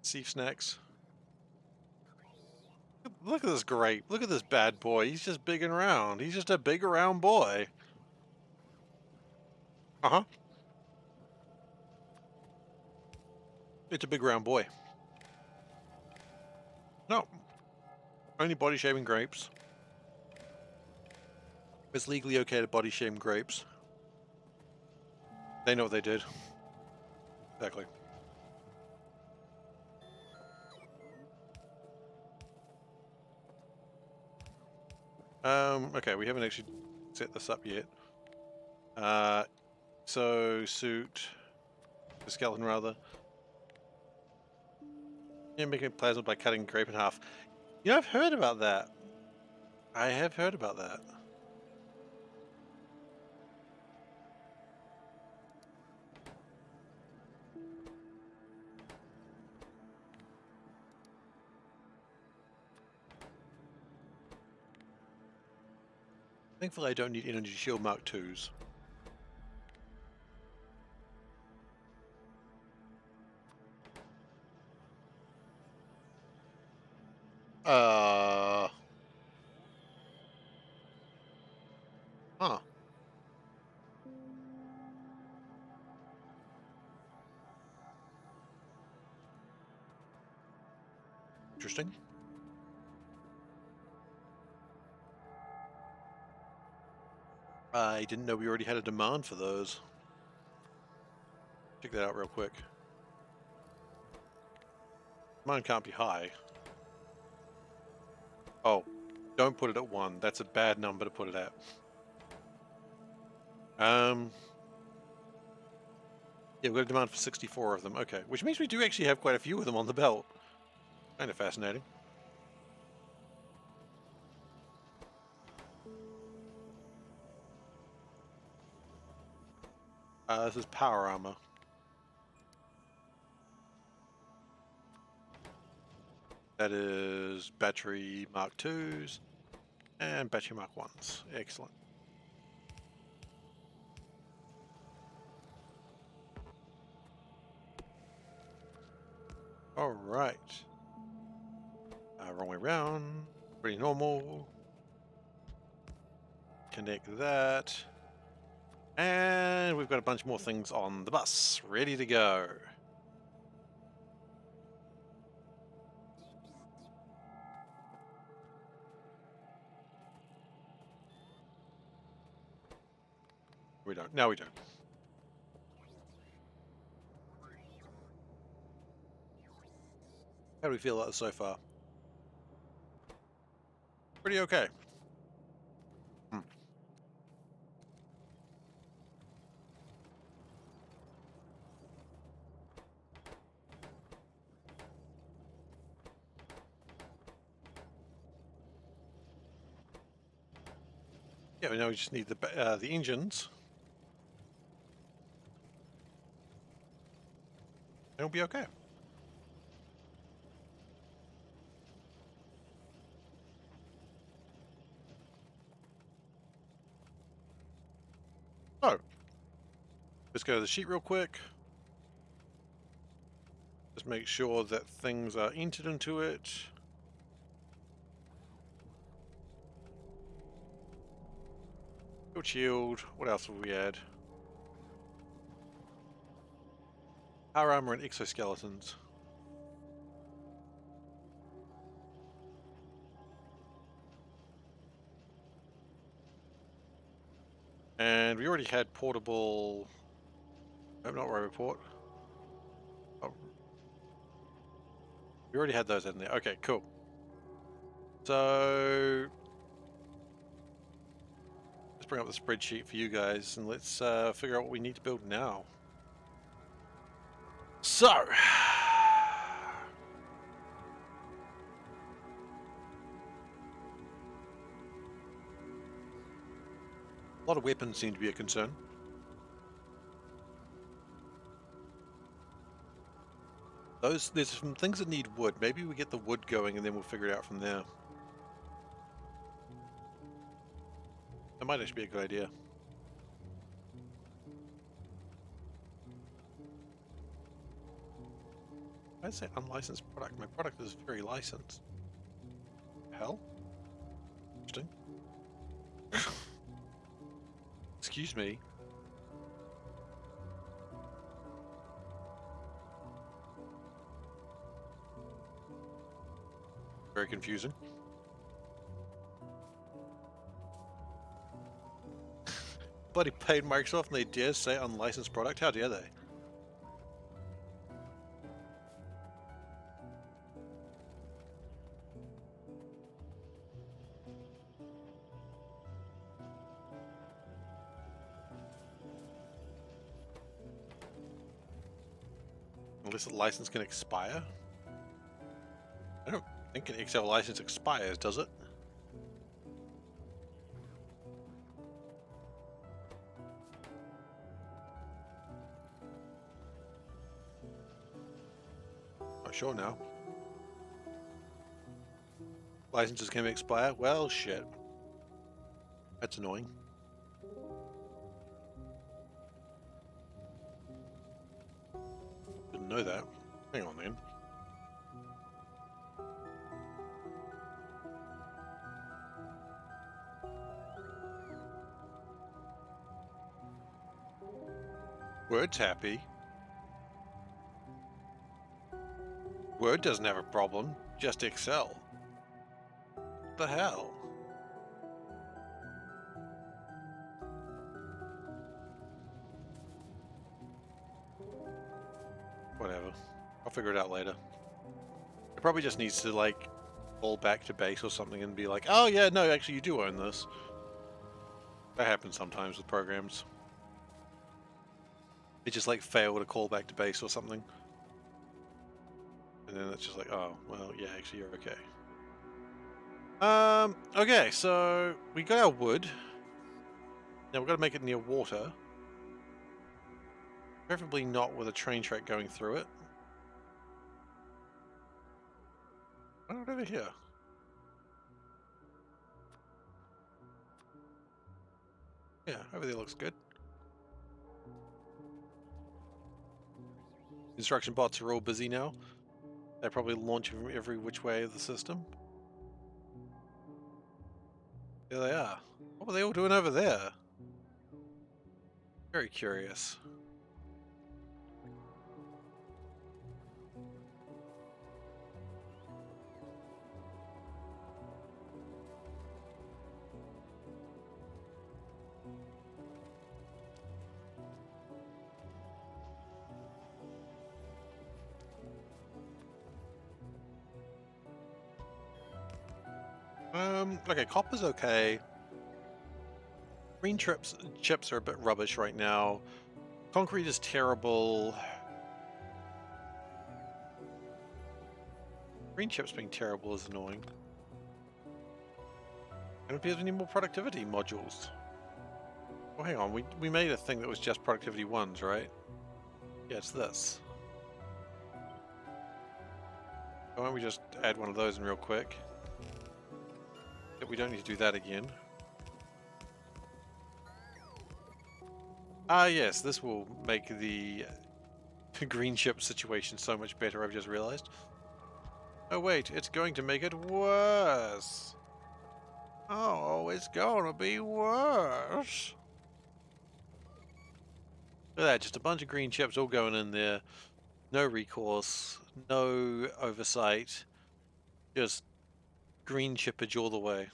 Seif snacks. Look at this grape. Look at this bad boy. He's just big and round. He's just a big round boy. Uh-huh. It's a big round boy. No. Only body shaming grapes. It's legally okay to body shame grapes. They know what they did. Exactly. Okay, we haven't actually set this up yet. So suit the skeleton rather. Yeah, make it plasma by cutting grape in half. You know, I've heard about that. I have heard about that. Thankfully, I don't need energy shield Mark 2s. Huh. Interesting. I didn't know we already had a demand for those. Check that out real quick. Mine can't be high. Oh, don't put it at 1. That's a bad number to put it at. Yeah, we've got a demand for 64 of them. Okay, which means we do actually have quite a few of them on the belt. Kind of fascinating. This is power armor. That is battery Mark IIs and battery Mark 1s. Excellent. All right. Wrong way around. Pretty normal. Connect that. And we've got a bunch more things on the bus, ready to go. We don't. Now we don't. How do we feel about this so far? Pretty okay. Yeah, now we just need the engines. It'll be okay. So, let's go to the sheet real quick. Just make sure that things are entered into it. Shield. What else will we add? Power armor and exoskeletons. And we already had portable. I'm not report. Oh, we already had those in there. Okay, cool. So let's bring up the spreadsheet for you guys and let's figure out what we need to build now. So, a lot of weapons seem to be a concern. There's some things that need wood. Maybe we get the wood going and then we'll figure it out from there. That might actually be a good idea. I'd say unlicensed product. My product is very licensed. Hell? Interesting. Excuse me. Very confusing. Bloody paid Microsoft and they dare say unlicensed product? How dare they? Unless the license can expire? I don't think an XL license expires, does it? Not sure now. Licenses can expire? Well, shit. That's annoying. Didn't know that. Hang on then. Word's happy. Word doesn't have a problem. Just Excel. What the hell? Whatever. I'll figure it out later. It probably just needs to, like, fall back to base or something and be like, oh yeah, no, actually you do own this. That happens sometimes with programs. It just, like, fail to call back to base or something. And then it's just like, oh, well, yeah, actually you're okay. Okay, so we got our wood. Now we've got to make it near water. Preferably not with a train track going through it. Why not over here? Yeah, over there looks good. Construction bots are all busy now. They probably launch from every which way of the system. There they are. What were they all doing over there? Very curious. Okay, copper's okay. Green chips are a bit rubbish right now. Concrete is terrible. Green chips being terrible is annoying. And appears we need more productivity modules. Oh, hang on, we made a thing that was just productivity ones, right? Yeah, it's this. Why don't we just add one of those in real quick? Yep, we don't need to do that again. Ah, yes, this will make the green chip situation so much better, I've just realized. Oh wait, it's going to make it worse. Oh, it's gonna be worse. Look at that, just a bunch of green chips all going in there. No recourse, no oversight, just green chippage all the way.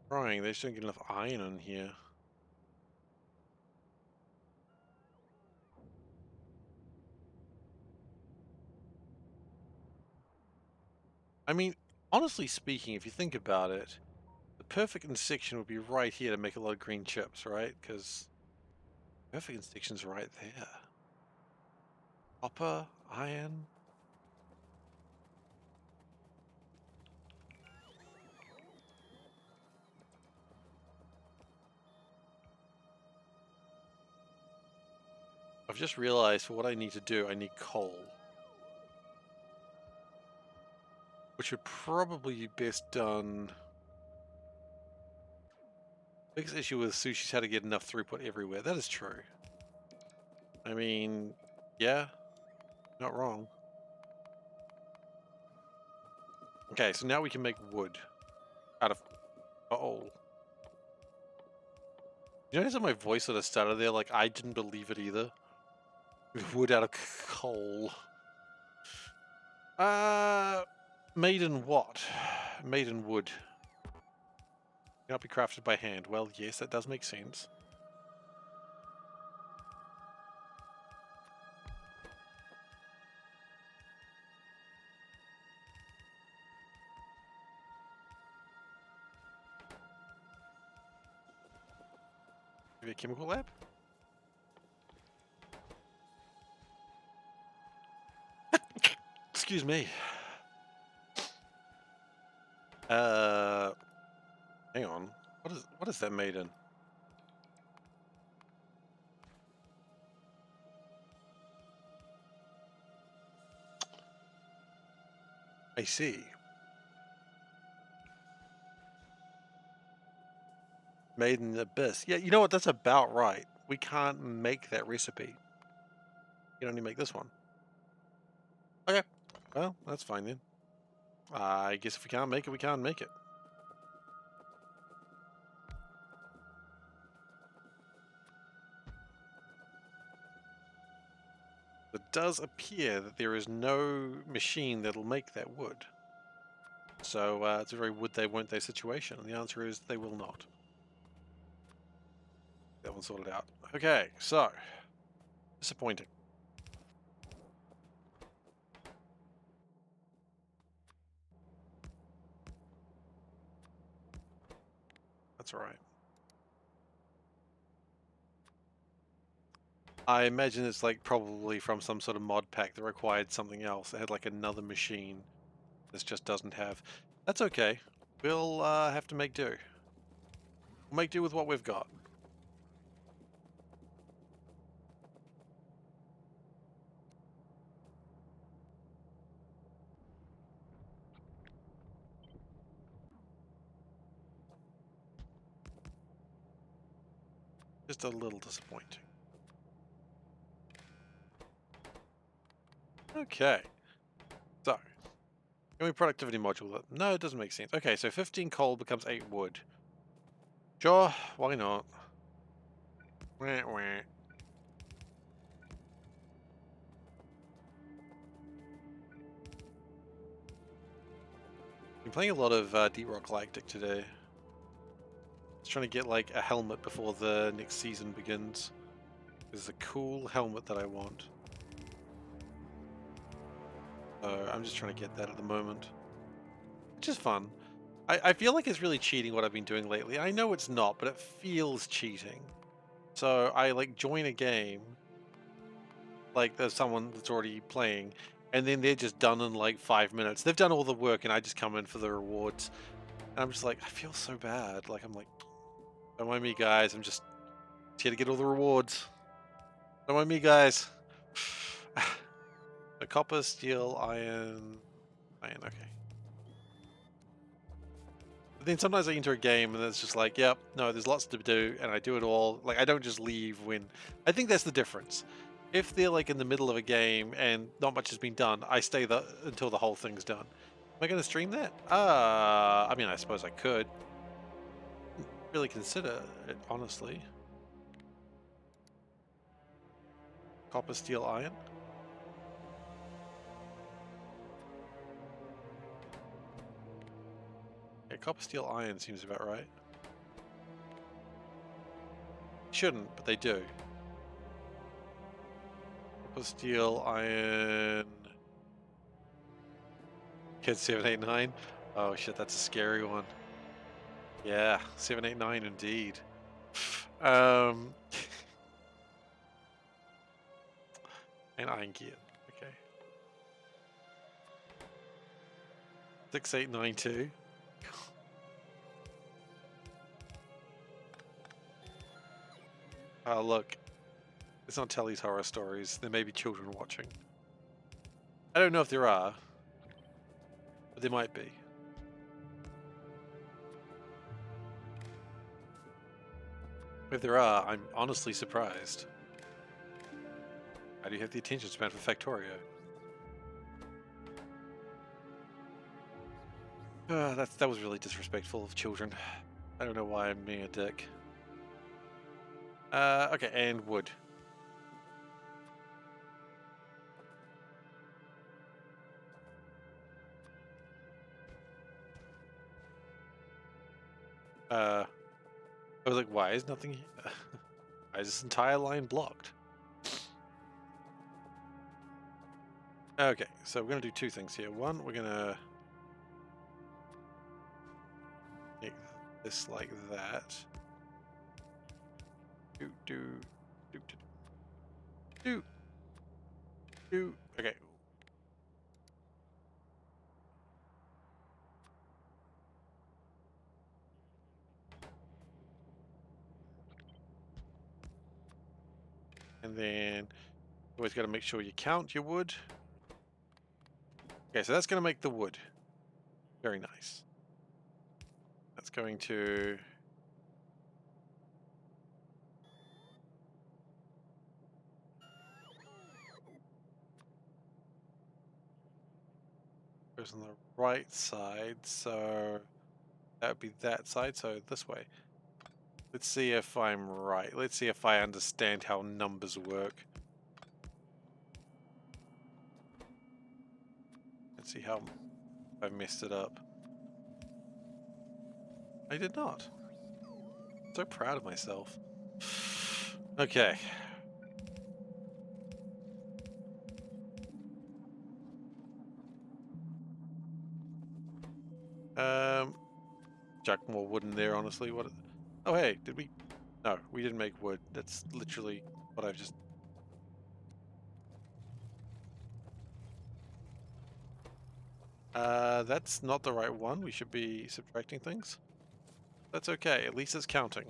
Trying, they just don't get enough iron in here. I mean, honestly speaking, if you think about it, the perfect intersection would be right here to make a lot of green chips, right? Because perfect intersection's right there. Copper, iron. I've just realized for what I need to do, I need coal. Which would probably be best done. Biggest issue with sushi is how to get enough throughput everywhere. That is true. I mean, yeah, not wrong. Okay, so now we can make wood out of coal. You notice how my voice sort of started there? Like, I didn't believe it either. Wood out of coal. Made in what? Made in wood. Cannot be crafted by hand. Well, yes, that does make sense. Maybe a chemical lab? Excuse me. Hang on. What is that made in? I see. Made in the abyss. Yeah, you know what? That's about right. we can't make that recipe. You can only make this one. Okay. Well, that's fine then. I guess if we can't make it, we can't make it. It does appear that there is no machine that'll make that wood. So it's a very would they, won't they situation. And the answer is they will not. That one's sorted out. Okay, so. Disappointing. That's all right. I imagine it's like probably from some sort of mod pack that required something else. It had like another machine this just doesn't have. That's okay. We'll have to make do. We'll make do with what we've got. Just a little disappointing. Okay. So, can we productivity module? No, it doesn't make sense. Okay, so 15 coal becomes 8 wood. Sure, why not? Wah, wah. Been playing a lot of Deep Rock Galactic today. Just trying to get like a helmet before the next season begins. There's a cool helmet that I want. So I'm just trying to get that at the moment. Which is fun. I feel like it's really cheating what I've been doing lately. I know it's not, but it feels cheating. So I like join a game, like there's someone that's already playing, and then they're just done in like 5 minutes. They've done all the work and I just come in for the rewards. And I'm just like, I feel so bad. Like I'm like, don't mind me guys, I'm just here to get all the rewards. Don't mind me guys. The copper, steel, iron, okay. But then sometimes I enter a game and it's just like, yep, no, there's lots to do, and I do it all. Like, I don't just leave when... I think that's the difference. If they're like in the middle of a game and not much has been done, I stay until the whole thing's done. Am I going to stream that? I mean, I suppose I could. Really consider it, honestly. Copper, steel, iron. Yeah, copper, steel, iron seems about right. Shouldn't, but they do. Copper, steel, iron. Kid 789. Oh shit, that's a scary one. Yeah, 789 indeed. Um, and iron gear. Okay. 6892. Oh look, it's not Telly's horror stories. There may be children watching. I don't know if there are, but there might be. If there are, I'm honestly surprised. How do you have the attention span for Factorio? That was really disrespectful of children. I don't know why I'm being a dick. Okay, and wood. I was like, why is nothing... Why is this entire line blocked? Okay, so we're going to do two things here. One, we're going to make this like that. Do. Okay. And then you always got to make sure you count your wood. Okay, so that's going to make the wood. Very nice. That's going to... Goes on the right side, so that would be that side, so this way. Let's see if I'm right. Let's see if I understand how numbers work. Let's see how I messed it up. I did not. So proud of myself. Okay. Chuck more wood in there, honestly. What? Oh, hey, did we? No, we didn't make wood. That's literally what I've just... That's not the right one. We should be subtracting things. That's okay. At least it's counting.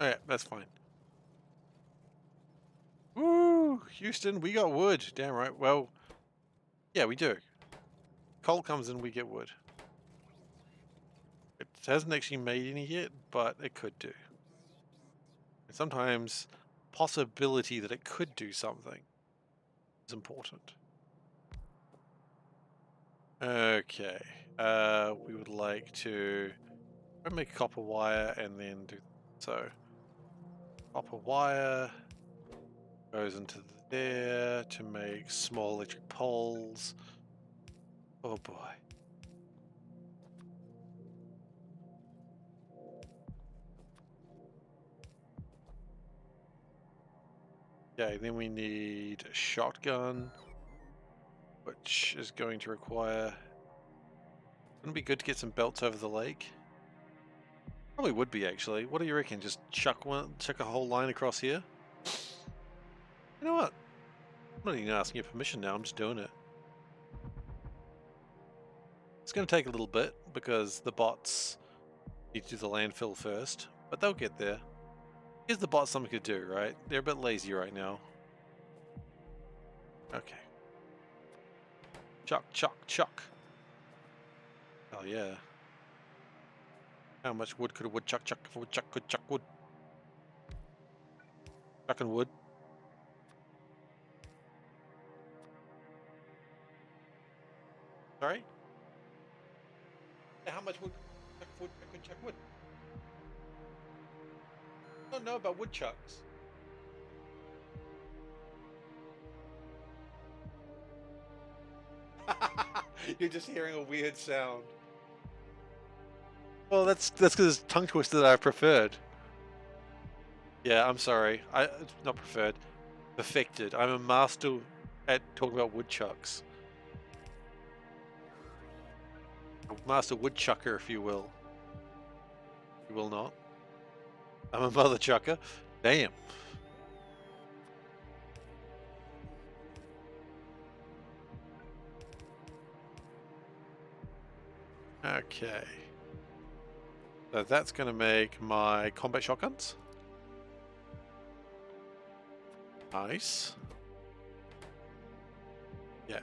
Alright, that's fine. Woo! Houston, we got wood. Damn right. Well, yeah, we do. Coal comes in, we get wood. It hasn't actually made any yet, but it could do. And sometimes possibility that it could do something is important. Okay. We would like to make copper wire and then do so. Copper wire goes into there to make small electric poles. Oh boy. Okay, then we need a shotgun, which is going to require... Wouldn't it be good to get some belts over the lake? Probably would be, actually. What do you reckon? Just chuck a whole line across here? You know what? I'm not even asking your permission now, I'm just doing it. It's going to take a little bit, because the bots need to do the landfill first, but they'll get there. Here's the bots something to do, right? They're a bit lazy right now. Okay. Chuck, chuck, chuck. Oh yeah. How much wood could a woodchuck chuck if a woodchuck could chuck wood? Chucking wood. Sorry? How much wood could chuck wood? I don't know about woodchucks. You're just hearing a weird sound. Well, that's because it's tongue twisted that I preferred. Yeah, I'm sorry. It's not preferred. Perfected. I'm a master at talking about woodchucks. A master woodchucker, if you will. You will not. I'm a mother chucker. Damn. Okay. So that's going to make my combat shotguns. Nice. Yeah.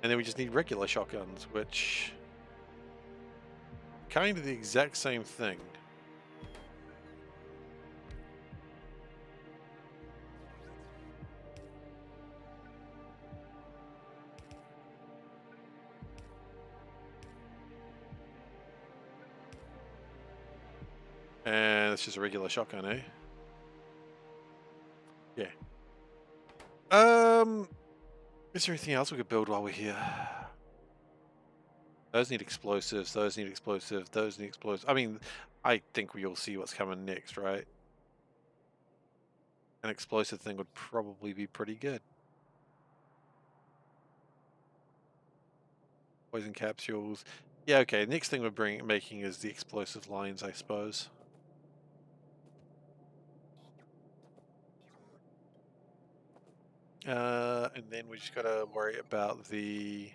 And then we just need regular shotguns, which... kind of the exact same thing. And it's just a regular shotgun, eh? Yeah. Is there anything else we could build while we're here? Those need explosives, those need explosives, those need explosives. I mean, I think we all see what's coming next, right? An explosive thing would probably be pretty good. Poison capsules. Yeah, okay, next thing we're making is the explosive lines, I suppose. And then we just gotta worry about the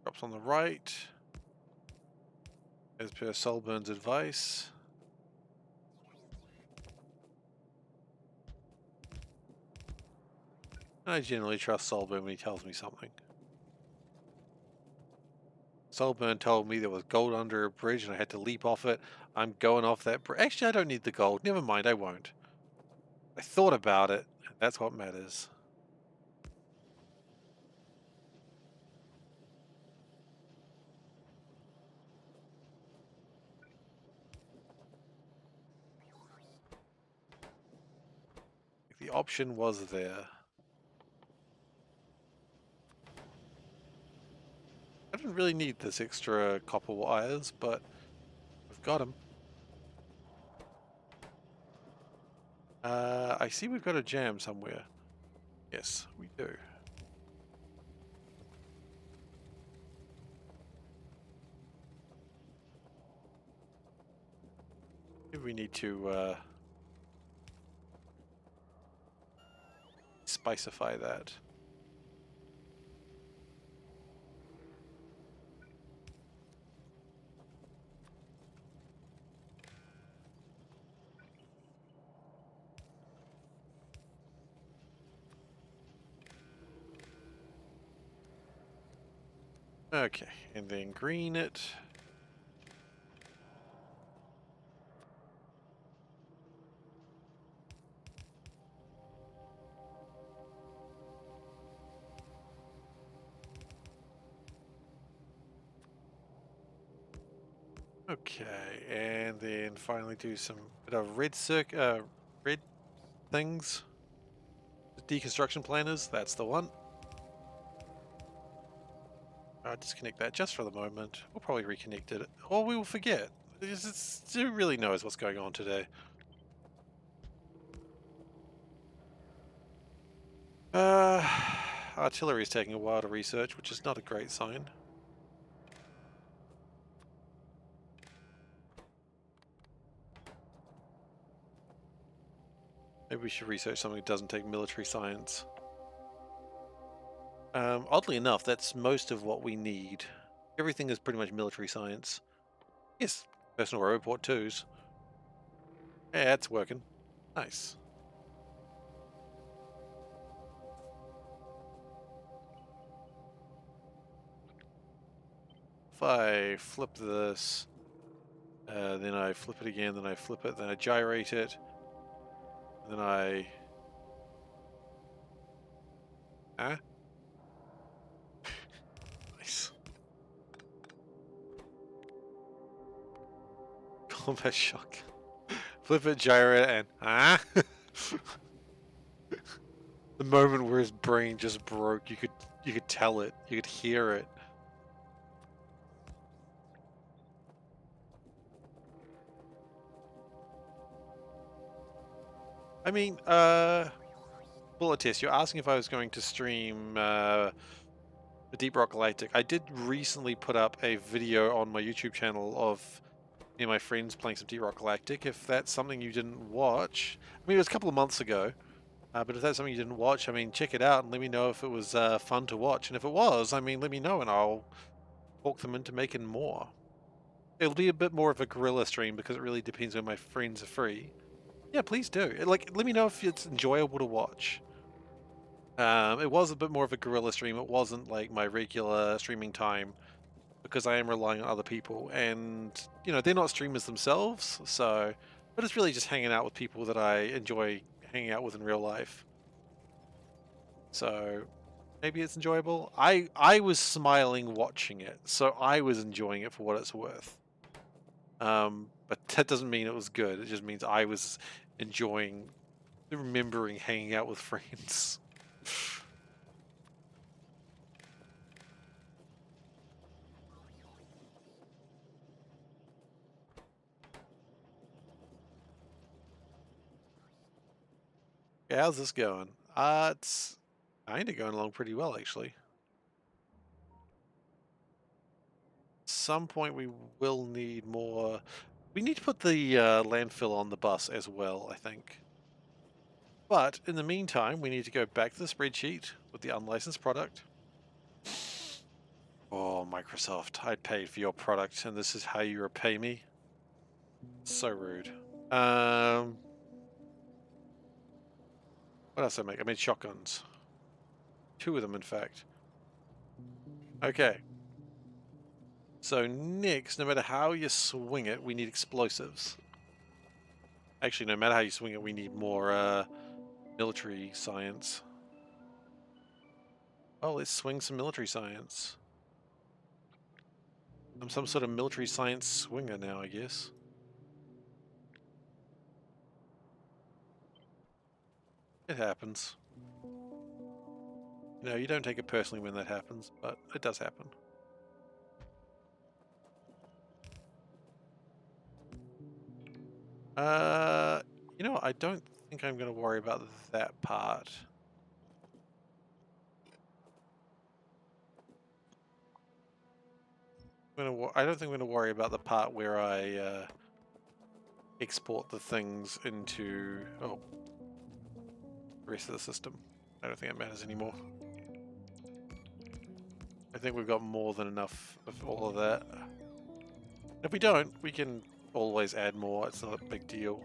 drops on the right, as per Solburn's advice. I generally trust Solburn when he tells me something. Solburn told me there was gold under a bridge and I had to leap off it. I'm going off that bridge. Actually, I don't need the gold. Never mind, I won't. I thought about it, and that's what matters. The option was there. I didn't really need this extra copper wires, but we've got them. I see we've got a jam somewhere. Yes, we do. Maybe we need to specify that. Okay, and then green it. Okay, and then finally do some bit of red things. Deconstruction planners, that's the one. I'll disconnect that just for the moment. We'll probably reconnect it, or we will forget. Who really knows what's going on today? Uh, artillery is taking a while to research, which is not a great sign. Maybe we should research something that doesn't take military science. Oddly enough, that's most of what we need. Everything is pretty much military science. Yes, personal roboport 2s. Yeah, it's working. Nice. If I flip this, then I flip it again, then I flip it, then I gyrate it, then I... Huh? Nice. Combat shock. Flip it, gyrate, and... Huh? The moment where his brain just broke, you could tell it. You could hear it. I mean, bullet test, you're asking if I was going to stream the Deep Rock Galactic. I did recently put up a video on my YouTube channel of me and my friends playing some Deep Rock Galactic. If that's something you didn't watch, I mean, it was a couple of months ago, but if that's something you didn't watch, I mean, check it out and let me know if it was fun to watch. And if it was, I mean, let me know and I'll talk them into making more. It'll be a bit more of a guerrilla stream because it really depends when my friends are free. Yeah, please do. Like, let me know if it's enjoyable to watch. It was a bit more of a guerrilla stream. It wasn't like my regular streaming time because I am relying on other people, and you know they're not streamers themselves. So, but it's really just hanging out with people that I enjoy hanging out with in real life. So maybe it's enjoyable. I was smiling watching it, so I was enjoying it for what it's worth. But that doesn't mean it was good. It just means I was enjoying remembering hanging out with friends. Yeah, how's this going? It's kind of going along pretty well, actually. At some point we will need more. We need to put the landfill on the bus as well, I think. But in the meantime, we need to go back to the spreadsheet with the unlicensed product. Oh, Microsoft, I paid for your product, and this is how you repay me? So rude. What else did I make? I made shotguns. 2 of them, in fact. Okay. So next, no matter how you swing it, we need explosives. Actually, no matter how you swing it, we need more military science. Oh, let's swing some military science. I'm some sort of military science swinger now, I guess. It happens. You know, you don't take it personally when that happens, but it does happen. You know, I don't think I'm going to worry about that part. I don't think I'm going to worry about the part where I export the things into the rest of the system. I don't think it matters anymore. I think we've got more than enough of all of that. If we don't, we can always add more. It's not a big deal.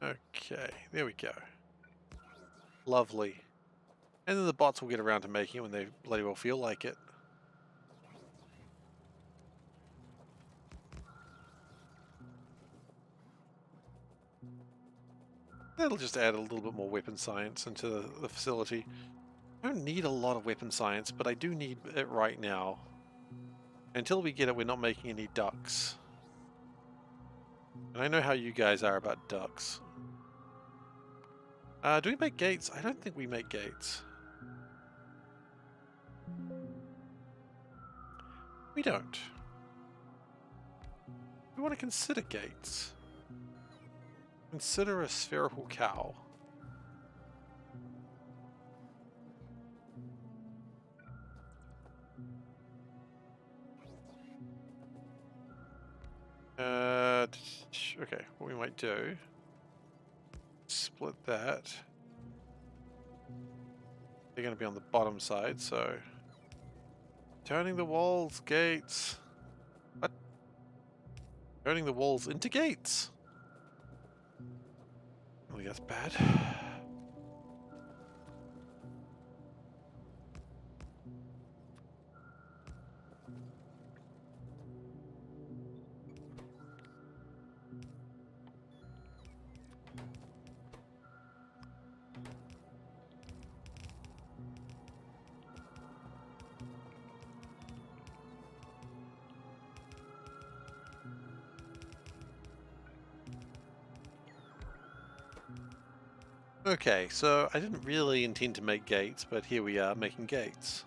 Okay, there we go. Lovely. And then the bots will get around to making it when they bloody well feel like it. That'll just add a little bit more weapon science into the facility. I don't need a lot of weapon science, but I do need it right now. Until we get it, we're not making any ducks. And I know how you guys are about ducks. Do we make gates? I don't think we make gates. We don't. We want to consider gates. Consider a spherical cow. Okay, what we might do, split that. They're going to be on the bottom side, so turning the walls, gates. What? Turning the walls into gates. Oh, that's bad. Okay, so I didn't really intend to make gates, but here we are making gates.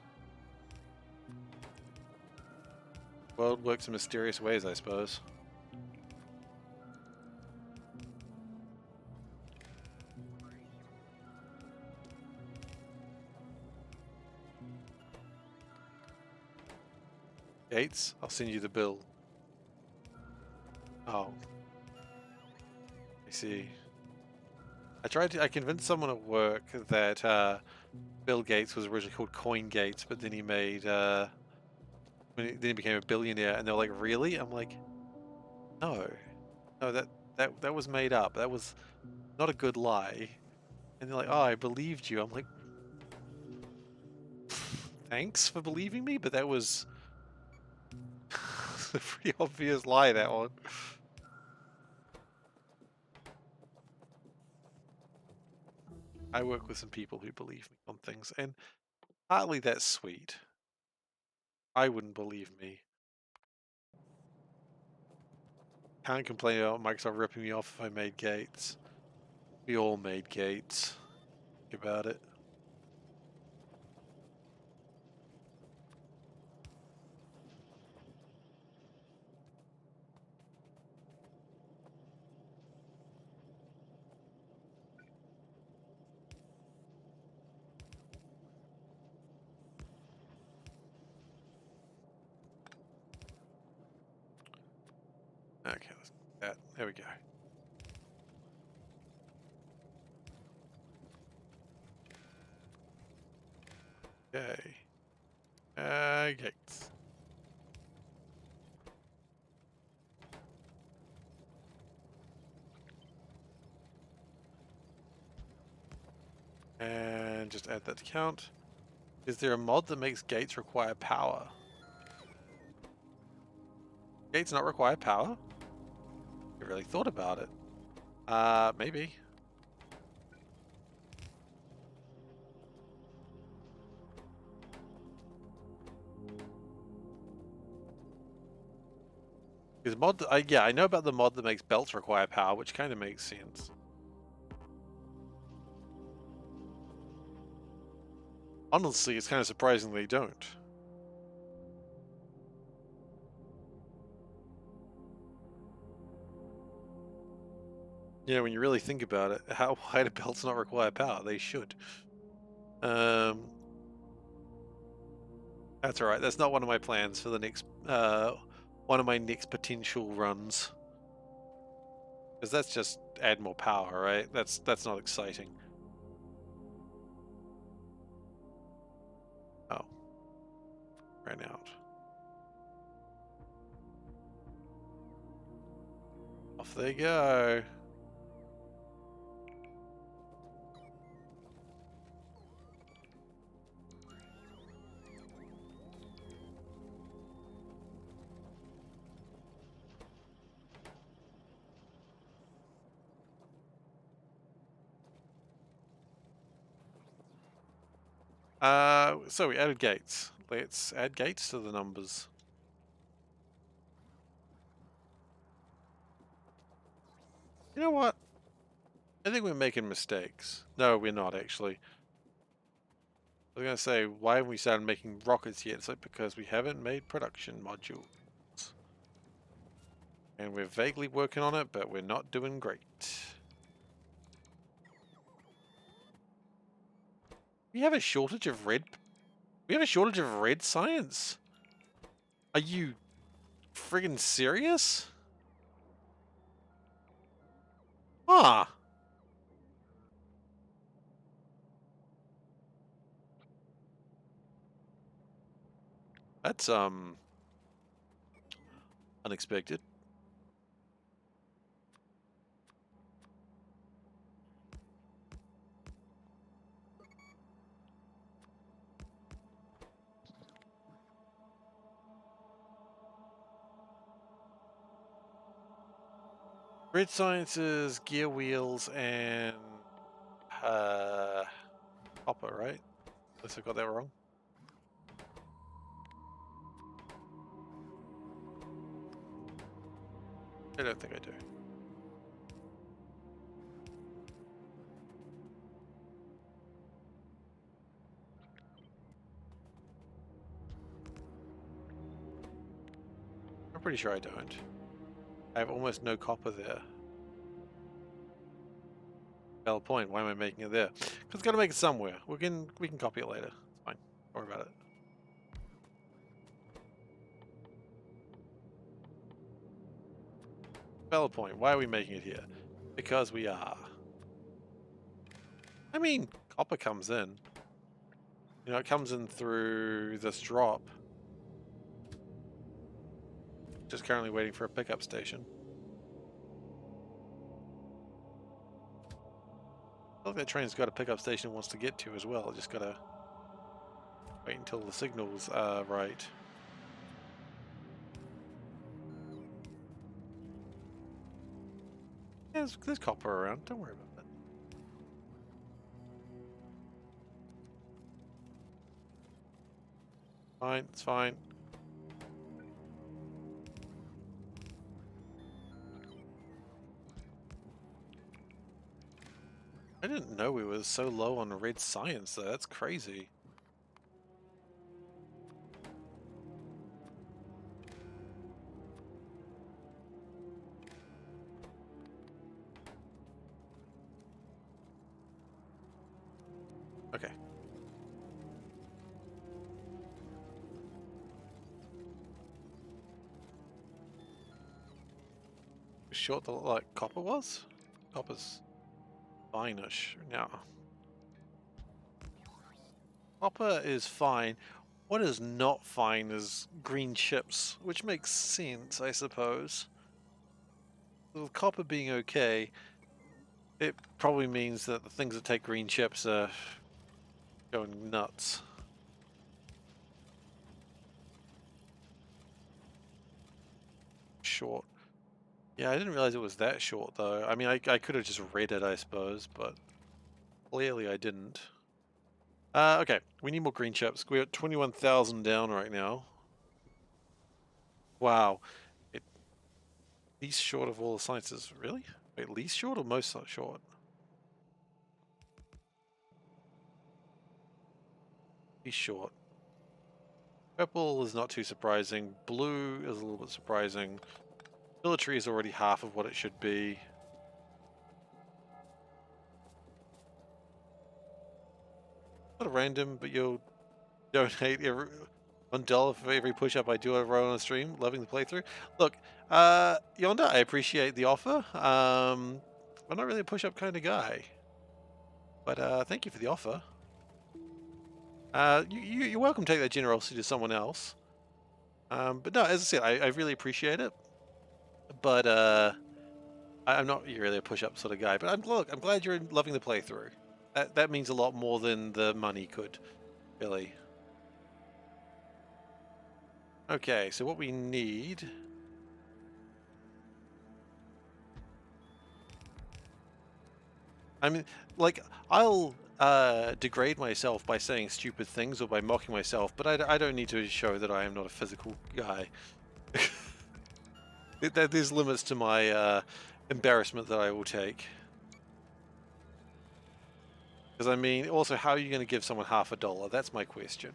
World works in mysterious ways, I suppose. Gates? I'll send you the bill. Oh. I see. I convinced someone at work that Bill Gates was originally called Coin Gates, but then he made then he became a billionaire, and they're like, "Really?" I'm like, "No, no, that was made up. That was not a good lie." And they're like, "Oh, I believed you." I'm like, "Thanks for believing me, but that was a pretty obvious lie, that one." I work with some people who believe me on things, and partly that's sweet. I wouldn't believe me. Can't complain about Microsoft ripping me off if I made gates. We all made gates. Think about it. Okay. That. There we go. Okay. Gates. And just add that to count. Is there a mod that makes gates require power? Gates not require power? I really thought about it. Maybe. Because mod, yeah, I know about the mod that makes belts require power, which kind of makes sense. Honestly, it's kind of surprising they don't. You know, when you really think about it, why do belts not require power? They should. That's alright. That's not one of my plans for the next, one of my next potential runs. Because that's just add more power, right? That's not exciting. Oh. Ran out. Off they go. So we added gates. Let's add gates to the numbers. You know what? I think we're making mistakes. No, we're not actually. I was gonna say, why haven't we started making rockets yet? It's like because we haven't made production modules. And we're vaguely working on it, but we're not doing great. We have a shortage of red. We have a shortage of red science? Are you friggin' serious? Ah. That's, unexpected. Red sciences, gear wheels, and copper, right? Unless I got that wrong. I don't think I do. I'm pretty sure I don't. I have almost no copper there. Valid point. Why am I making it there? Because it's got to make it somewhere. We can copy it later. It's fine. Don't worry about it. Valid point. Why are we making it here? Because we are. I mean, copper comes in. You know, it comes in through this drop. Just currently waiting for a pickup station. I think that train's got a pickup station it wants to get to as well. Just gotta wait until the signal's right. Yeah, there's copper around. Don't worry about that. Fine, it's fine. I didn't know we were so low on red science though. That's crazy. Okay. short the like copper was? Copper's fine-ish now. Copper is fine. What is not fine is green chips, which makes sense, I suppose. With copper being okay, it probably means that the things that take green chips are going nuts. Short. Yeah, I didn't realize it was that short, though. I mean, I could have just read it, I suppose, but clearly I didn't. Okay, we need more green chips. We're at 21,000 down right now. Wow. Least short of all the sciences. Really? Wait, least short or most short? Least short. Purple is not too surprising. Blue is a little bit surprising. Military is already half of what it should be. Not a random, but you'll donate $1 for every push-up I do over on a stream. Loving the playthrough. Look, Yonda, I appreciate the offer. I'm not really a push-up kind of guy, but thank you for the offer. You're welcome to take that generosity to someone else. But no, as I said, I really appreciate it. But I'm not really a push-up sort of guy. But I'm glad you're loving the playthrough. That means a lot more than the money could, really. Okay, so what we need. I mean, like, I'll degrade myself by saying stupid things or by mocking myself, but I don't need to show that I am not a physical guy. There's limits to my embarrassment that I will take. Because I mean, also, how are you going to give someone $50? That's my question.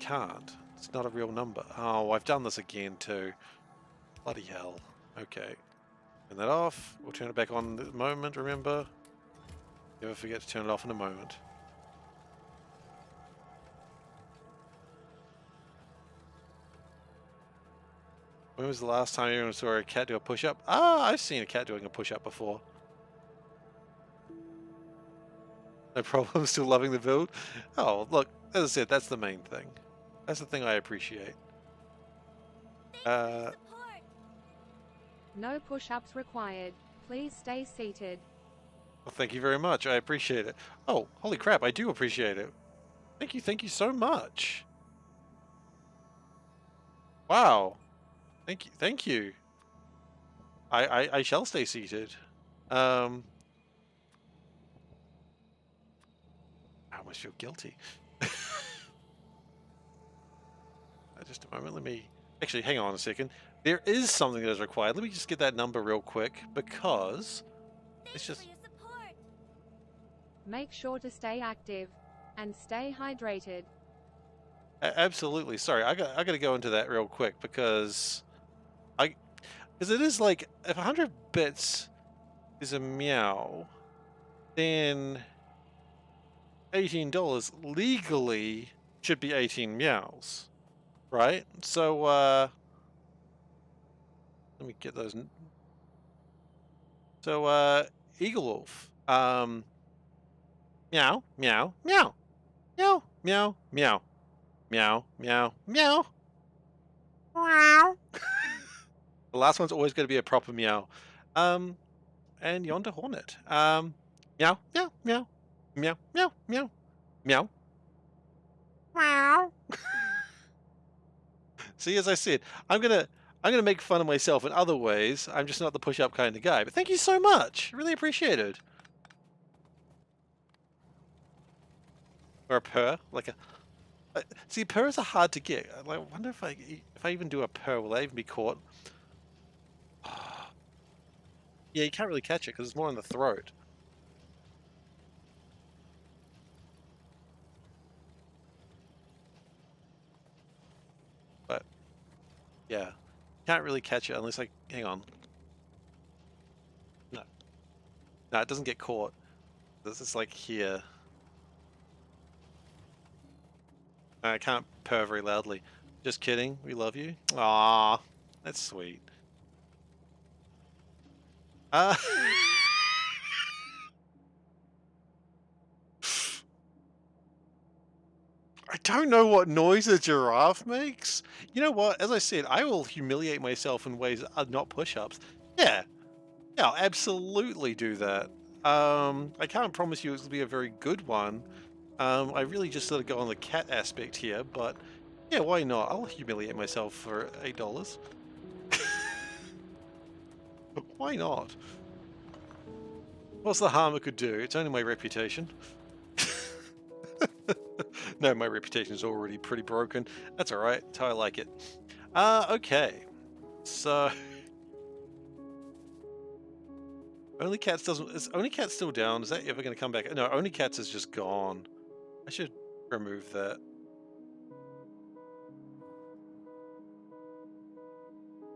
Can't. It's not a real number. Oh, I've done this again too. Bloody hell. Okay. Turn that off. We'll turn it back on in a moment, remember? Never forget to turn it off in a moment. When was the last time you saw a cat do a push-up? Ah, I've seen a cat doing a push-up before. No problem, still loving the build. Oh, look, as I said, that's the main thing. That's the thing I appreciate. No push-ups required. Please stay seated. Well, thank you very much. I appreciate it. Oh, holy crap, I do appreciate it. Thank you so much. Wow. Thank you. I shall stay seated. I almost feel guilty. Just a moment, let me... Actually, hang on a second. There is something that is required. Let me just get that number real quick, because... It's just... Make sure to stay active and stay hydrated. Absolutely. Sorry, I got to go into that real quick, because... Because it is like, if 100 bits is a meow, then $18 legally should be 18 meows. Right? So, let me get those. So, Eagle Wolf. Meow, meow, meow, meow, meow, meow, meow, meow, meow. Meow. The last one's always going to be a proper meow. And Yonder Hornet. Meow, meow, meow, meow, meow, meow, meow. Meow. See, as I said, I'm gonna make fun of myself in other ways. I'm just not the push-up kind of guy. But thank you so much. Really appreciate it. Or a purr, like a. See, purrs are hard to get. I wonder if I even do a purr, will I even be caught? Yeah, you can't really catch it because it's more in the throat. But yeah, can't really catch it unless hang on. No, it doesn't get caught. This is like here. I can't purr very loudly. Just kidding. We love you. Ah, that's sweet. Uh, I don't know what noise a giraffe makes. You know what? As I said, I will humiliate myself in ways that are not push-ups. Yeah, yeah, I'll absolutely do that. I can't promise you it'll be a very good one. I really just sort of go on the cat aspect here, but yeah, why not? I'll humiliate myself for $8. Why not? What's the harm it could do? It's only my reputation. No, my reputation is already pretty broken. That's all right. That's how I like it. Okay. So Only Cats doesn't. Is Only Cats still down? Is that ever going to come back? No, Only Cats is just gone. I should remove that.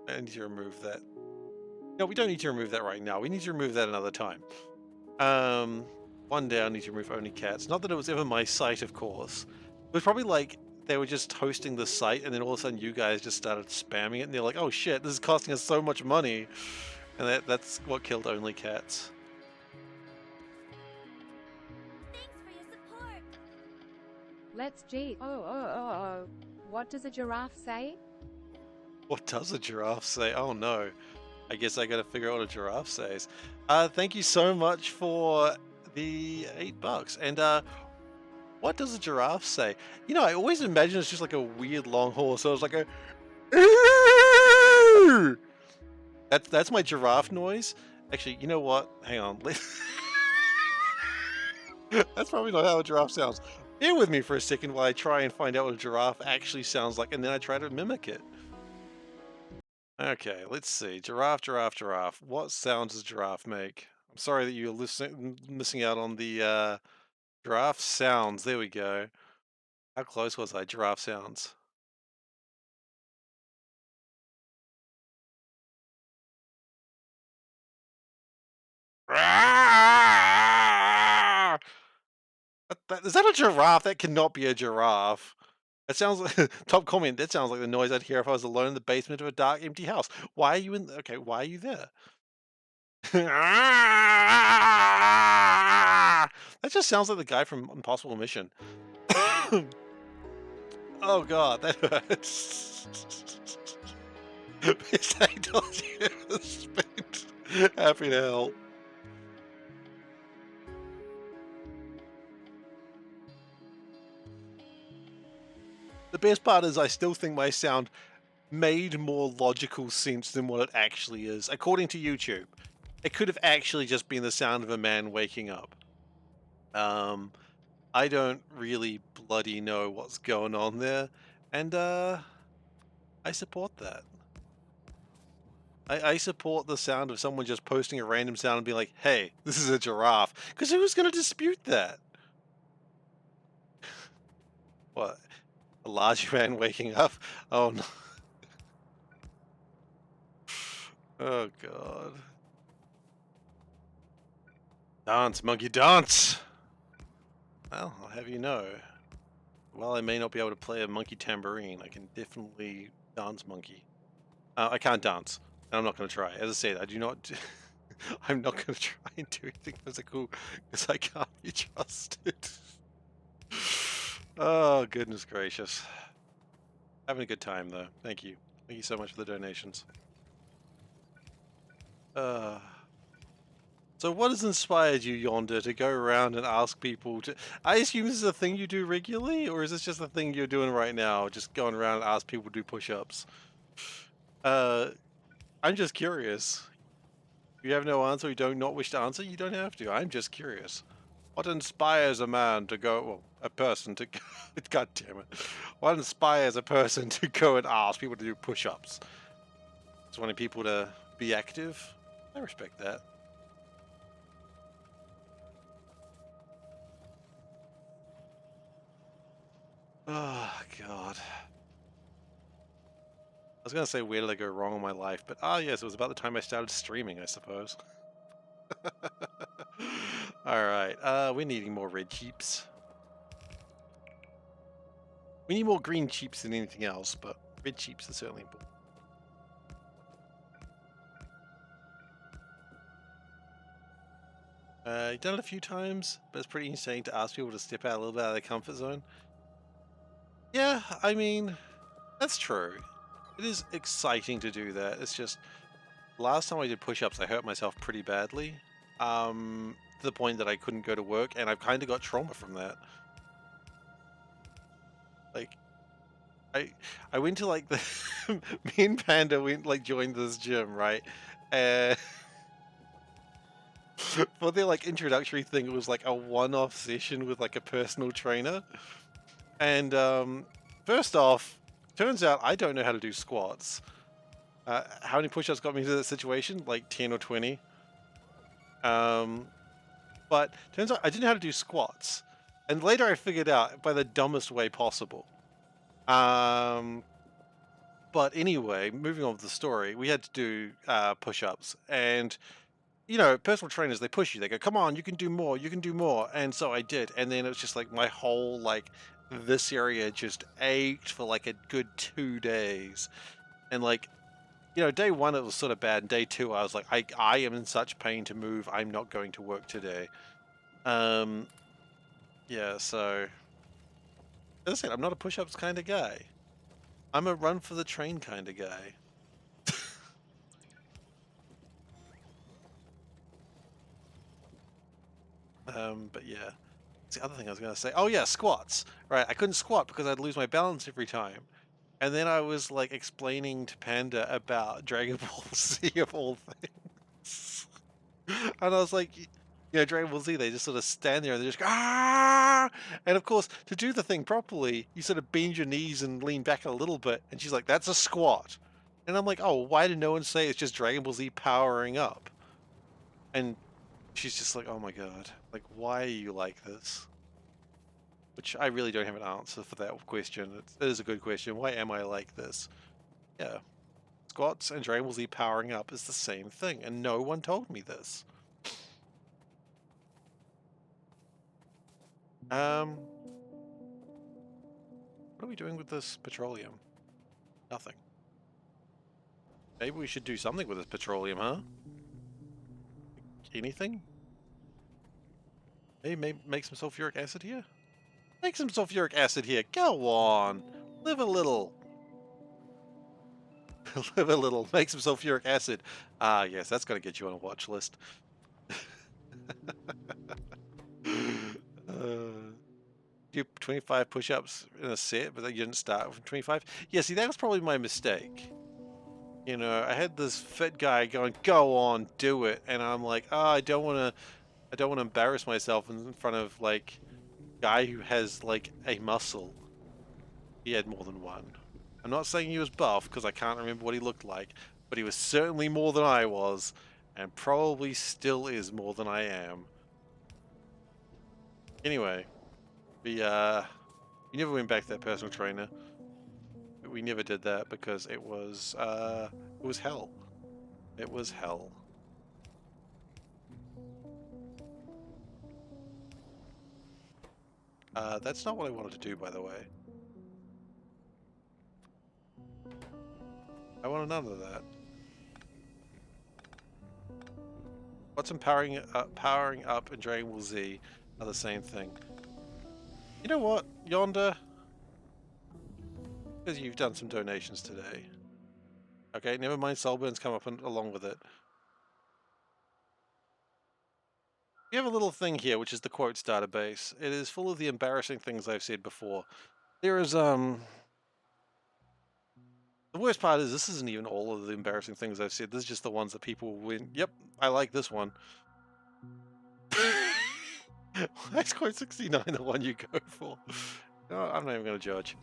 I need to remove that. No, we don't need to remove that right now. We need to remove that another time. One day I need to remove Only Cats. Not that it was ever my site, of course. It was probably like they were just hosting the site, and then all of a sudden you guys just started spamming it, and they're like, "Oh shit, this is costing us so much money," and that's what killed Only Cats. Thanks for your support. Let's G. Oh. What does a giraffe say? What does a giraffe say? Oh no. I guess I gotta figure out what a giraffe says. Thank you so much for the $8. And what does a giraffe say? You know, I always imagine it's just like a weird long horse. So it's like a that's my giraffe noise. Actually, you know what? Hang on. That's probably not how a giraffe sounds. Bear with me for a second while I try and find out what a giraffe actually sounds like, and then I try to mimic it. Okay, let's see. Giraffe, giraffe, giraffe. What sound does giraffe make? I'm sorry that you're missing out on the giraffe sounds. There we go. How close was I? Giraffe sounds. Is that a giraffe? That cannot be a giraffe. That sounds like top comment. That sounds like the noise I'd hear if I was alone in the basement of a dark, empty house. Why are you in? Okay, why are you there? That just sounds like the guy from Impossible Mission. Oh god, that hurts. Best $8 spent. Happy to help. The best part is I still think my sound made more logical sense than what it actually is. According to YouTube, it could have actually just been the sound of a man waking up. I don't really bloody know what's going on there, and I support that. I support the sound of someone just posting a random sound and being like, "Hey, this is a giraffe," because who's going to dispute that? What? A large man waking up? Oh no! Oh god! Dance, monkey, dance! Well, I'll have you know. While I may not be able to play a monkey tambourine, I can definitely dance monkey. I can't dance, and I'm not going to try. As I said, I do not. I'm not going to try and do anything physical because I can't be trusted. Oh, goodness gracious. Having a good time, though. Thank you. Thank you so much for the donations. So what has inspired you, Yonder, to go around and ask people to... I assume this is a thing you do regularly, or is this just a thing you're doing right now? Just going around and ask people to do push-ups? I'm just curious. If you have no answer, you don't not wish to answer, you don't have to. I'm just curious. What inspires a man to go, well, a person to go, god damn it. What inspires a person to go and ask people to do push-ups? Just wanting people to be active? I respect that. Oh, God. I was going to say, where did I go wrong in my life? But, yes, it was about the time I started streaming, I suppose. Alright, we're needing more red cheeps. We need more green cheeps than anything else, but red cheeps are certainly important. Done it a few times, but it's pretty insane to ask people to step out a little bit out of their comfort zone. Yeah, I mean, that's true. It is exciting to do that. It's just, last time I did push-ups, I hurt myself pretty badly. To the point that I couldn't go to work, and I've kind of got trauma from that. Like, I went to like the me and Panda went like joined this gym, right? And for their like introductory thing, it was like a one-off session with like a personal trainer. And first off, turns out I don't know how to do squats. How many push-ups got me into that situation? Like 10 or 20. But turns out I didn't know how to do squats. And later I figured out by the dumbest way possible. But anyway, moving on with the story, we had to do push-ups, and you know, personal trainers, they push you. They go, "Come on, you can do more. You can do more." And so I did, and then it was just like my whole like this area just ached for like a good 2 days, and like you know, day one it was sort of bad, and day two I was like, I am in such pain to move. I'm not going to work today. Yeah. So as I said, I'm not a push-ups kind of guy. I'm a run for the train kind of guy. But yeah, it's the other thing I was going to say. Oh yeah, squats. Right, I couldn't squat because I'd lose my balance every time. And then I was like explaining to Panda about Dragon Ball Z of all things. And I was like, you know, Dragon Ball Z, they just sort of stand there and they just go, ah! And of course, to do the thing properly, you sort of bend your knees and lean back a little bit. And she's like, that's a squat. And I'm like, oh, why did no one say it's just Dragon Ball Z powering up? And she's just like, oh my god, like, why are you like this? Which I really don't have an answer for that question. It is a good question. Why am I like this? Yeah. Squats and Dragon Ball Z powering up is the same thing, and no one told me this. What are we doing with this petroleum? Nothing. Maybe we should do something with this petroleum, huh? Anything? Maybe make some sulfuric acid here? Make some sulfuric acid here. Go on. Live a little. Live a little. Make some sulfuric acid. Ah, yes, that's going to get you on a watch list. Do 25 push-ups in a set, but then you didn't start from 25. Yeah, see, that was probably my mistake. You know, I had this fit guy going, "Go on, do it," and I'm like, "Oh, I don't want to embarrass myself in front of like guy who has like a muscle." He had more than one. I'm not saying he was buff because I can't remember what he looked like, but he was certainly more than I was, and probably still is more than I am. Anyway, we never went back to that personal trainer. We never did that because it was hell. It was hell. That's not what I wanted to do, by the way. I wanted none of that. What's powering up and Dragon Ball Z are the same thing. You know what, Yonder? Because you've done some donations today. Okay, never mind, Soulburn's come up along with it. We have a little thing here, which is the quotes database. It is full of the embarrassing things I've said before. There is, the worst part is this isn't even all of the embarrassing things I've said. This is just the ones that people went, yep, I like this one. Why is quote 69 the one you go for? No, I'm not even going to judge.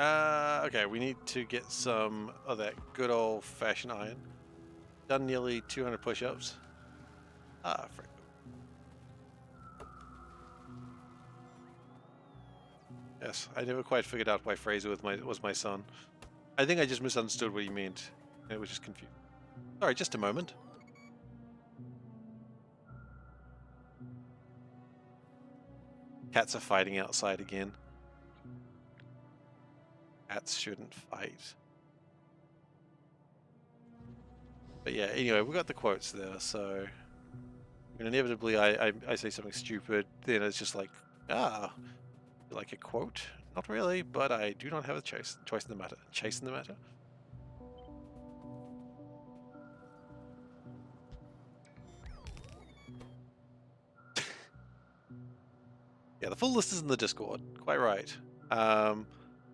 Okay, we need to get some of that good old-fashioned iron. Done nearly 200 push-ups. Ah, frick. Yes, I never quite figured out why Fraser was my son. I think I just misunderstood what he meant, and it was just confused. Sorry, just a moment. Cats are fighting outside again. Cats shouldn't fight. But yeah, anyway, we got the quotes there, so and inevitably I say something stupid, then it's just like, ah, like a quote? Not really, but I do not have a choice in the matter. Chase in the matter? Yeah, the full list is in the Discord. Quite right.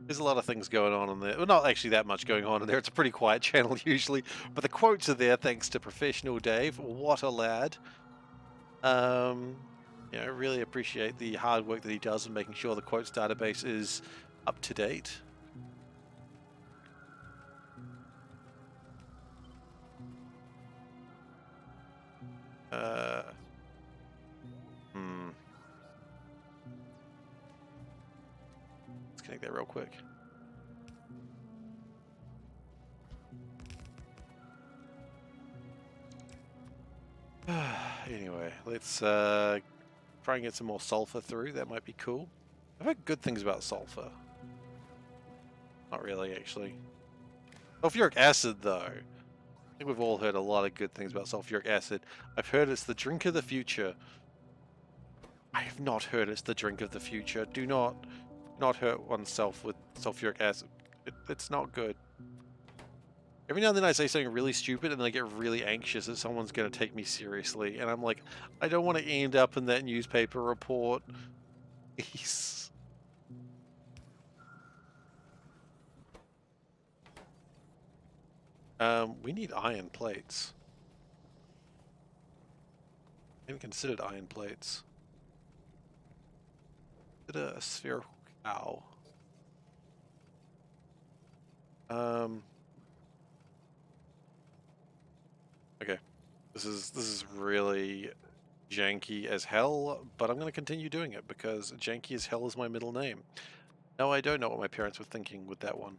There's a lot of things going on in there. Well, not actually that much going on in there. It's a pretty quiet channel usually, but the quotes are there thanks to Professional Dave. What a lad. I really appreciate the hard work that he does in making sure the quotes database is up to date. Let's connect that real quick. Anyway, let's try and get some more sulfur through. That might be cool. I've heard good things about sulfur. Not really, actually. Sulfuric acid, though. I think we've all heard a lot of good things about sulfuric acid. I've heard it's the drink of the future. I have not heard it's the drink of the future. Do not hurt oneself with sulfuric acid. It's not good. Every now and then I say something really stupid and then I get really anxious that someone's going to take me seriously. And I'm like, I don't want to end up in that newspaper report. Please. We need iron plates. I haven't considered iron plates. Consider a spherical cow. Okay. This is really janky as hell, but I'm going to continue doing it because janky as hell is my middle name. No, I don't know what my parents were thinking with that one.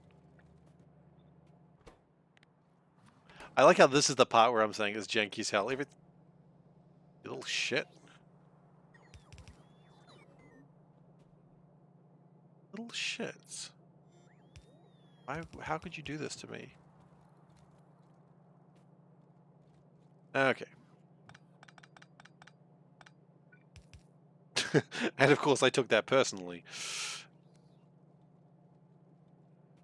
I like how this is the part where I'm saying it's janky as hell. Little shit. Little shits. How could you do this to me? Okay. And of course I took that personally.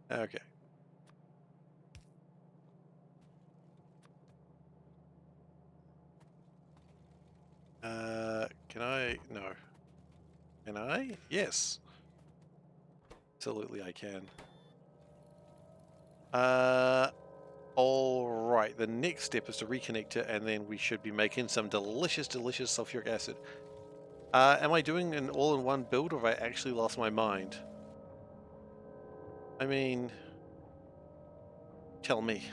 Okay. Can I? No. Can I? Yes. Absolutely I can. Alright, the next step is to reconnect it and then we should be making some delicious, delicious sulfuric acid. Am I doing an all-in-one build or have I actually lost my mind? I mean, tell me.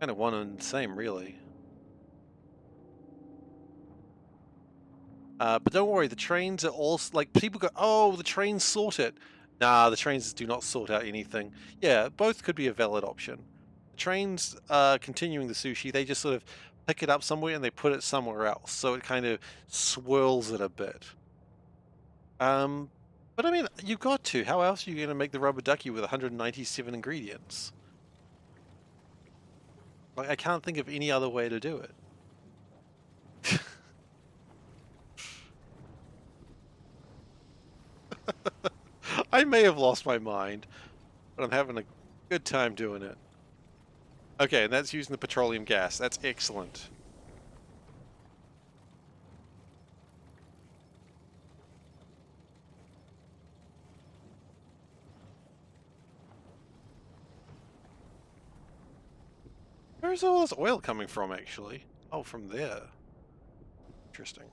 Kind of one and the same, really. But don't worry, the trains are all, like, people go, oh, the trains sort it. Nah, the trains do not sort out anything. Yeah, both could be a valid option. The trains, continuing the sushi, they just sort of pick it up somewhere and they put it somewhere else. So it kind of swirls it a bit. But I mean, you've got to. How else are you going to make the rubber ducky with 197 ingredients? Like, I can't think of any other way to do it. I may have lost my mind, but I'm having a good time doing it. Okay, and that's using the petroleum gas. That's excellent. Where's all this oil coming from, actually? Oh, from there. Interesting.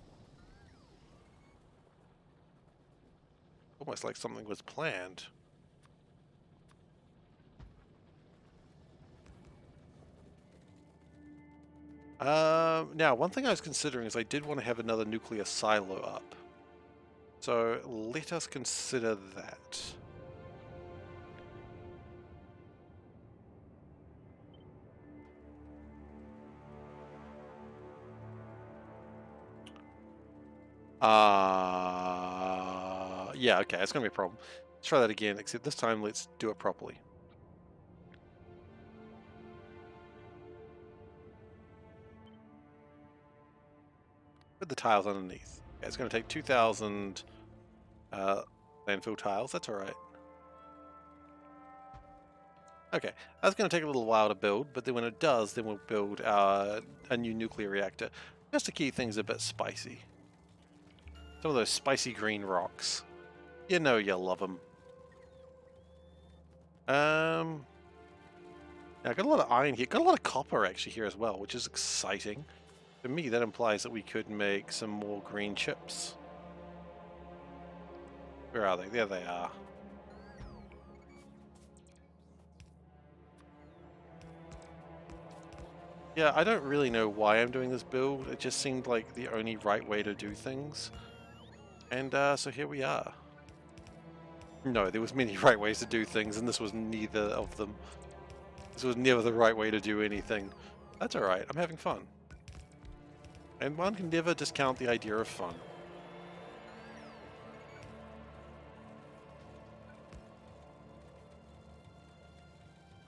Almost like something was planned. Now, one thing I was considering is I did want to have another nuclear silo up. So let us consider that. Yeah, okay, that's gonna be a problem. Let's try that again, except this time let's do it properly. Put the tiles underneath. Okay, it's going to take 2,000 landfill tiles. That's all right. Okay, that's going to take a little while to build, but then when it does, then we'll build a new nuclear reactor, just to keep things a bit spicy. Some of those spicy green rocks. You know you love them. Yeah, I got a lot of iron here. Got a lot of copper actually here as well, which is exciting. To me, that implies that we could make some more green chips. Where are they? There they are. Yeah, I don't really know why I'm doing this build. It just seemed like the only right way to do things. And so here we are. No, there was many right ways to do things, and this was neither of them. This was never the right way to do anything. That's alright, I'm having fun. And one can never discount the idea of fun.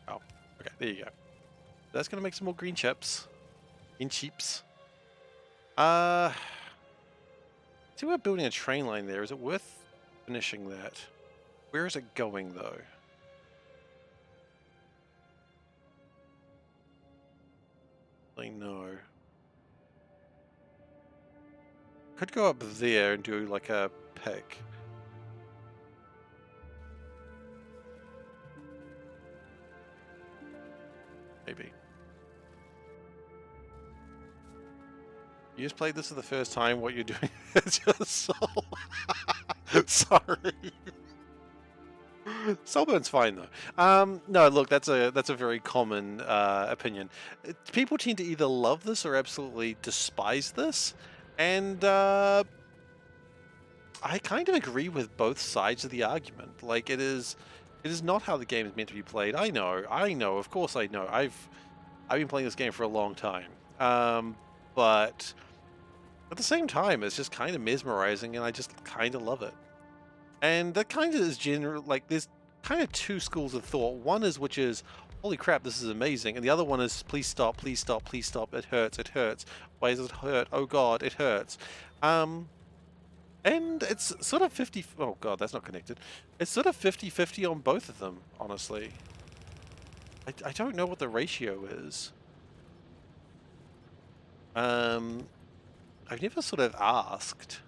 Oh, okay, there you go. That's gonna make some more green chips. Green cheeps. See, we're building a train line there. Is it worth finishing that? Where is it going, though? No. Could go up there and do like a pick. Maybe. You just played this for the first time. What you're doing is your soul. Sorry. Soulburn's fine though. No, look, that's a very common opinion. People tend to either love this or absolutely despise this, and I kind of agree with both sides of the argument. Like it is not how the game is meant to be played. I know. Of course, I know. I've been playing this game for a long time, but at the same time, it's just kind of mesmerizing, and I just kind of love it. And that kind of is general. Like there's kind of two schools of thought. One is which is, holy crap, this is amazing, and the other one is, please stop, please stop, please stop. It hurts. It hurts. Why does it hurt? Oh God, it hurts. And it's sort of 50. Oh God, that's not connected. It's sort of 50-50 on both of them, honestly. I don't know what the ratio is. I've never sort of asked.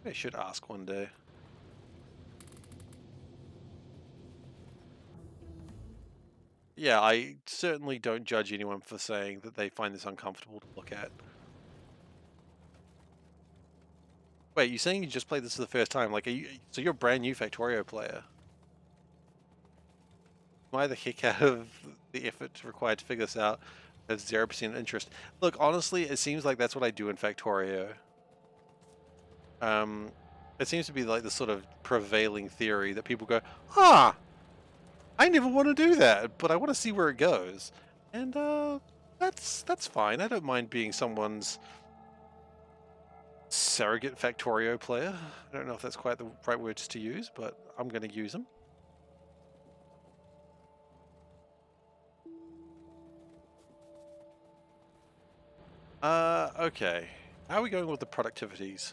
I should ask one day. Yeah, I certainly don't judge anyone for saying that they find this uncomfortable to look at. Wait, you saying you just played this for the first time? Like, so you're a brand new Factorio player? Why the heck out of the effort required to figure this out? Has 0% interest. Look, honestly, it seems like that's what I do in Factorio. It seems to be like the sort of prevailing theory that people go, ah, I never want to do that, but I want to see where it goes. And that's fine. I don't mind being someone's surrogate Factorio player. I don't know if that's quite the right words to use, but I'm going to use them. Okay. How are we going with the productivities?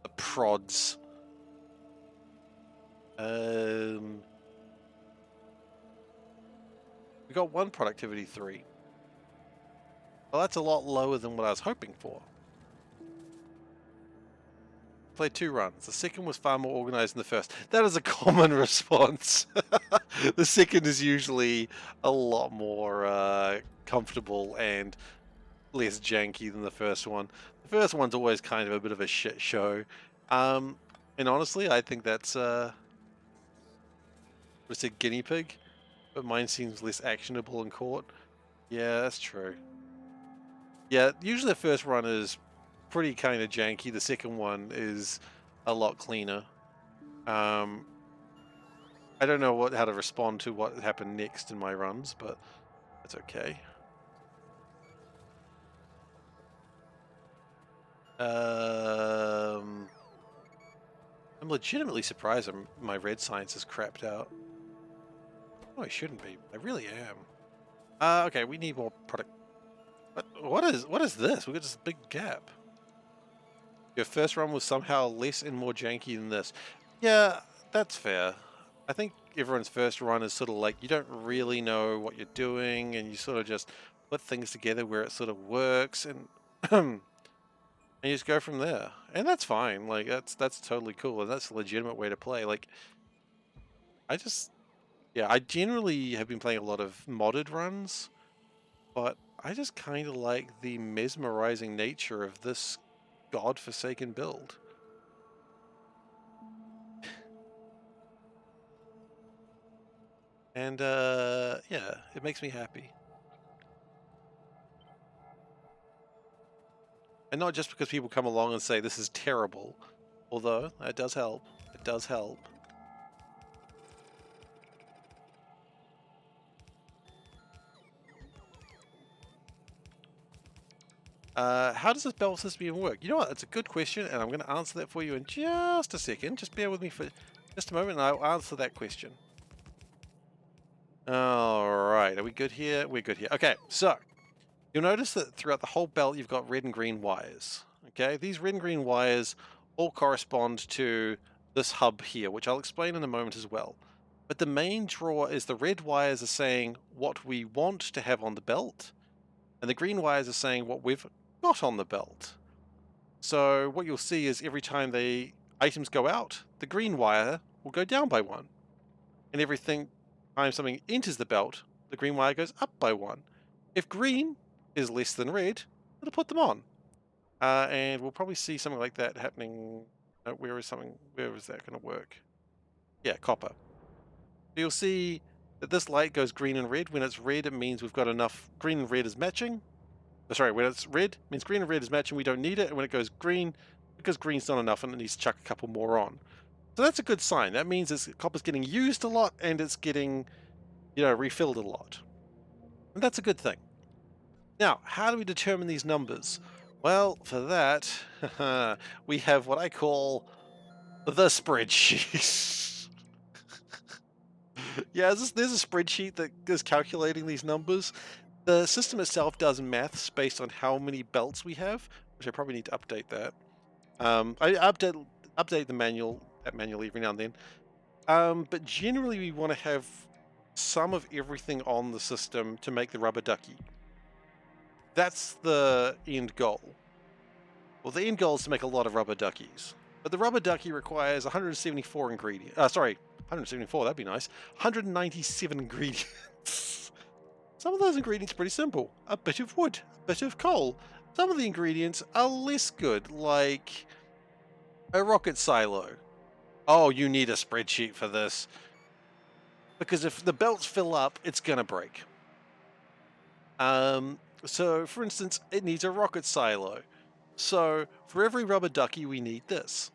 The prods. We got one productivity 3. Well, that's a lot lower than what I was hoping for. Played 2 runs. The second was far more organized than the first. That is a common response. The second is usually a lot more comfortable and less janky than the first one. The first one's always kind of a bit of a shit show. And honestly, I think that's was a guinea pig, but mine seems less actionable in court. Yeah, that's true. Yeah, usually the first run is pretty kind of janky. The second one is a lot cleaner. I don't know how to respond to what happened next in my runs, but that's okay. I'm legitimately surprised my red science is crapped out. Oh, I shouldn't be. I really am. Okay, we need more product. What is this? We got this big gap. Your first run was somehow less and more janky than this. Yeah, that's fair. I think everyone's first run is sort of like you don't really know what you're doing, and you sort of just put things together where it sort of works, and and you just go from there. And that's fine. Like that's totally cool, and that's a legitimate way to play. Like I just yeah, I generally have been playing a lot of modded runs, but I just kind of like the mesmerizing nature of this godforsaken build. And yeah, it makes me happy. And not just because people come along and say this is terrible, although that does help. It does help. How does this bell system even work? You know what? That's a good question, and I'm going to answer that for you in just a second. Just bear with me for just a moment, and I'll answer that question. All right, are we good here? We're good here. Okay, so you'll notice that throughout the whole belt, you've got red and green wires. Okay, these red and green wires all correspond to this hub here, which I'll explain in a moment as well. But the main draw is the red wires are saying what we want to have on the belt, and the green wires are saying what we've got on the belt. So what you'll see is every time the items go out, the green wire will go down by 1. And every time something enters the belt, the green wire goes up by 1. If green is less than red, it'll put them on. And we'll probably see something like that happening. Where is that going to work? Yeah, copper. So you'll see that this light goes green and red. When it's red, it means we've got enough. Green and red is matching. Sorry, when it's red, it means green and red is matching. We don't need it. And when it goes green, because green's not enough and it needs to chuck a couple more on. So that's a good sign. That means copper's getting used a lot and it's getting, refilled a lot. And that's a good thing. Now, how do we determine these numbers? Well, for that, we have what I call the spreadsheet. Yeah, there's a spreadsheet that is calculating these numbers. The system itself does maths based on how many belts we have, which I probably need to update that. I update the manual manually every now and then. But generally, we want to have some of everything on the system to make the rubber ducky. That's the end goal. Well, the end goal is to make a lot of rubber duckies. But the rubber ducky requires 174 ingredients. 174, that'd be nice. 197 ingredients. Some of those ingredients are pretty simple. A bit of wood, a bit of coal. Some of the ingredients are less good, like a rocket silo. Oh, you need a spreadsheet for this. Because if the belts fill up, it's going to break. So, for instance, it needs a rocket silo. So, for every rubber ducky, we need this.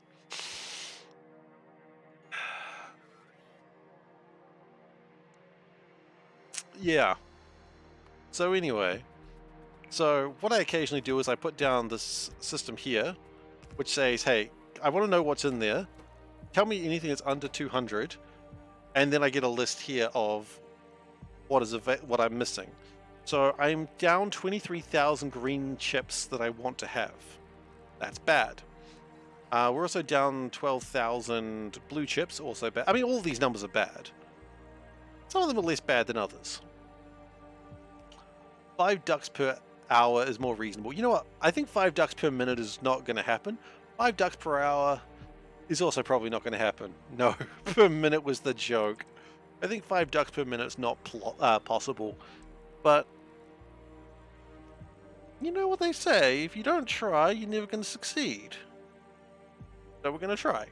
Yeah. So anyway, what I occasionally do is I put down this system here, which says, hey, I want to know what's in there. Tell me anything that's under 200. And then I get a list here of what I'm missing. So I'm down 23,000 green chips that I want to have. That's bad. We're also down 12,000 blue chips, also bad. I mean, all these numbers are bad. Some of them are less bad than others. 5 ducks per hour is more reasonable. You know what? I think 5 ducks per minute is not going to happen. 5 ducks per hour is also probably not going to happen. No, per minute was the joke. I think 5 ducks per minute is not possible. But you know what they say, if you don't try, you're never going to succeed. So we're going to try.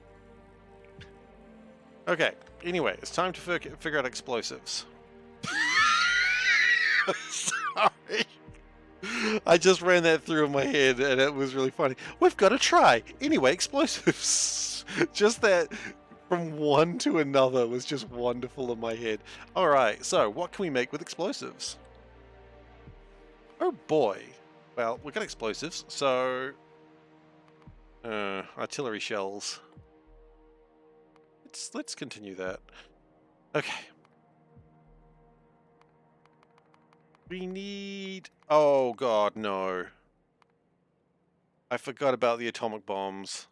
Okay, anyway, it's time to figure out explosives. Sorry. I just ran that through in my head and it was really funny. We've got to try. Anyway, explosives. Just that from one to another was just wonderful in my head. All right, so what can we make with explosives? Oh boy. Well, we've got explosives, so artillery shells. Let's continue that. Okay. We need... Oh god, no. I forgot about the atomic bombs.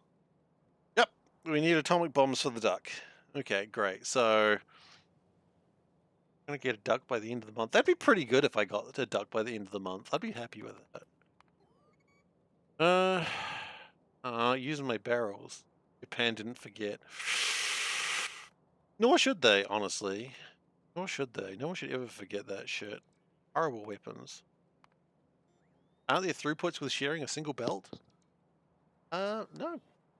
Yep, we need atomic bombs for the duck. Okay, great. So... I'm gonna get a duck by the end of the month. That'd be pretty good if I got a duck by the end of the month. I'd be happy with it. Using my barrels. Japan didn't forget. Nor should they, honestly. Nor should they. No one should ever forget that shit. Horrible weapons. Aren't there throughputs with sharing a single belt? No, not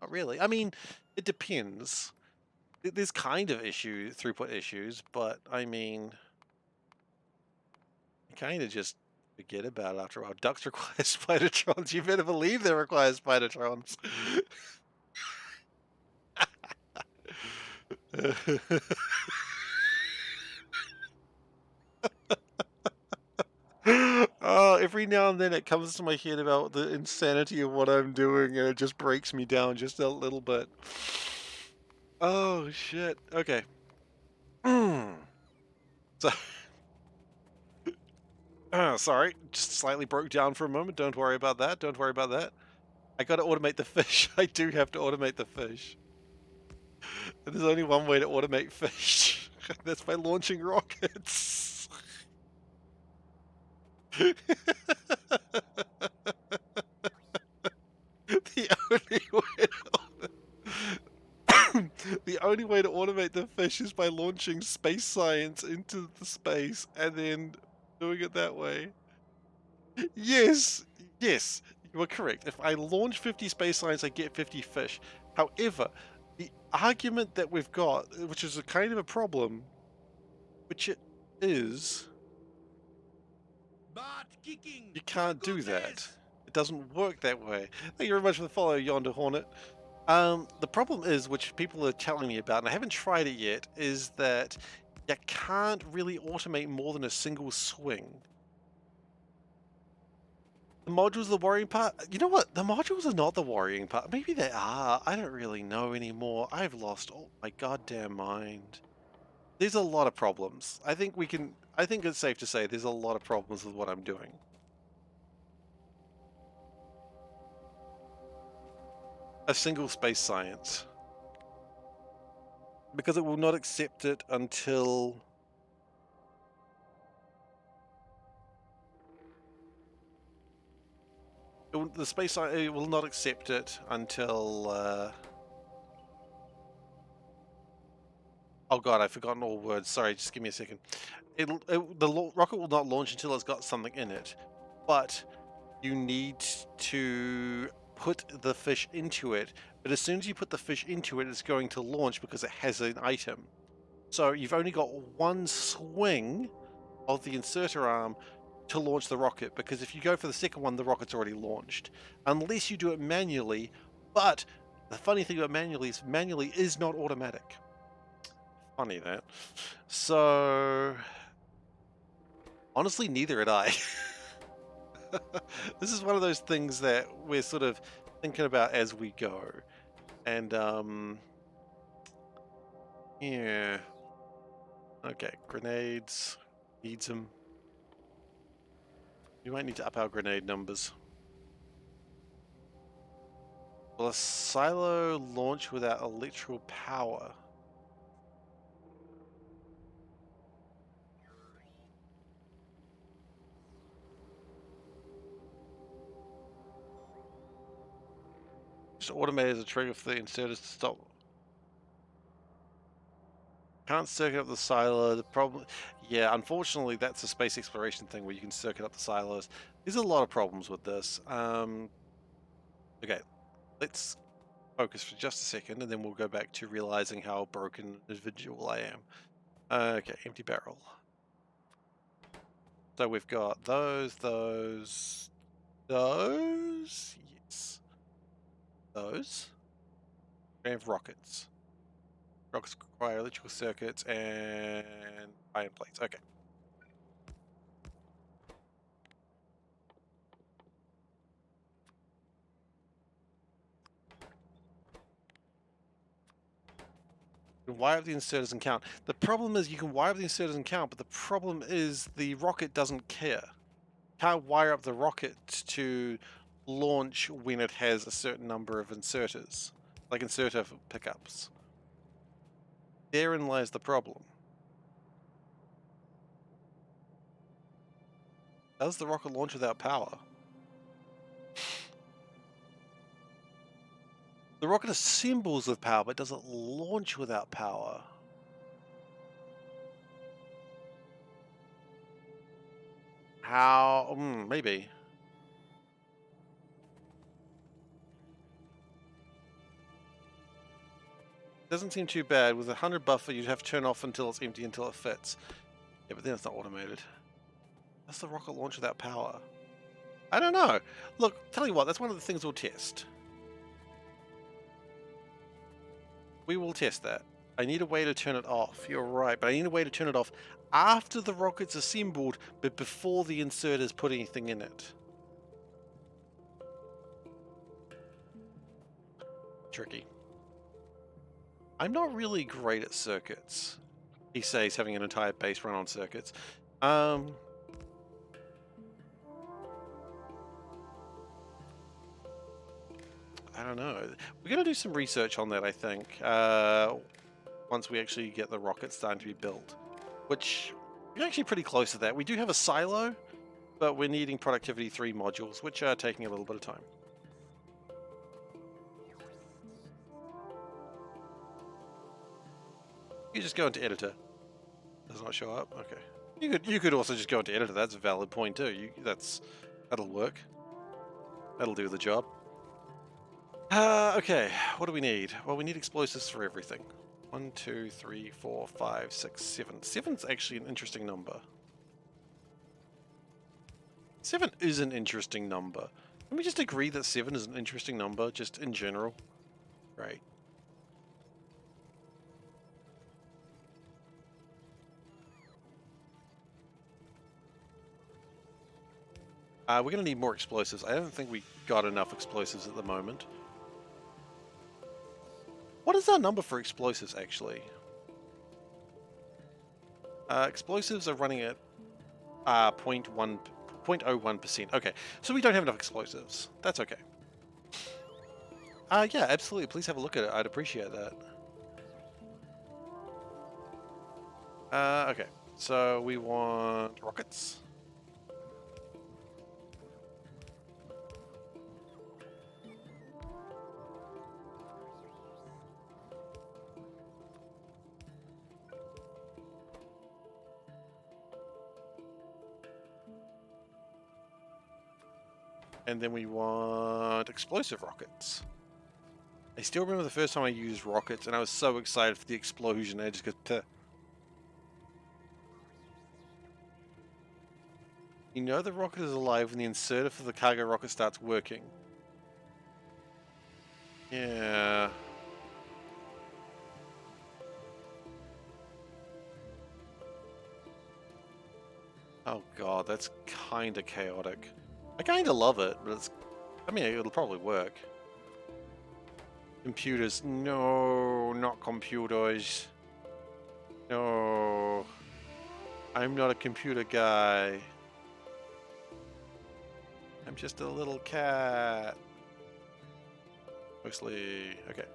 really. I mean, it depends. There's kind of throughput issues, but I mean, you kind of just forget about it after a while. Ducks require spidertrons. You better believe they require spidertrons. Oh, every now and then it comes to my head about the insanity of what I'm doing, and it just breaks me down just a little bit. Oh shit. Okay. So, sorry, just slightly broke down for a moment. Don't worry about that. Don't worry about that. I gotta automate the fish. I do have to automate the fish. There's only one way to automate fish. That's by launching rockets. The only way the only way to automate the fish is by launching space science into the space and then doing it that way. Yes, yes, you are correct. If I launch 50 space science, I get 50 fish. However, the argument that we've got, which is a kind of a problem, which it is, you can't do that. It doesn't work that way. Thank you very much for the follow, Yonder Hornet. The problem is, which people are telling me about, and I haven't tried it yet, is that you can't really automate more than a single swing. The modules are the worrying part? You know what? The modules are not the worrying part. Maybe they are. I don't really know anymore. I've lost all my goddamn mind. There's a lot of problems. I think it's safe to say there's a lot of problems with what I'm doing. A single space science. Because it will not accept it until... the space science, it will not accept it until... Oh god, I've forgotten all words. Sorry, just give me a second. The rocket will not launch until it's got something in it. But you need to put the fish into it. But as soon as you put the fish into it, it's going to launch because it has an item. So you've only got one swing of the inserter arm to launch the rocket, because if you go for the second one, the rocket's already launched. Unless you do it manually, but the funny thing about manually is not automatic. Funny that. So honestly, neither had I. This is one of those things that we're sort of thinking about as we go. And yeah. Okay, grenades. Needs them. We might need to up our grenade numbers. Will a silo launch without electrical power? Just automate as a trigger for the inserters to stop. Can't circuit up the silo. The problem, yeah, unfortunately, that's a space exploration thing where you can circuit up the silos. There's a lot of problems with this. Okay, let's focus for just a second, and then we'll go back to realizing how broken individual I am. Okay, empty barrel. So we've got those, yes, those. We have rockets. Rockets require electrical circuits and iron plates. Okay. You can wire up the inserters and count. The problem is you can wire up the inserters and count, but the problem is the rocket doesn't care. Can't wire up the rocket to launch when it has a certain number of inserters, like inserter pickups. Therein lies the problem. Does the rocket launch without power? The rocket assembles with power, but does it launch without power? How? Maybe. Doesn't seem too bad. With 100 buffer, you'd have to turn off until it's empty until it fits. Yeah, but then it's not automated. Does the rocket launch without power? I don't know. Look, tell you what, that's one of the things we'll test. We will test that. I need a way to turn it off. You're right, but I need a way to turn it off after the rocket's assembled, but before the inserters put anything in it. Tricky. I'm not really great at circuits. He says having an entire base run on circuits. I don't know. We're going to do some research on that, I think, once we actually get the rocket starting to be built, which we're actually pretty close to that. We do have a silo, but we're needing productivity 3 modules, which are taking a little bit of time. You just go into editor. Does not show up. Okay. You could also just go into editor. That's a valid point too. That'll work. That'll do the job. Okay, what do we need? Well, we need explosives for everything. 1, 2, 3, 4, 5, 6, 7. 7's actually an interesting number. 7 is an interesting number. Can we just agree that 7 is an interesting number, just in general? Right. We're going to need more explosives. I don't think we got enough explosives at the moment. What is our number for explosives, actually? Explosives are running at 0.01%. Okay, so we don't have enough explosives. That's okay. Yeah, absolutely. Please have a look at it. I'd appreciate that. Okay, so we want rockets. And then we want explosive rockets. I still remember the first time I used rockets, and I was so excited for the explosion. I just go, "Tuh." You know the rocket is alive when the inserter for the cargo rocket starts working. Yeah. Oh god, that's kinda chaotic. I kinda love it, but I mean, it'll probably work. Computers. No, not computers. No. I'm not a computer guy. I'm just a little cat. Mostly. Okay.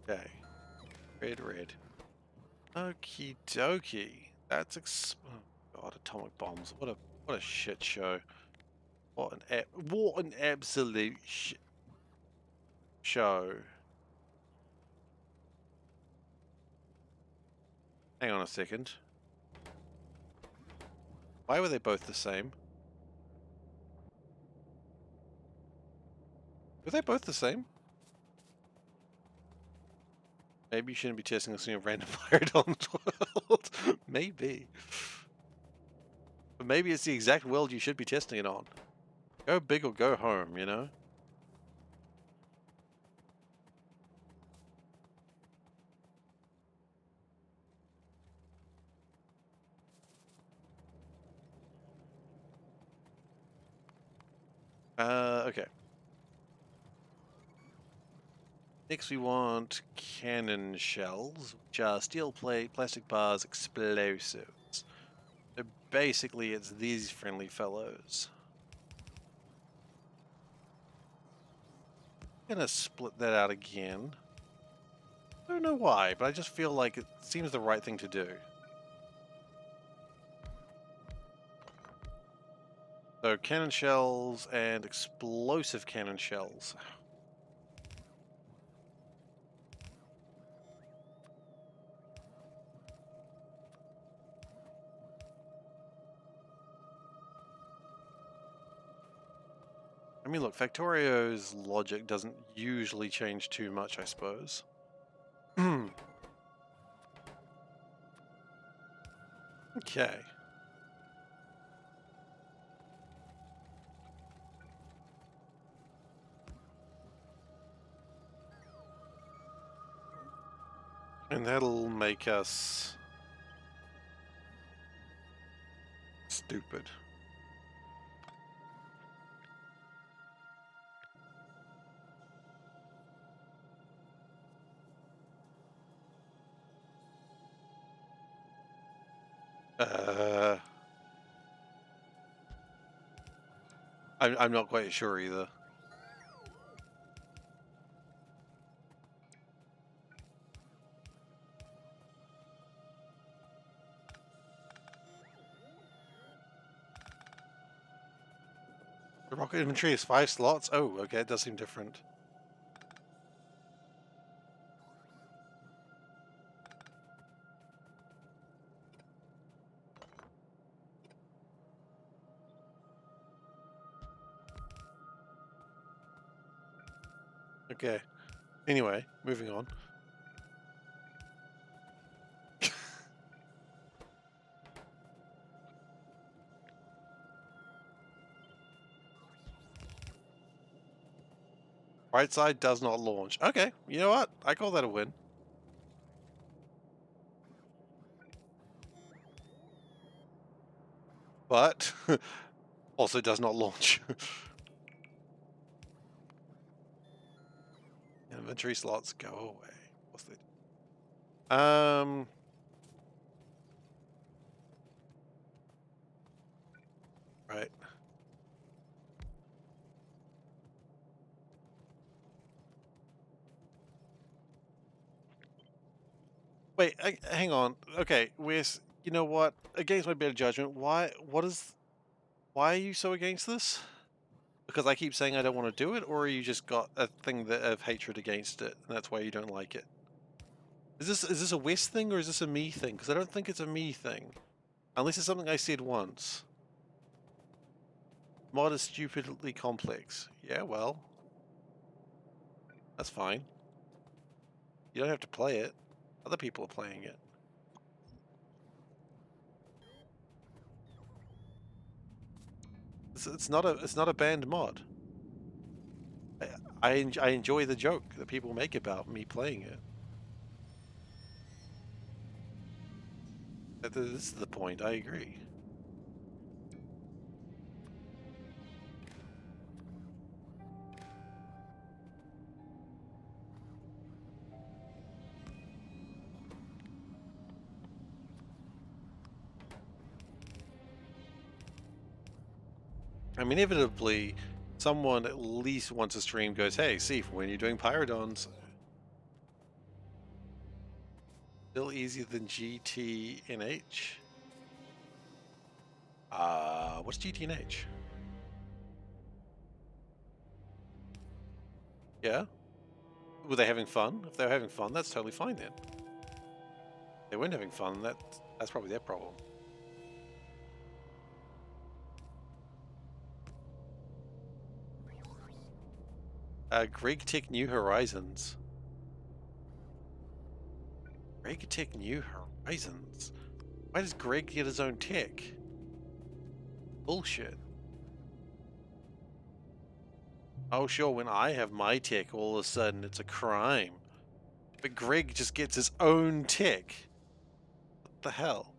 Okay. Red. Okie dokie. That's oh god, atomic bombs. What a shit show. What an absolute show. Hang on a second. Why were they both the same? Were they both the same? Maybe you shouldn't be testing this in a random Pyrodon world. Maybe. But maybe it's the exact world you should be testing it on. Go big or go home, you know? Okay. Next we want cannon shells, which are steel plate, plastic bars, explosives. So basically it's these friendly fellows. Gonna split that out again. I don't know why, but I just feel like it seems the right thing to do. So cannon shells and explosive cannon shells. I mean, look, Factorio's logic doesn't usually change too much, I suppose. Okay. And that'll make us stupid. I'm not quite sure either. The rocket inventory is 5 slots? Oh, okay, it does seem different. Okay. Anyway, moving on. Right side does not launch. Okay, you know what? I call that a win. But also does not launch. Inventory slots go away. What's that? Right. Wait, hang on. Okay, you know what? Against my better judgment, why are you so against this? Because I keep saying I don't want to do it, or you just got a thing of hatred against it, and that's why you don't like it? Is this a West thing or is this a me thing? Because I don't think it's a me thing. Unless it's something I said once. Mod is stupidly complex. Yeah, well. That's fine. You don't have to play it. Other people are playing it. It's not a banned mod. I enjoy the joke that people make about me playing it. This is the point. I agree. I mean, inevitably, someone at least once a stream goes, "Hey, see, when you're doing Pyrodons, still easier than GTNH." What's GTNH? Yeah. Were they having fun? If they were having fun, that's totally fine then. If they weren't having fun, that's probably their problem. Greg Tech New Horizons. Greg Tech New Horizons? Why does Greg get his own tech? Bullshit. Oh, sure, when I have my tech, all of a sudden it's a crime. But Greg just gets his own tech. What the hell?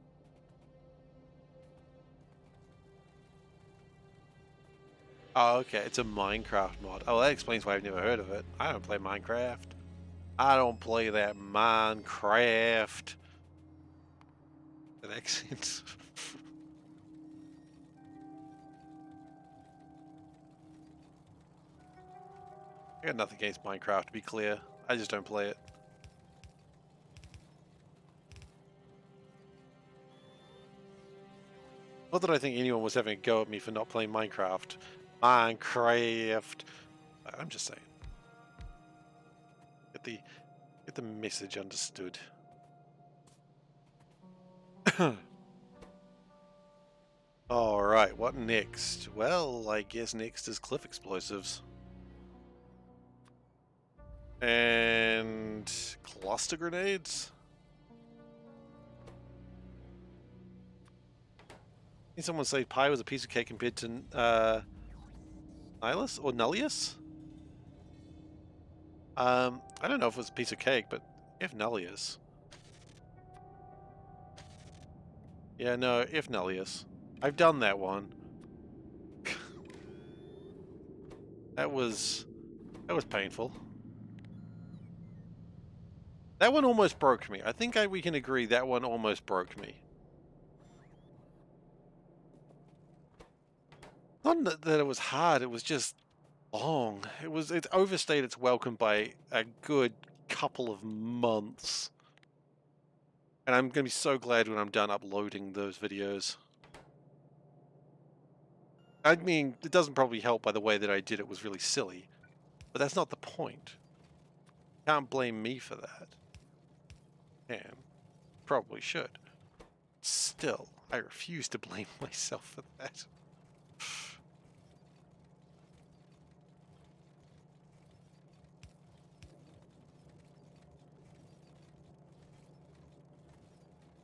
Oh, okay, it's a Minecraft mod. Oh, that explains why I've never heard of it. I don't play Minecraft. I don't play that Minecraft. That accent. I got nothing against Minecraft, to be clear. I just don't play it. Not that I think anyone was having a go at me for not playing Minecraft. Minecraft. I'm just saying. Get the message understood. Alright, what next? Well, I guess next is cliff explosives. And cluster grenades? I think someone say pie was a piece of cake compared to Nihilus or Nullius? I don't know if it was a piece of cake, but if Nullius. Yeah, no, if Nullius. I've done that one. That was painful. That one almost broke me. I think we can agree that one almost broke me. Not that it was hard, it was just long. It overstayed its welcome by a good couple of months. And I'm gonna be so glad when I'm done uploading those videos. I mean, it doesn't probably help by the way that I did it was really silly. But that's not the point. Can't blame me for that. And probably should. Still, I refuse to blame myself for that.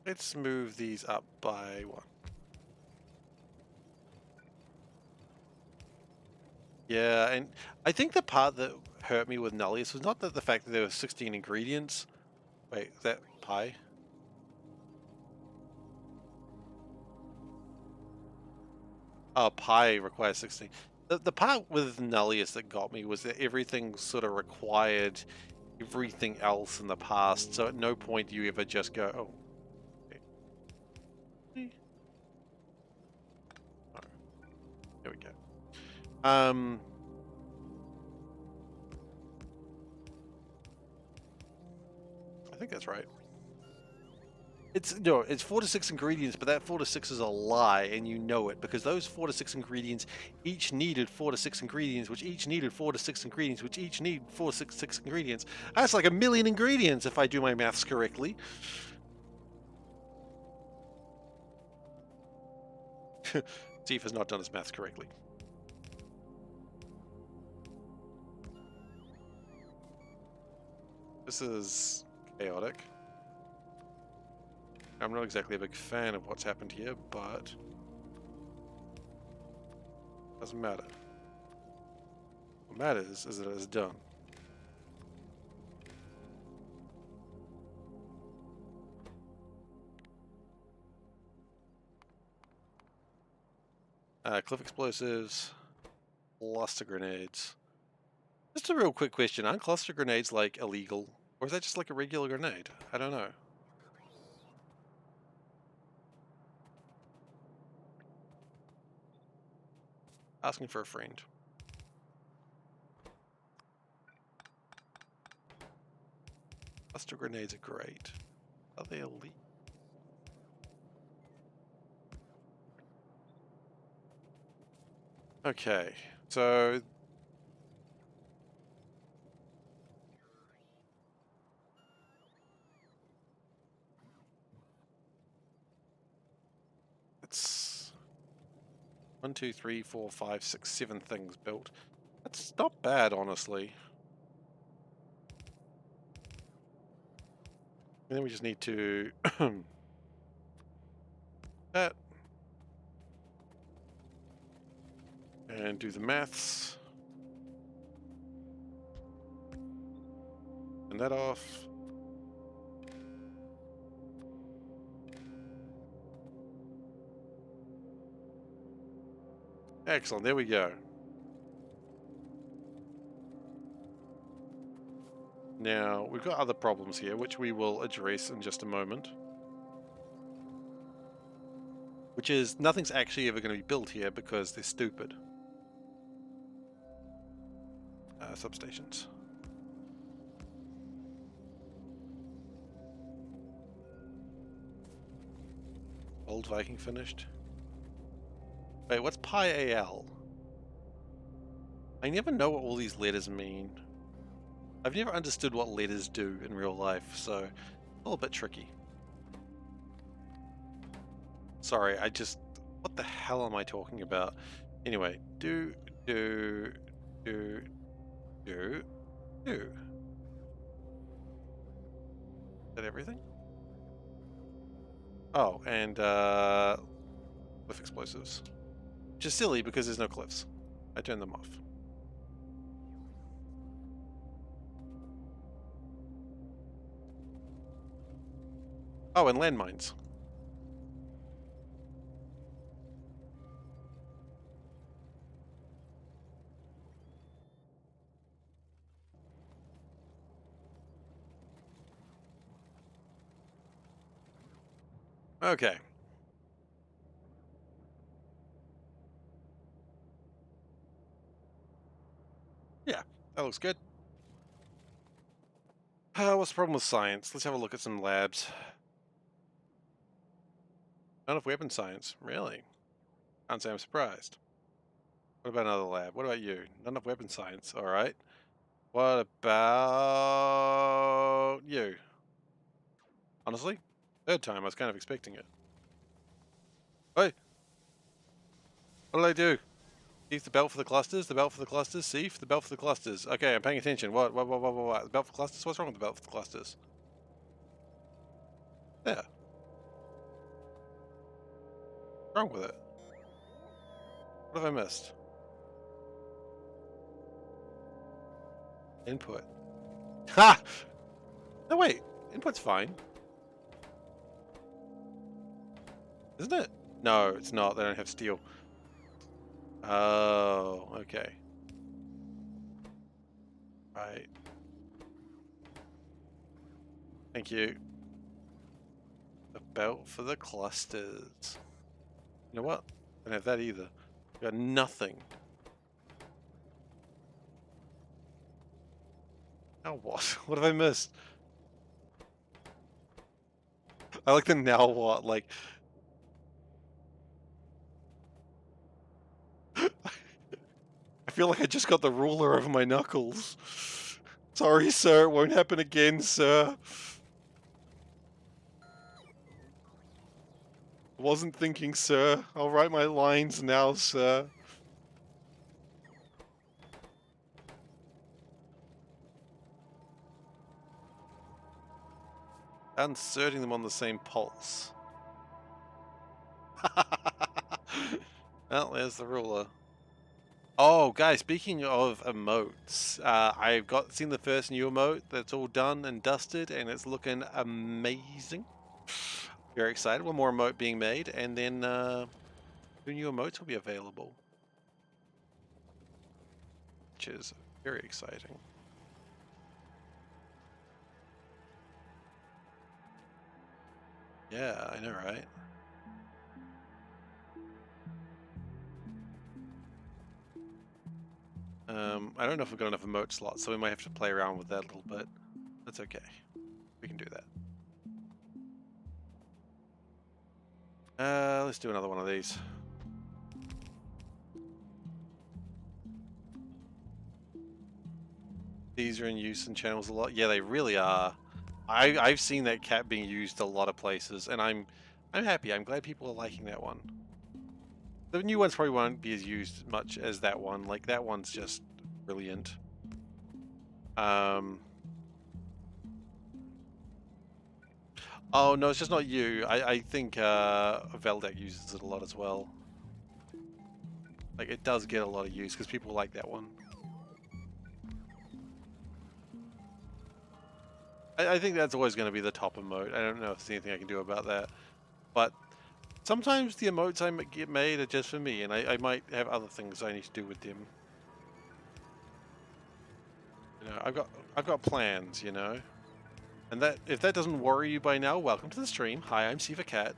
Let's move these up by one. Yeah, and I think the part that hurt me with Nullius was not that the fact that there were 16 ingredients. Wait, is that pie? Oh, pie requires 16. The part with Nullius that got me was that everything sort of required everything else in the past, so at no point do you ever just go, oh. Okay. Oh, there we go. I think that's right. It's 4 to 6 ingredients, but that 4 to 6 is a lie, and you know it because those 4 to 6 ingredients each needed 4 to 6 ingredients, which each needed 4 to 6 ingredients, which each need 4 to 6 ingredients. That's like 1,000,000 ingredients if I do my maths correctly. Steve has not done his maths correctly. This is chaotic. I'm not exactly a big fan of what's happened here, but doesn't matter. What matters is that it's done. Cliff explosives, cluster grenades. Just a real quick question: aren't cluster grenades like illegal, or is that just like a regular grenade? I don't know. Asking for a friend. Cluster grenades are great. Are they elite? Okay, so it's 1, 2, 3, 4, 5, 6, 7 things built. That's not bad, honestly. And then we just need to that and do the maths. Turn that off. Excellent, there we go. Now, we've got other problems here, which we will address in just a moment. Which is, nothing's actually ever going to be built here because they're stupid. Substations. Old Viking finished. Wait, what's Pi AL? I never know what all these letters mean. I've never understood what letters do in real life, so a little bit tricky. Sorry, what the hell am I talking about? Anyway, do. Is that everything? Oh, and cliff explosives. Which is silly because there's no cliffs. I turned them off. Oh, and landmines. Okay. Yeah, that looks good. What's the problem with science? Let's have a look at some labs. None of weapon science. Really? Can't say I'm surprised. What about another lab? What about you? None of weapon science. Alright. What about you? Honestly? Third time, I was kind of expecting it. Hey! What did I do? Keep the belt for the clusters? The belt for the clusters? Seif? The belt for the clusters. Okay, I'm paying attention. What? The belt for clusters? What's wrong with the belt for the clusters? There. What's wrong with it? What have I missed? Input. Ha! No, wait. Input's fine. Isn't it? No, it's not. They don't have steel. Oh, okay. Right. Thank you. The belt for the clusters. You know what? I don't have that either. Got nothing. Now what? What have I missed? I like the now what, like... I feel like I just got the ruler over my knuckles. Sorry, sir. It won't happen again, sir. I wasn't thinking, sir. I'll write my lines now, sir. Inserting them on the same pulse. Well, there's the ruler. Oh, guys, speaking of emotes, I've seen the first new emote that's all done and dusted, and it's looking amazing. Very excited. One more emote being made, and then 2 new emotes will be available, which is very exciting. Yeah, I know, right? I don't know if we've got enough emote slots, so we might have to play around with that a little bit. That's okay. We can do that. Let's do another one of these. These are in use in channels a lot. Yeah, they really are. I've seen that cat being used a lot of places, and I'm happy. I'm glad people are liking that one. The new ones probably won't be as used much as that one. Like, that one's just brilliant. Oh, no, it's just not you. I think Veldak uses it a lot as well. Like, it does get a lot of use because people like that one. I think that's always going to be the top emote. I don't know if there's anything I can do about that. But sometimes the emotes I get made are just for me, and I might have other things I need to do with them. You know, I've got plans, you know. And that if that doesn't worry you by now, welcome to the stream. Hi, I'm SeiferKatt.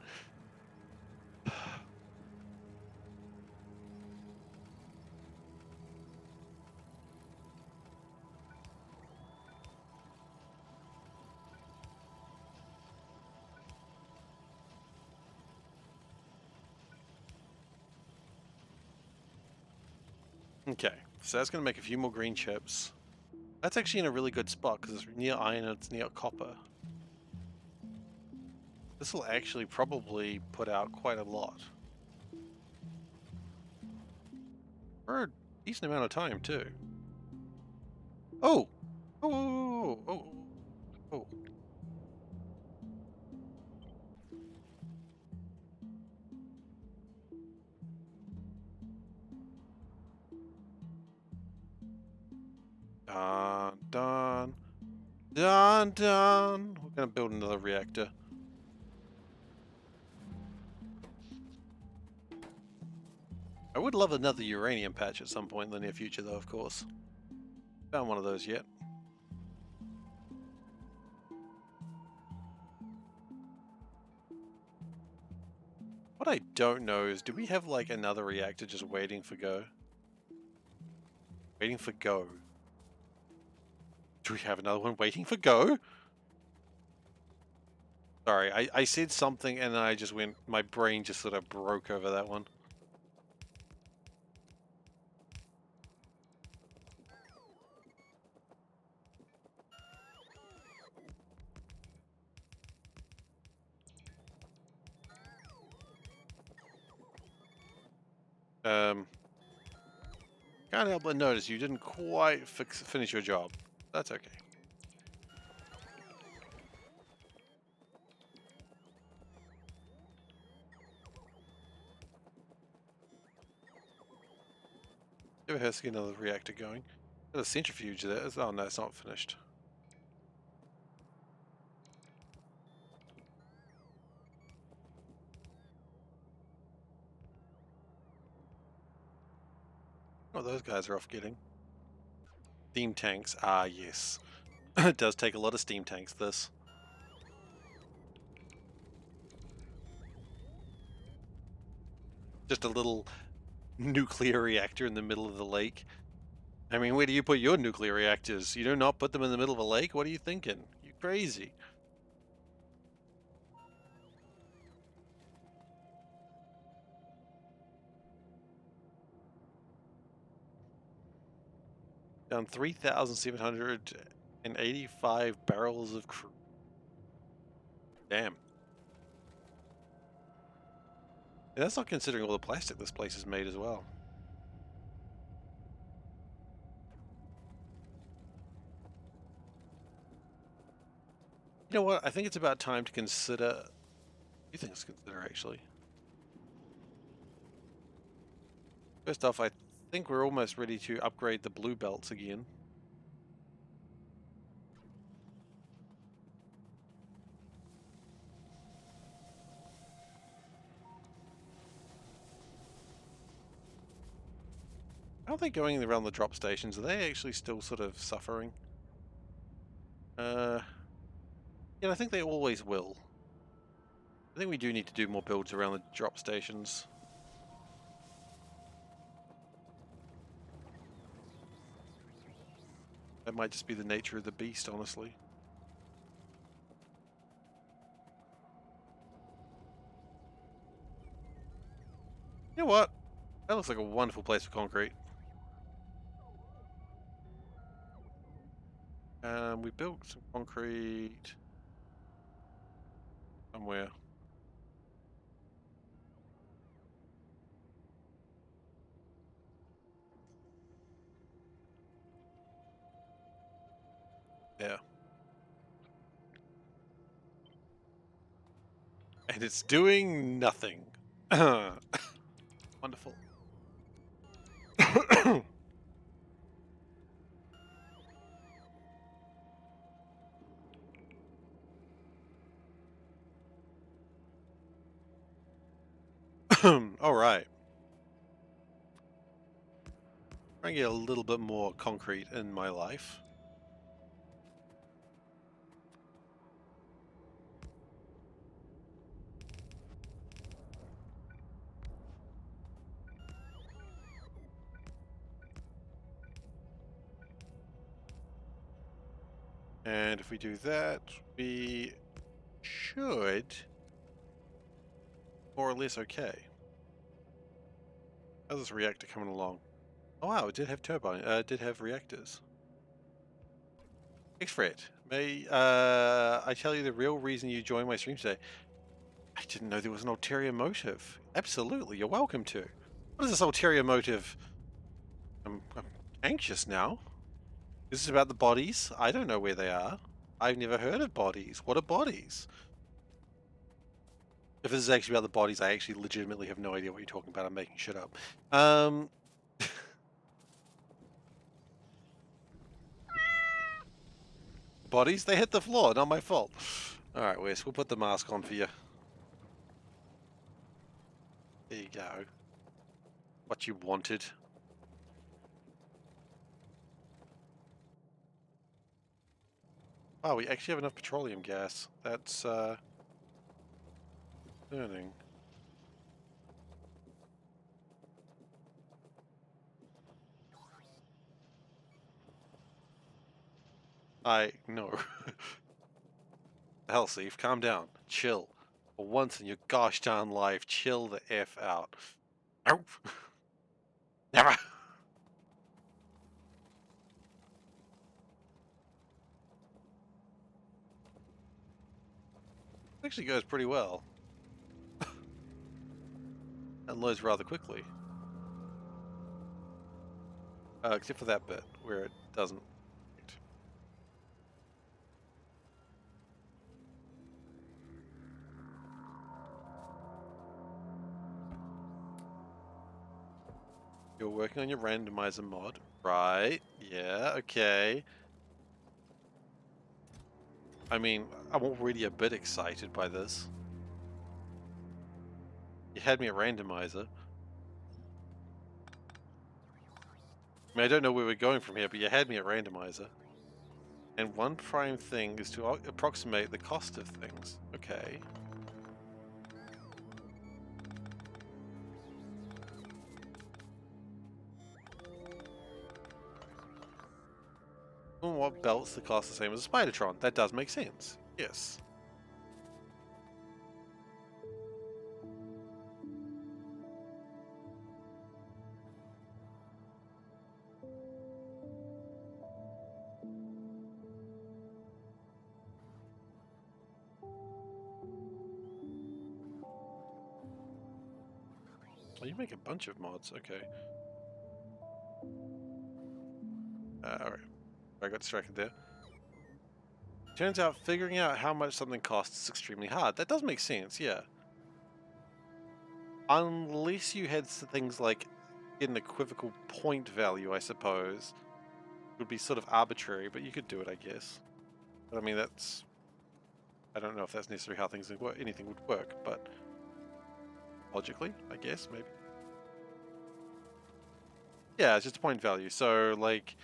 Okay, so that's going to make a few more green chips. That's actually in a really good spot because it's near iron and it's near copper. This will actually probably put out quite a lot. For a decent amount of time, too. Oh! Oh! Oh! Oh! Dun, dun, dun, dun. We're gonna build another reactor. I would love another uranium patch at some point in the near future, though, of course. Found one of those yet. What I don't know is, do we have like another reactor just waiting for go? Waiting for go. Do we have another one waiting for go? Sorry, I said something and then I just went, my brain just sort of broke over that one. Can't help but notice you didn't quite finish your job. That's okay. Ever has to get another reactor going. Got a centrifuge there. Oh no, it's not finished. Oh, those guys are off getting. Steam tanks. Ah, yes. It does take a lot of steam tanks, this. Just a little nuclear reactor in the middle of the lake. I mean, where do you put your nuclear reactors? You do not put them in the middle of a lake? What are you thinking? You crazy. Down 3,785 barrels of crude. Damn. And that's not considering all the plastic this place has made as well. You know what? I think it's about time to consider... Two things to consider, actually. First off, I think we're almost ready to upgrade the blue belts again. How are they going around the drop stations? Are they actually still sort of suffering? Yeah, I think they always will. I think we do need to do more builds around the drop stations. That might just be the nature of the beast, honestly. You know what? That looks like a wonderful place for concrete. We built some concrete somewhere. Yeah. And it's doing nothing. Wonderful. All right. Trying to get a little bit more concrete in my life. And if we do that, we should more or less okay. How's this reactor coming along? Oh wow, it did have turbine. It did have reactors. Thanks, Fred. May I tell you the real reason you joined my stream today? I didn't know there was an ulterior motive. Absolutely, you're welcome to. What is this ulterior motive? I'm anxious now. Is this about the bodies? I don't know where they are. I've never heard of bodies. What are bodies? If this is actually about the bodies, I actually legitimately have no idea what you're talking about. I'm making shit up. Bodies? They hit the floor, not my fault. Alright, Wes, we'll put the mask on for you. There you go. What you wanted. Oh, we actually have enough petroleum gas. That's, burning. No. Hell, Steve, calm down. Chill. For once in your gosh darn life, chill the F out. Ow! Never! Actually goes pretty well. And loads rather quickly. Except for that bit, where it doesn't. You're working on your randomizer mod. Right, yeah, okay. I mean, I'm already a bit excited by this. You had me at randomizer. I mean, I don't know where we're going from here, but you had me at randomizer. And one prime thing is to approximate the cost of things. Okay. And what belts that cost the same as a Spidertron? That does make sense. Yes. Oh, you make a bunch of mods. Okay. Alright. I got distracted there. Turns out figuring out how much something costs is extremely hard. That does make sense, yeah. Unless you had things like an equivocal point value, I suppose. It would be sort of arbitrary, but you could do it, I guess. But I mean, that's... I don't know if that's necessarily how things would work, anything would work, but... Logically, I guess, maybe. Yeah, it's just a point value. So, like,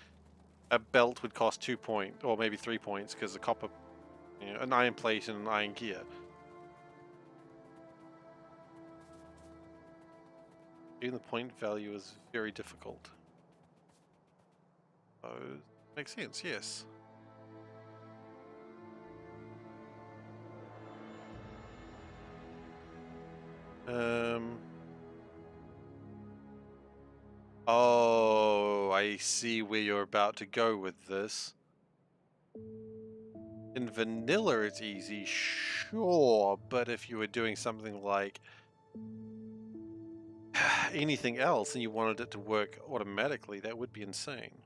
a belt would cost 2 points, or maybe 3 points, because a copper, you know, an iron plate and an iron gear. Even the point value is very difficult. So, makes sense, yes. Oh, I see where you're about to go with this. In vanilla, it's easy, sure, but if you were doing something like anything else and you wanted it to work automatically, that would be insane.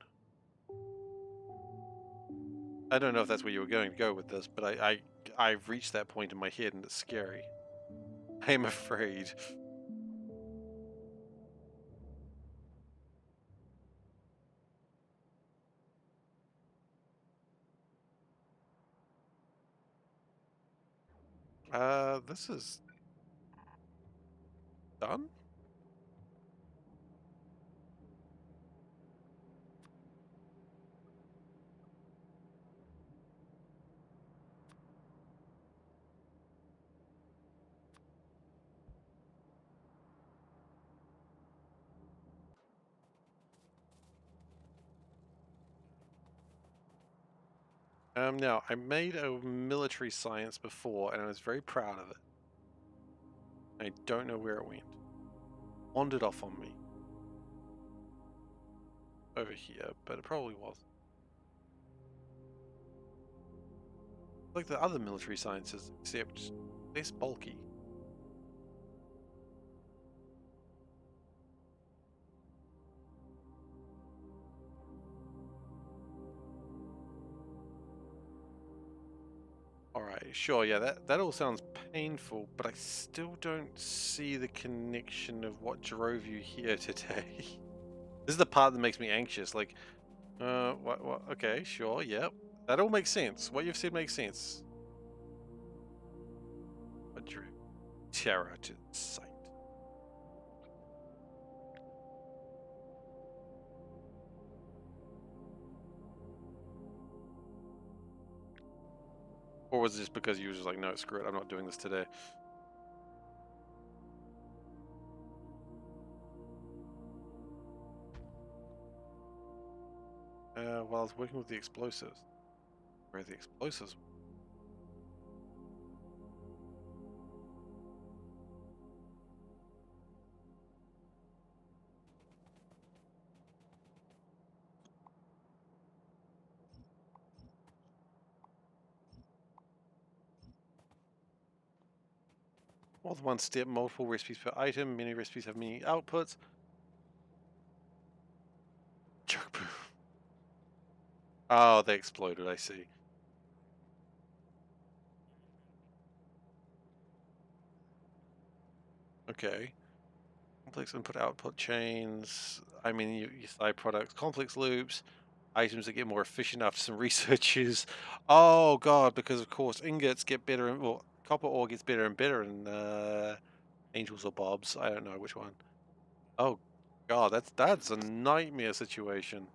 I don't know if that's where you were going to go with this, but I've reached that point in my head and it's scary. I'm afraid. This is done? Now, I made a military science before, and I was very proud of it. I don't know where it went. Wandered off on me. Over here, but it probably was. Like the other military sciences, except less bulky. Alright, sure, yeah, that all sounds painful, but I still don't see the connection of what drove you here today. This is the part that makes me anxious, like, what, okay, sure, yep. That all makes sense. What you've said makes sense. What drew terror to sight? Or was it just because you were just like, no, screw it, I'm not doing this today? While I was working with the explosives. Where are the explosives? More than one step, multiple recipes per item, many recipes have many outputs. Joke boo. Oh, they exploded, I see. Okay. Complex input output chains. I mean, you side products, complex loops, items that get more efficient after some researches. Oh god, because of course ingots get better and well, copper ore gets better and better in Angels or Bobs. I don't know which one. Oh god, that's a nightmare situation.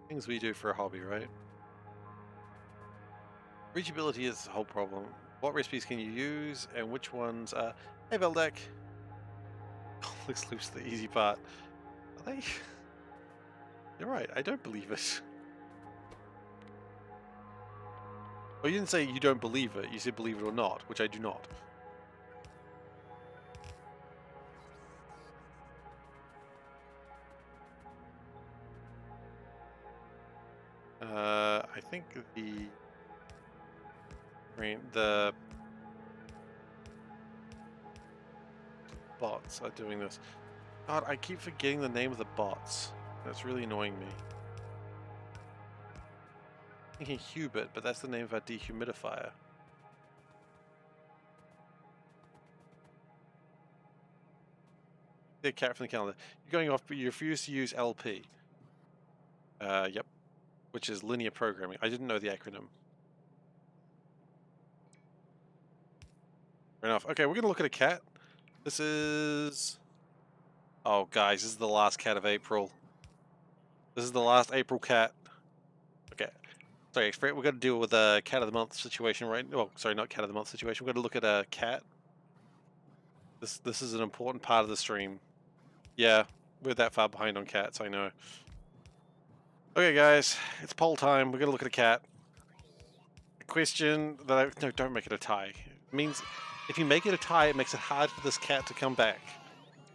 Things we do for a hobby, right? Reachability is the whole problem. What recipes can you use and which ones? Hey Veldek. Complex loops the easy part. Are they? You're right. I don't believe it. Well, you didn't say you don't believe it. You said believe it or not, which I do not. I think the bots are doing this. God, I keep forgetting the name of the bots. That's really annoying me. I'm thinking Hubert, but that's the name of our dehumidifier. The cat from the calendar. You're going off, but you refuse to use LP. Yep. Which is linear programming. I didn't know the acronym. Fair enough. Okay, we're gonna look at a cat. This is... Oh, guys, this is the last cat of April. This is the last April cat. Okay. Sorry, we're going to deal with a cat of the month situation, right? Oh, sorry, not cat of the month situation. We're going to look at a cat. This is an important part of the stream. Yeah, we're that far behind on cats, I know. Okay, guys, it's poll time. We're going to look at a cat. A question that I... No, don't make it a tie. It means if you make it a tie, it makes it hard for this cat to come back.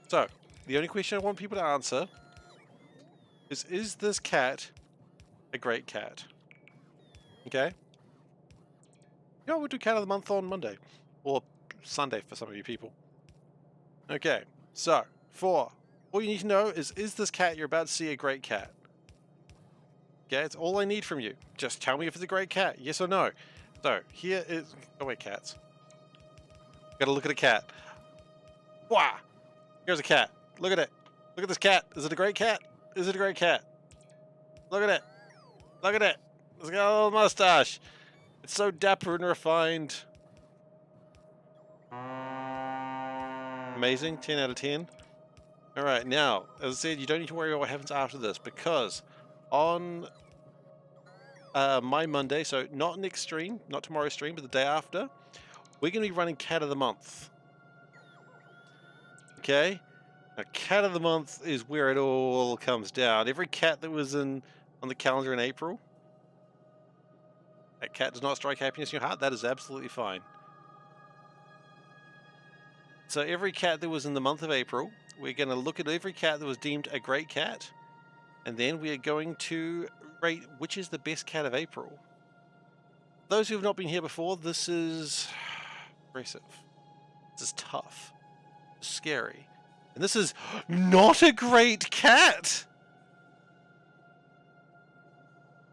So, the only question I want people to answer is this cat a great cat? Okay? You know, we'll do cat of the month on Monday. Or Sunday for some of you people. Okay, so, all you need to know is this cat you're about to see a great cat? Okay, it's all I need from you. Just tell me if it's a great cat, yes or no. So, here is... Oh wait, cats. Gotta look at a cat. Wow! Here's a cat. Look at it. Look at this cat. Is it a great cat? Is it a great cat? Look at it. Look at it. It's got a little mustache. It's so dapper and refined. Amazing. 10 out of 10. Alright, now, as I said, you don't need to worry about what happens after this, because on my Monday, so not next stream, not tomorrow's stream, but the day after, we're going to be running Cat of the Month. Okay? Now, Cat of the Month is where it all comes down. Every cat that was on the calendar in April, that cat does not strike happiness in your heart, that is absolutely fine. So every cat that was in the month of April, we're going to look at every cat that was deemed a great cat, and then we are going to rate which is the best cat of April. Those who have not been here before, this is aggressive. This is tough. This is scary. And this is not a great cat!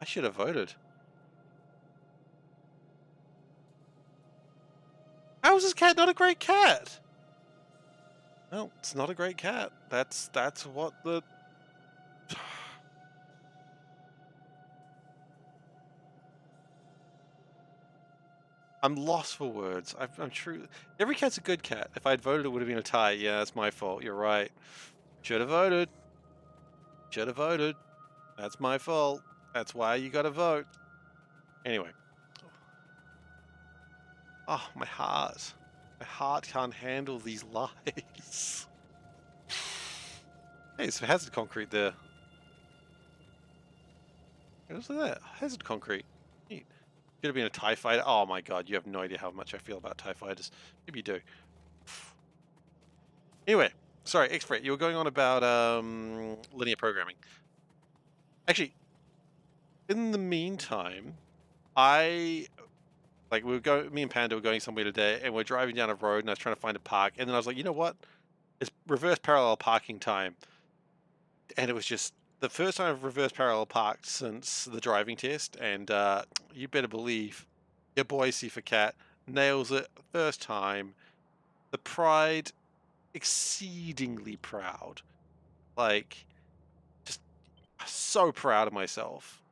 I should have voted. How is this cat not a great cat? Well, it's not a great cat. That's what the... I'm lost for words. I'm true. Every cat's a good cat. If I'd voted, it would have been a tie. Yeah, that's my fault. You're right. Should have voted. Should have voted. That's my fault. That's why you gotta vote. Anyway. Oh, my heart. My heart can't handle these lies. Hey, some hazard concrete there. What's that? Hazard concrete. Neat. Could have been a TIE fighter. Oh my god, you have no idea how much I feel about TIE fighters. Maybe you do. Anyway, sorry, Expert, you were going on about linear programming. Actually, in the meantime, me and Panda were going somewhere today, and we're driving down a road, and I was trying to find a park, and then I was like, you know what? It's reverse parallel parking time. And it was just the first time I've reverse parallel parked since the driving test, and you better believe your boy SeiferKatt nails it first time. The pride, exceedingly proud. Like, just so proud of myself.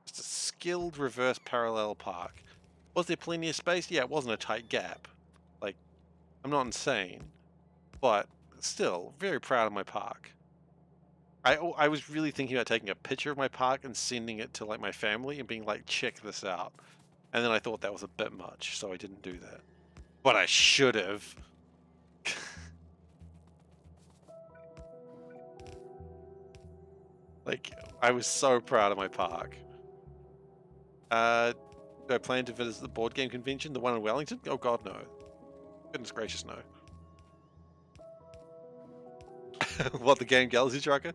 Just a skilled reverse parallel park. Was there plenty of space? Yeah, it wasn't a tight gap. Like, I'm not insane, but still, very proud of my park. I was really thinking about taking a picture of my park and sending it to like my family and being like, check this out. And then I thought that was a bit much, so I didn't do that. But I should have. Like, I was so proud of my park. Do I plan to visit the board game convention, the one in Wellington? Oh god, no. Goodness gracious, no. What, the game Galaxy Trucker?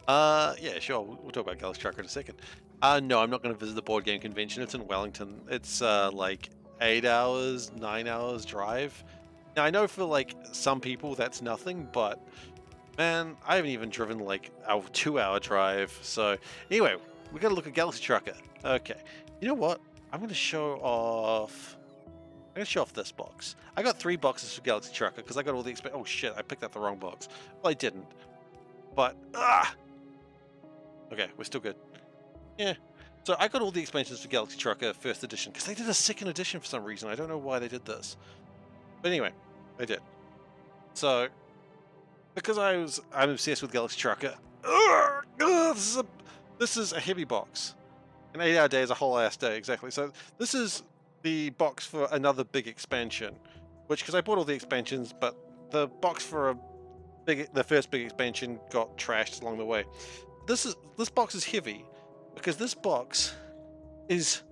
Yeah, sure. We'll talk about Galaxy Trucker in a second. No, I'm not going to visit the board game convention. It's in Wellington. It's like 8 hours, 9 hours drive. Now, I know for like some people that's nothing, but man, I haven't even driven like a 2-hour drive. So anyway, we got to look at Galaxy Trucker. Okay, you know what? I'm going to show off. I'm going to show off this box. I got 3 boxes for Galaxy Trucker because I got all the oh shit, I picked up the wrong box. Well, I didn't. But, okay, we're still good. Yeah. So I got all the expansions for Galaxy Trucker First Edition because they did a second edition for some reason. I don't know why they did this. But anyway, they did. So, because I'm obsessed with Galaxy Trucker, this is a heavy box. An 8-hour day is a whole ass day, exactly. So this is the box for another big expansion, which, because I bought all the expansions, but the box for the first big expansion got trashed along the way. This box is heavy because this box is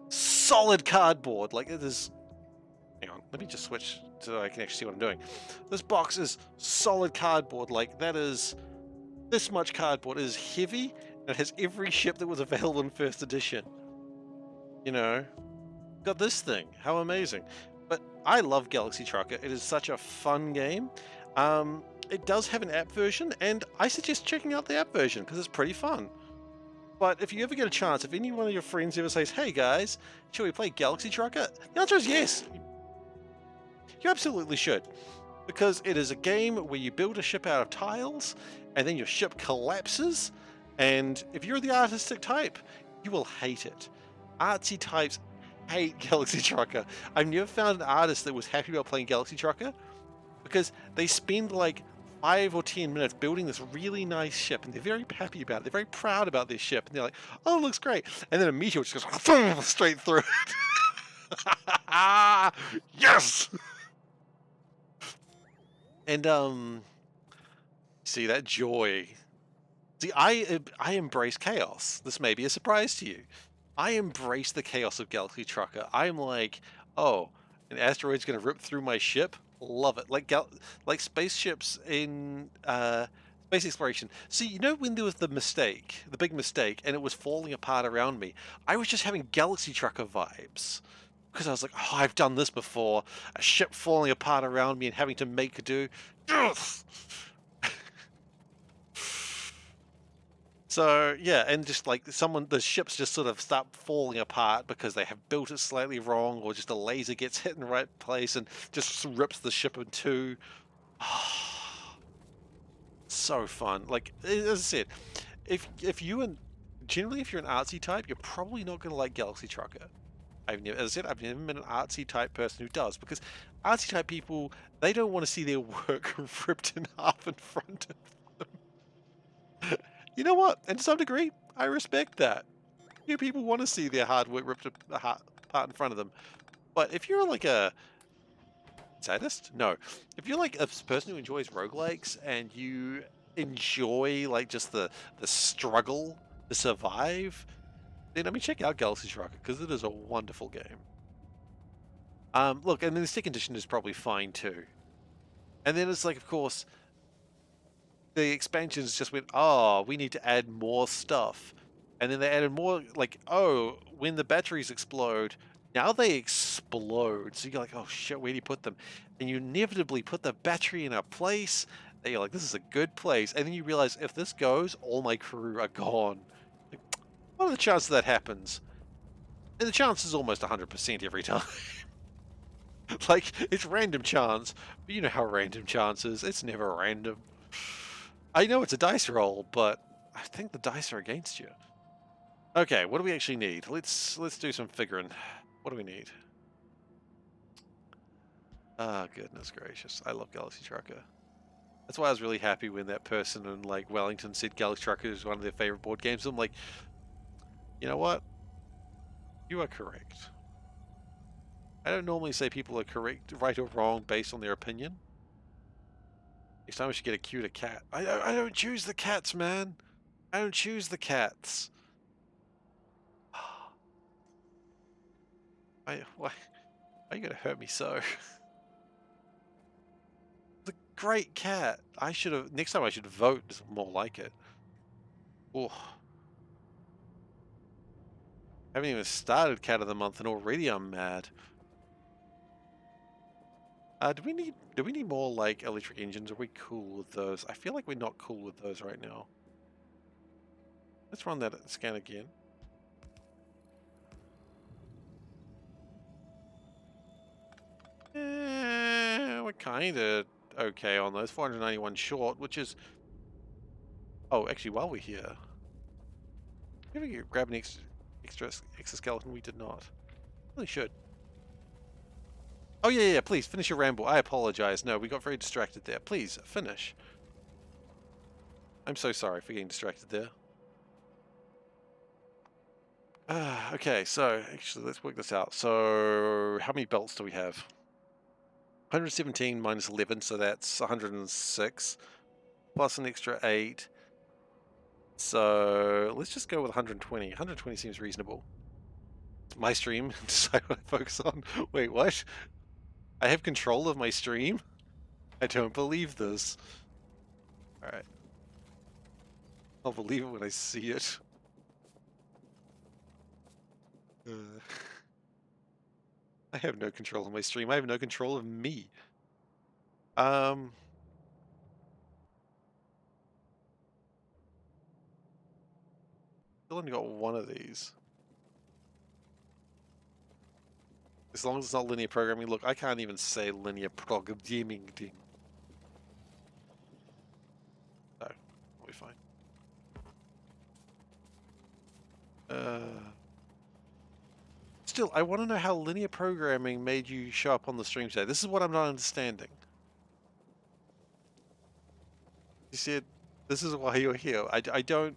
solid cardboard. Like it is. Hang on, let me just switch so I can actually see what I'm doing. This box is solid cardboard. Like that is this much cardboard. It is heavy. And it has every ship that was available in First Edition. You know, got this thing. How amazing! But I love Galaxy Trucker. It is such a fun game. It does have an app version, and I suggest checking out the app version because it's pretty fun. But if you ever get a chance, if any one of your friends ever says, "Hey guys, should we play Galaxy Trucker?" The answer is yes. You absolutely should, because it is a game where you build a ship out of tiles, and then your ship collapses. And if you're the artistic type, you will hate it. Artsy types hate Galaxy Trucker. I've never found an artist that was happy about playing Galaxy Trucker because they spend like 5 or 10 minutes building this really nice ship, and they're very happy about it. They're very proud about their ship, and they're like, "Oh, it looks great." And then a meteor just goes straight through it. Yes. And see that joy. See, I embrace chaos. This may be a surprise to you. I embrace the chaos of Galaxy Trucker. I'm like, oh, an asteroid's gonna rip through my ship. Love it. Like spaceships in space exploration. See, you know when there was the big mistake, and it was falling apart around me. I was just having Galaxy Trucker vibes because I was like, oh, I've done this before. A ship falling apart around me and having to make do. Yes! So yeah, and just like the ships just sort of start falling apart because they have built it slightly wrong, or just a laser gets hit in the right place and just rips the ship in two. So fun. Like as I said, if you and generally if you're an artsy type, you're probably not going to like Galaxy Trucker. As I said, I've never been an artsy type person who does, because artsy type people, they don't want to see their work ripped in half in front of them. You know what? And to some degree, I respect that. You people want to see their hard work ripped apart in front of them. But if you're like a sadist? No. If you're like a person who enjoys roguelikes and you enjoy like just the struggle to survive, then I mean check out Galaxy Trucker, because it is a wonderful game. Look, and then the second edition is probably fine too. And then it's like, of course, the expansions just went, oh, we need to add more stuff. And then they added more, like, oh, when the batteries explode, now they explode. So you're like, oh shit, where do you put them? And you inevitably put the battery in a place that you're like, this is a good place. And then you realize, if this goes, all my crew are gone. Like, what are the chances that happens? And the chance is almost 100% every time. Like, it's random chance, but you know how random chance is. It's never random. I know it's a dice roll, but I think the dice are against you. Okay, what do we actually need? Let's do some figuring. What do we need? Ah, goodness gracious. I love Galaxy Trucker. That's why I was really happy when that person in like Wellington said Galaxy Trucker is one of their favorite board games. I'm like, you know what? You are correct. I don't normally say people are correct, right or wrong based on their opinion. Next time we should get a cuter cat. I don't choose the cats, man. I don't choose the cats. Why are you gonna hurt me so? The great cat. I should have. Next time I should vote more like it. Oh, haven't even started Cat of the Month and already I'm mad. Do we need more like electric engines? Are we cool with those? I feel like we're not cool with those right now. Let's run that scan again. We're kind of okay on those. 491 short, which is... Oh, actually, while we're here... Did we grab an extra exoskeleton? We did not. Really should. Oh, yeah, please, finish your ramble. I apologize. No, we got very distracted there. Please, finish. I'm so sorry for getting distracted there. Okay, so, actually, let's work this out. So, how many belts do we have? 117 minus 11, so that's 106. Plus an extra 8. So, let's just go with 120. 120 seems reasonable. It's my stream. Decide what I focus on. Wait, what? I have control of my stream? I don't believe this. Alright. I'll believe it when I see it. I have no control of my stream. I have no control of me. Still only got one of these. As long as it's not linear programming. Look, I can't even say linear programming. No, we'll be fine. Still, I want to know how linear programming made you show up on the stream today. This is what I'm not understanding. You said, this is why you're here. I don't...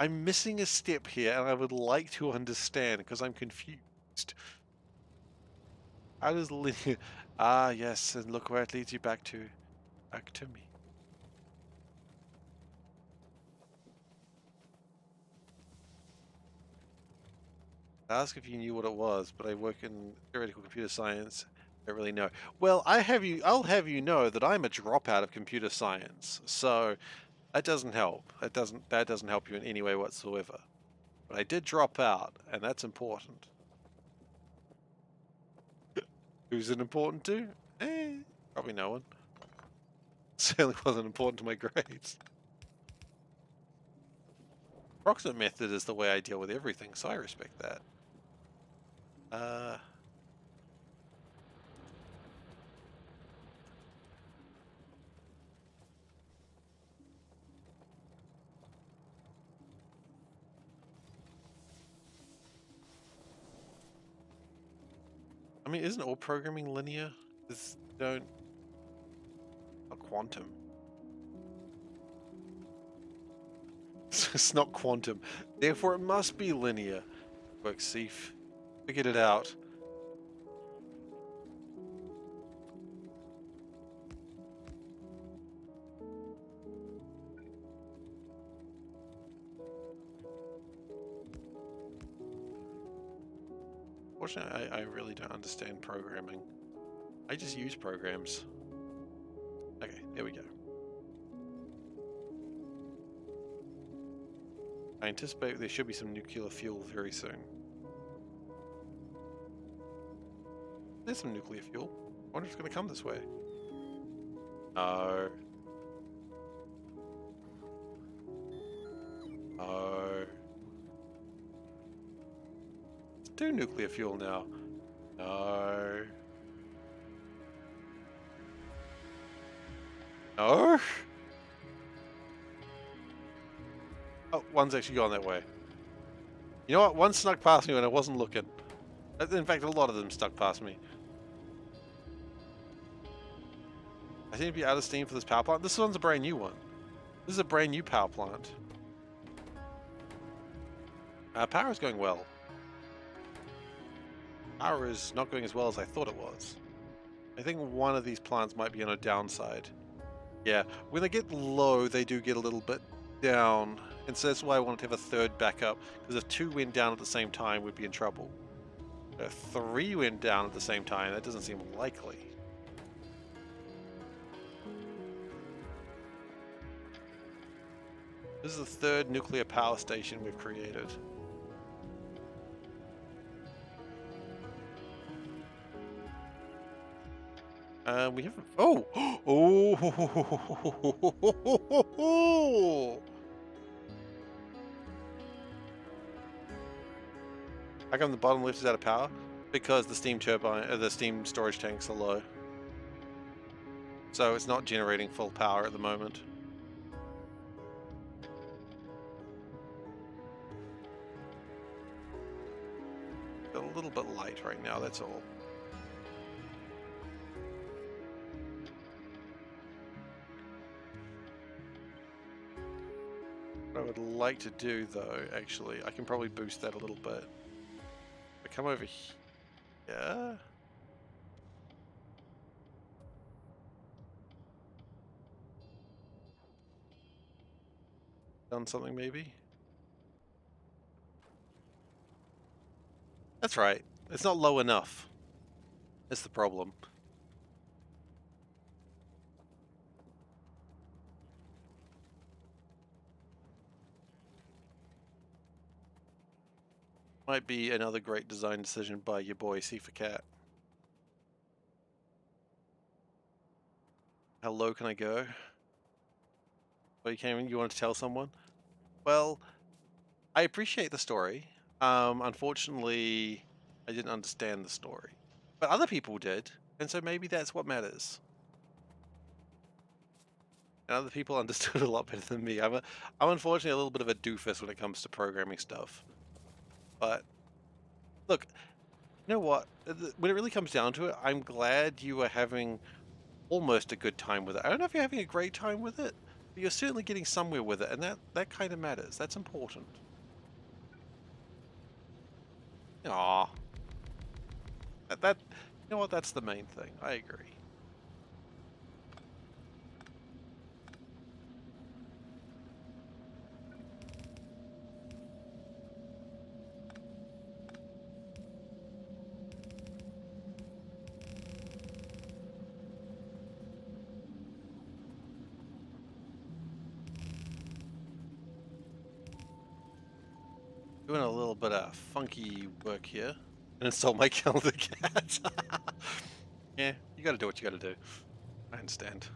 I'm missing a step here, and I would like to understand, because I'm confused. How does linear... Ah, yes, and look where it leads you back to. Back to me. I asked if you knew what it was, but I work in theoretical computer science. I don't really know. Well, I'll have you know that I'm a dropout of computer science, so that doesn't help. That doesn't help you in any way whatsoever. But I did drop out, and that's important. Who's it important to? Probably no one. Certainly wasn't important to my grades. Approximate method is the way I deal with everything, so I respect that. I mean, isn't all programming linear? Not quantum. It's not quantum. Therefore, it must be linear. Work, Seif. Figured it out. Fortunately, I really don't understand programming. I just use programs. Okay, there we go. I anticipate there should be some nuclear fuel very soon. There's some nuclear fuel. I wonder if it's going to come this way. No. No. Let's do nuclear fuel now. No. No? Oh, one's actually gone that way. You know what? One snuck past me when I wasn't looking. In fact, a lot of them stuck past me. I seem to be out of steam for this power plant. This one's a brand new one. This is a brand new power plant. Power is going well. Power is not going as well as I thought it was. I think one of these plants might be on a downside. Yeah, when they get low, they do get a little bit down. And so that's why I wanted to have a third backup. Because if 2 went down at the same time, we'd be in trouble. If 3 went down at the same time, that doesn't seem likely. This is the 3rd nuclear power station we've created. We haven't... Oh! Oh! How come the bottom lift is out of power? Because the steam turbine, the steam storage tanks are low. So it's not generating full power at the moment. A little bit light right now, that's all. What I would like to do though, actually, I can probably boost that a little bit. I come over here. Done something maybe? That's right. It's not low enough. That's the problem. Might be another great design decision by your boy SeiferKatt. How low can I go? Oh, you want to tell someone? Well, I appreciate the story. Unfortunately, I didn't understand the story. But other people did, and so maybe that's what matters. And other people understood a lot better than me. I'm unfortunately a little bit of a doofus when it comes to programming stuff. But look, you know what? When it really comes down to it, I'm glad you are having almost a good time with it. I don't know if you're having a great time with it, But you're certainly getting somewhere with it, and that kind of matters. That's important. Aw. You know what? That's the main thing. I agree. Doing a little bit of funky work here. And install my calendar cat. Yeah, you gotta do what you gotta do. I understand.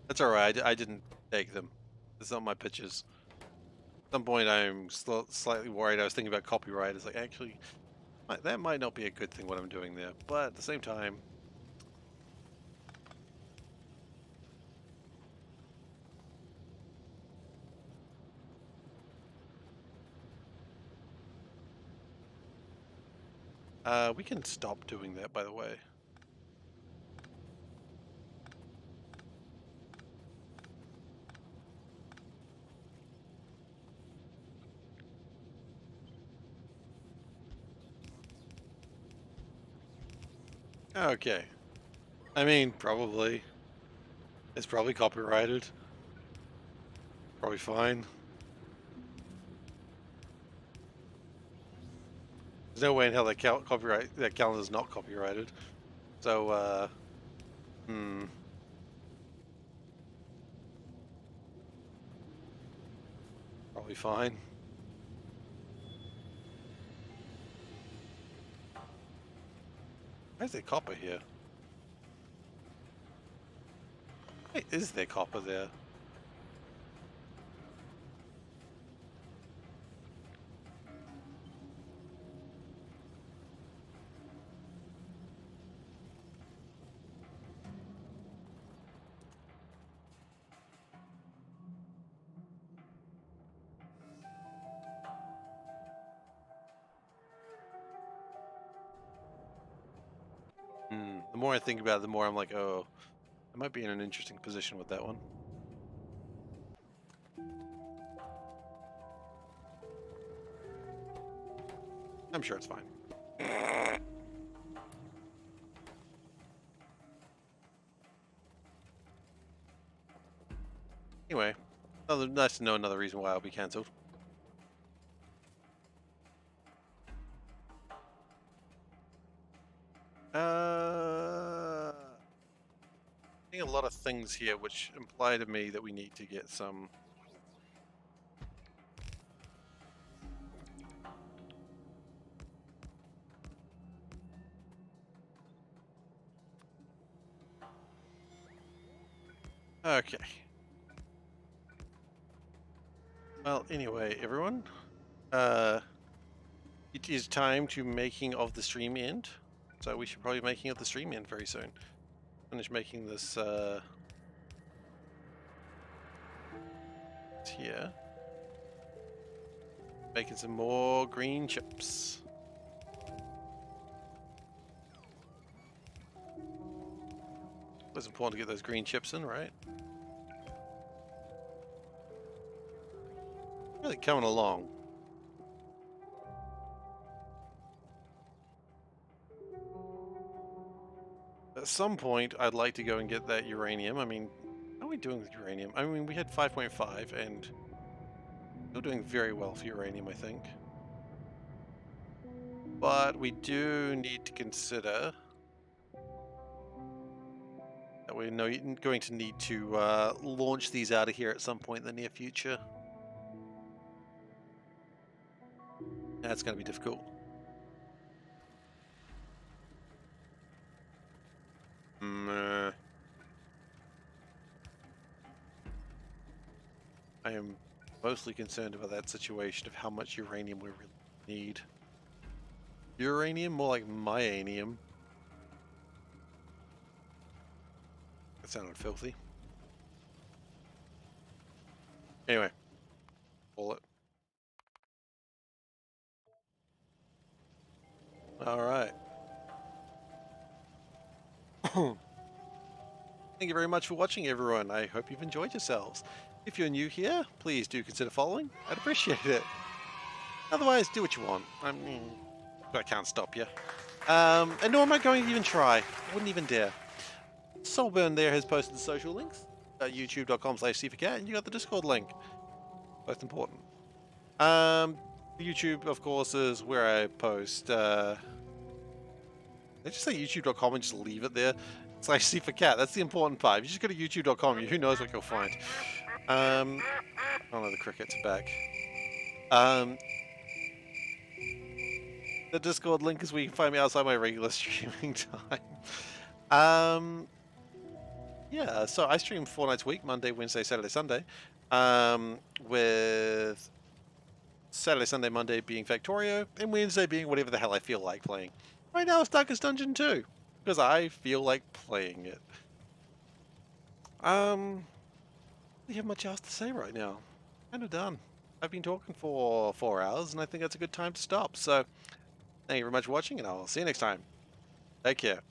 That's alright, I didn't take them. It's not my pictures. At some point I'm slightly worried. I was thinking about copyright. It's like, actually, that might not be a good thing what I'm doing there. But at the same time, we can stop doing that, by the way. Okay. I mean, probably. It's probably copyrighted. Probably fine. There's no way in hell that that calendar's not copyrighted. So, probably fine. Why is there copper here? Why is there copper there? The more I think about it, the more I'm like, oh, I might be in an interesting position with that one. I'm sure it's fine. Anyway, nice to know another reason why I'll be cancelled. Seeing a lot of things here which imply to me that we need to get some. Okay. Well, anyway, everyone, it is time to making of the stream end. So we should probably be making of the stream end very soon. Finish making this here. Making some more green chips. It was important to get those green chips in, right? Really coming along. At some point, I'd like to go and get that uranium. I mean, how are we doing with uranium? I mean, we had 5.5 and still doing very well for uranium, I think. But we do need to consider that we're going to need to launch these out of here at some point in the near future. That's going to be difficult. I am mostly concerned about that situation of how much uranium we really need. Uranium? More like myanium. That sounded filthy. Anyway. Pull it. Alright. Thank you you very much for watching, everyone. I hope you've enjoyed yourselves. If you're new here, please do consider following. I'd appreciate it. Otherwise, do what you want. I mean, I can't stop you. And nor am I going to even try. I wouldn't even dare. Soulburn there has posted the social links. YouTube.com/SeiferKatt, and you got the Discord link. Both important. YouTube, of course, is where I post. They just say YouTube.com and just leave it there. It's like SeiferKatt. That's the important part. If you just go to YouTube.com, who knows what you'll find. Oh no, the crickets are back. The Discord link is where you can find me outside my regular streaming time. Yeah, so I stream 4 nights a week, Monday, Wednesday, Saturday, Sunday. With Saturday, Sunday, Monday being Factorio, and Wednesday being whatever the hell I feel like playing. Right now it's Darkest Dungeon 2, because I feel like playing it. I don't have much else to say right now. Kind of done. I've been talking for 4 hours, and I think that's a good time to stop. So, thank you very much for watching, and I'll see you next time. Take care.